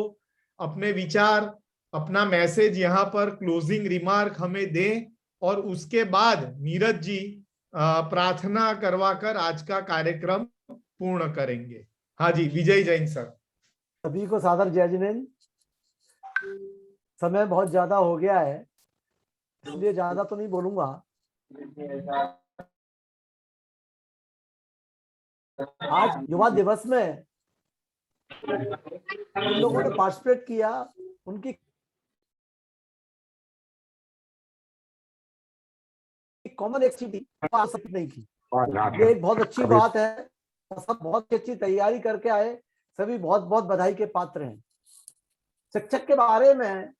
V: अपने विचार, अपना मैसेज यहाँ पर क्लोजिंग रिमार्क हमें दें, और उसके बाद नीरज जी प्रार्थना करवाकर आज का कार्यक्रम पूर्ण करेंगे। हाँ जी, विजय जैन सर।
E: सभी को सादर जय जिनेंद्र। समय बहुत ज्यादा हो गया है, इसलिए ज्यादा तो नहीं बोलूंगा। आज युवा दिवस में जिन लोगों ने पार्टिसिपेट किया उनकी कॉमन एक्टिविटी नहीं की, ये एक बहुत अच्छी बात है। और सब बहुत अच्छी तैयारी करके आए, सभी बहुत बहुत बधाई के पात्र हैं। शिक्षक के बारे में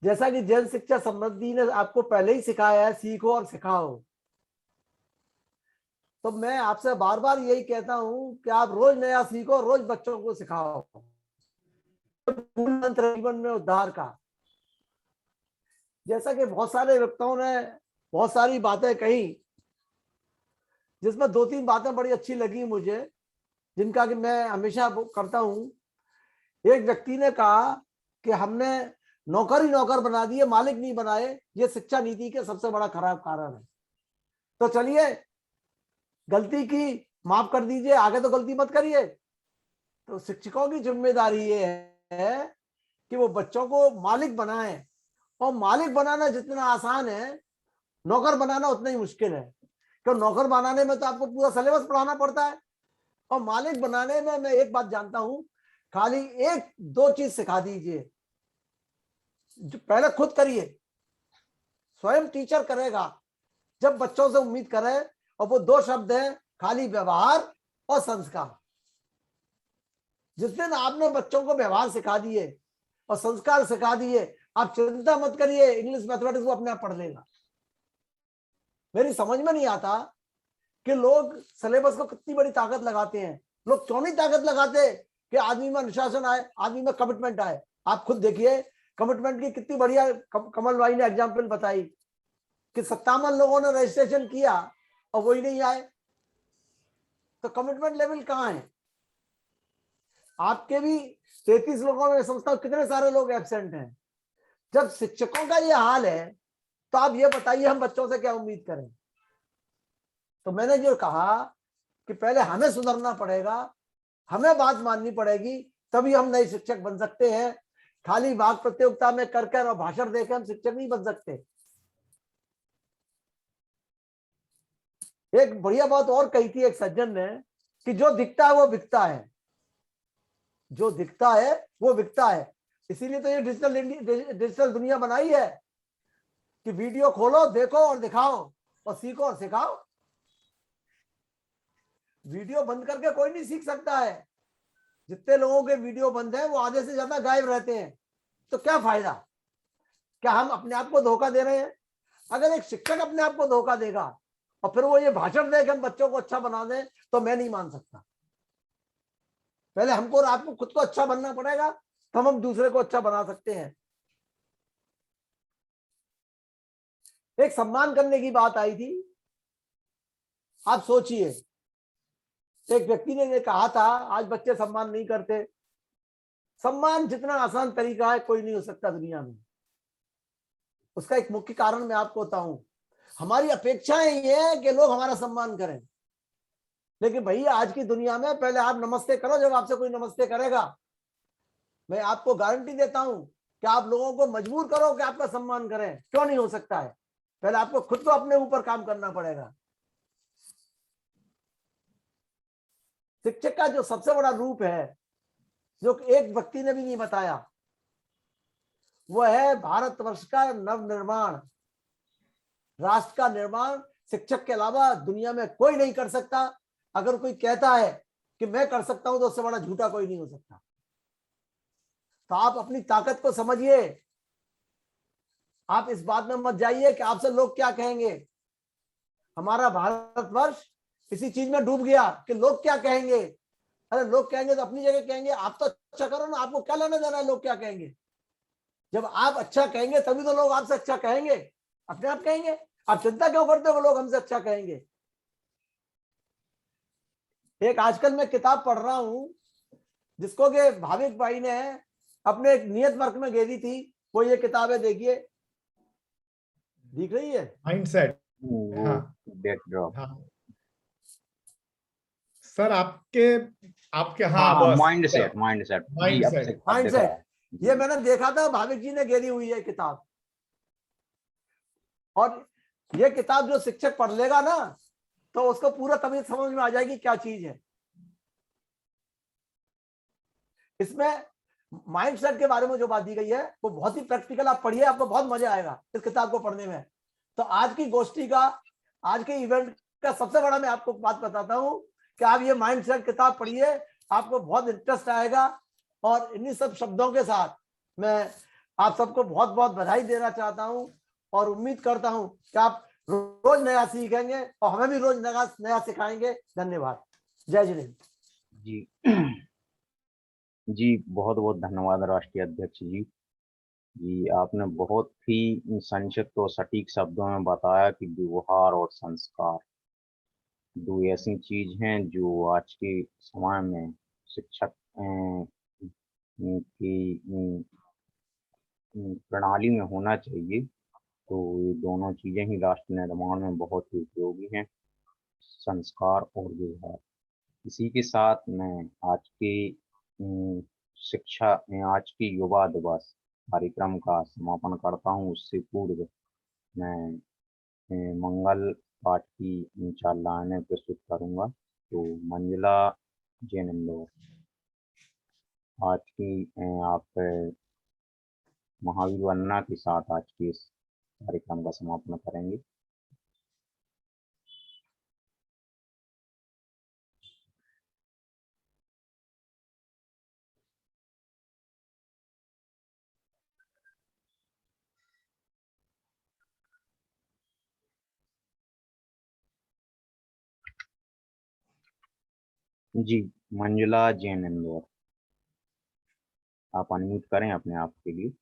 E: जैसा कि जन शिक्षा समृद्धि ने आपको पहले ही सिखाया है, सीखो और सिखाओ, तो मैं आपसे बार बार यही कहता हूं कि आप रोज नया सीखो, रोज बच्चों को सिखाओ। मूल मंत्र जीवन में उद्धार का, जैसा कि बहुत सारे वक्ताओं ने बहुत सारी बातें कही, जिसमें 2-3 बातें बड़ी अच्छी लगी मुझे, जिनका कि मैं हमेशा करता हूं। एक व्यक्ति ने कहा कि हमने नौकर ही नौकर बना दिए, मालिक नहीं बनाए, ये शिक्षा नीति के सबसे बड़ा खराब कारण है। तो चलिए, गलती की माफ कर दीजिए, आगे तो गलती मत करिए। तो शिक्षकों की जिम्मेदारी ये है कि वो बच्चों को मालिक बनाएं, और मालिक बनाना जितना आसान है, नौकर बनाना उतना ही मुश्किल है। क्यों? नौकर बनाने में तो आपको पूरा सिलेबस पढ़ाना पड़ता है, और मालिक बनाने में मैं एक बात जानता हूं, खाली 1-2 चीज सिखा दीजिए। जो पहले खुद करिए, स्वयं टीचर करेगा। जब बच्चों से उम्मीद करे, और वो 2 शब्द हैं, खाली व्यवहार और संस्कार। जिस दिन आपने बच्चों को व्यवहार सिखा दिए और संस्कार सिखा दिए, आप चिंता मत करिए, इंग्लिश मैथमेटिक्स वो अपने आप पढ़ लेगा। मेरी समझ में नहीं आता कि लोग सिलेबस को कितनी बड़ी ताकत लगाते हैं। लोग क्यों नहीं ताकत लगाते कि आदमी में अनुशासन आए, आदमी में कमिटमेंट आए। आप खुद देखिए, कमिटमेंट की कितनी बढ़िया कमल भाई ने एग्जाम्पल बताई कि 57 लोगों ने रजिस्ट्रेशन किया और वही नहीं आए। तो कमिटमेंट लेवल कहाँ है? आपके भी 33 लोगों में समझता हूं कितने सारे लोग एब्सेंट हैं। जब शिक्षकों का ये हाल है, तो आप ये बताइए हम बच्चों से क्या उम्मीद करें। तो मैंने जो कहा कि पहले हमें सुधरना पड़ेगा, हमें बात माननी पड़ेगी, तभी हम नए शिक्षक बन सकते हैं। खाली वाक प्रतियोगिता में कर और भाषण देकर हम शिक्षक नहीं बन सकते। एक बढ़िया बात और कही थी एक सज्जन ने कि जो दिखता है वो बिकता है, जो दिखता है वो बिकता है। इसीलिए तो ये डिजिटल दुनिया बनाई है कि वीडियो खोलो, देखो और दिखाओ, और सीखो और सिखाओ। वीडियो बंद करके कोई नहीं सीख सकता है। जितने लोगों के वीडियो बंद है वो आधे से ज्यादा गायब रहते हैं। तो क्या फायदा? क्या हम अपने आप को धोखा दे रहे हैं? अगर एक शिक्षक अपने आप को धोखा देगा और फिर वो ये भाषण दे कि हम बच्चों को अच्छा बना दें, तो मैं नहीं मान सकता। पहले हमको और आपको खुद को अच्छा बनना पड़ेगा, तब हम दूसरे को अच्छा बना सकते हैं। एक सम्मान करने की बात आई थी। आप सोचिए, एक व्यक्ति ने कहा था आज बच्चे सम्मान नहीं करते। सम्मान जितना आसान तरीका है कोई नहीं हो सकता दुनिया में। उसका एक मुख्य कारण मैं आपको बताऊं, हमारी अपेक्षाएं ये है कि लोग हमारा सम्मान करें। लेकिन भैया आज की दुनिया में पहले आप नमस्ते करो जब आपसे कोई नमस्ते करेगा। मैं आपको गारंटी देता हूं कि आप लोगों को मजबूर करो कि आपका सम्मान करें, क्यों नहीं हो सकता है? पहले आपको खुद को अपने ऊपर काम करना पड़ेगा। शिक्षक का जो सबसे बड़ा रूप है, जो एक व्यक्ति ने भी नहीं बताया, वो है भारतवर्ष का नव निर्माण, राष्ट्र का निर्माण शिक्षक के अलावा दुनिया में कोई नहीं कर सकता। अगर कोई कहता है कि मैं कर सकता हूं तो उससे बड़ा झूठा कोई नहीं हो सकता। तो आप अपनी ताकत को समझिए। आप इस बात में मत जाइए कि आपसे लोग क्या कहेंगे। हमारा भारतवर्ष इसी चीज में डूब गया कि लोग क्या कहेंगे। अरे लोग कहेंगे तो अपनी जगह कहेंगे, आप तो अच्छा करो ना, आपको क्या लेना देना है लोग क्या कहेंगे। जब आप अच्छा कहेंगे तभी तो लोग आपसे अच्छा कहेंगे, अपने आप कहेंगे। आप चिंता क्यों करते हो लोग हमसे अच्छा कहेंगे। एक आजकल मैं किताब पढ़ रहा हूं जिसको के भाविक भाई ने अपने एक नियत वर्क में घेरी थी। वो ये किताब है, देखिए, दिख रही है,
V: माइंडसेट। हाँ सर, आपके
B: हाँ, माइंडसेट।
E: माइंडसेट ये मैंने देखा था, भाविक जी ने घेरी हुई है किताब। और ये किताब जो शिक्षक पढ़ लेगा ना तो उसको पूरा तभी समझ में आ जाएगी क्या चीज है। इसमें माइंडसेट के बारे में जो बात दी गई है वो बहुत ही प्रैक्टिकल। आप पढ़िए, आपको बहुत मजा आएगा इस किताब को पढ़ने में। तो आज की गोष्ठी का, आज के इवेंट का सबसे बड़ा मैं आपको बात बताता हूं कि आप ये माइंडसेट किताब पढ़िए, आपको बहुत इंटरेस्ट आएगा। और इन्हीं सब शब्दों के साथ मैं आप सबको बहुत बहुत बधाई देना चाहता हूं और उम्मीद करता हूं कि आप रोज नया सीखेंगे और हमें भी रोज नया सिखाएंगे। धन्यवाद। जय जिनेंद्र
B: जी। बहुत बहुत धन्यवाद राष्ट्रीय अध्यक्ष जी। आपने बहुत ही संक्षिप्त और सटीक शब्दों में बताया कि व्यवहार और संस्कार दो ऐसी चीज हैं जो आज के समय में शिक्षक की प्रणाली में होना चाहिए। तो ये दोनों चीजें ही राष्ट्र निर्माण में बहुत ही उपयोगी हैं, संस्कार और व्यवहार। इसी के साथ मैं आज के युवा दिवस कार्यक्रम का समापन करता हूँ। उससे पूर्व मैं मंगल पाठ की 4 लाइनें प्रस्तुत करूंगा। तो मंजुला जैन इंदौर, आज की आप महावीर वंदना के साथ आज के इस कार्यक्रम का समापन करेंगे। जी, मंजुला जैन इंदौर, आप अनम्यूट करें अपने आप के लिए।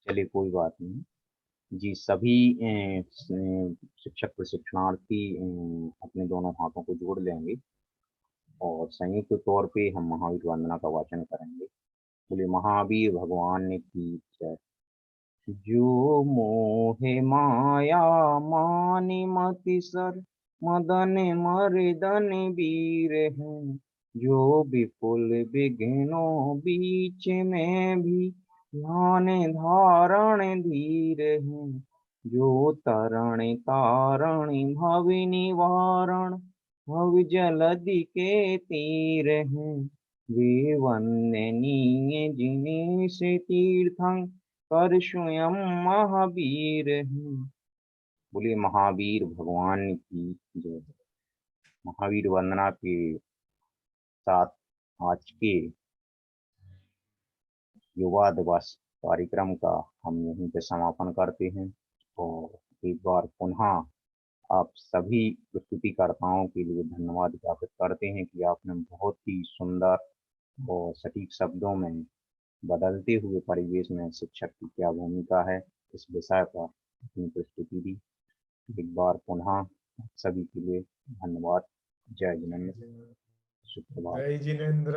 B: चलिए, कोई बात नहीं जी। सभी शिक्षक प्रशिक्षणार्थी अपने दोनों हाथों को जोड़ लेंगे और संयुक्त तौर पे हम महावीर वंदना का वाचन करेंगे। बोले महावीर भगवान की जय। जो मोहे माया मानि मति सर, मदन मर्दन वीर हैं। जो विपुल विघ्नों बीच में भी ध्यान धारण धीर हैं। जो तरण तारण भव निवारण, भव जलधि के तीर हैं। वे वंदनीय जिन्हें से तीर्थं कर स्वयं महावीर हैं। बोलिए महावीर भगवान की जय। महावीर वंदना के साथ आज के युवा दिवस कार्यक्रम का हम यहीं पे समापन करते हैं और एक बार पुनः आप सभी प्रस्तुतिकर्ताओं के लिए धन्यवाद ज्ञापित करते हैं कि आपने बहुत ही सुंदर और सटीक शब्दों में बदलते हुए परिवेश में शिक्षक की क्या भूमिका है इस विषय पर अपनी प्रस्तुति दी। एक बार पुनः सभी के लिए धन्यवाद। जय जिनेंद्र, सुप्रभात।
V: जय जिनेंद्र।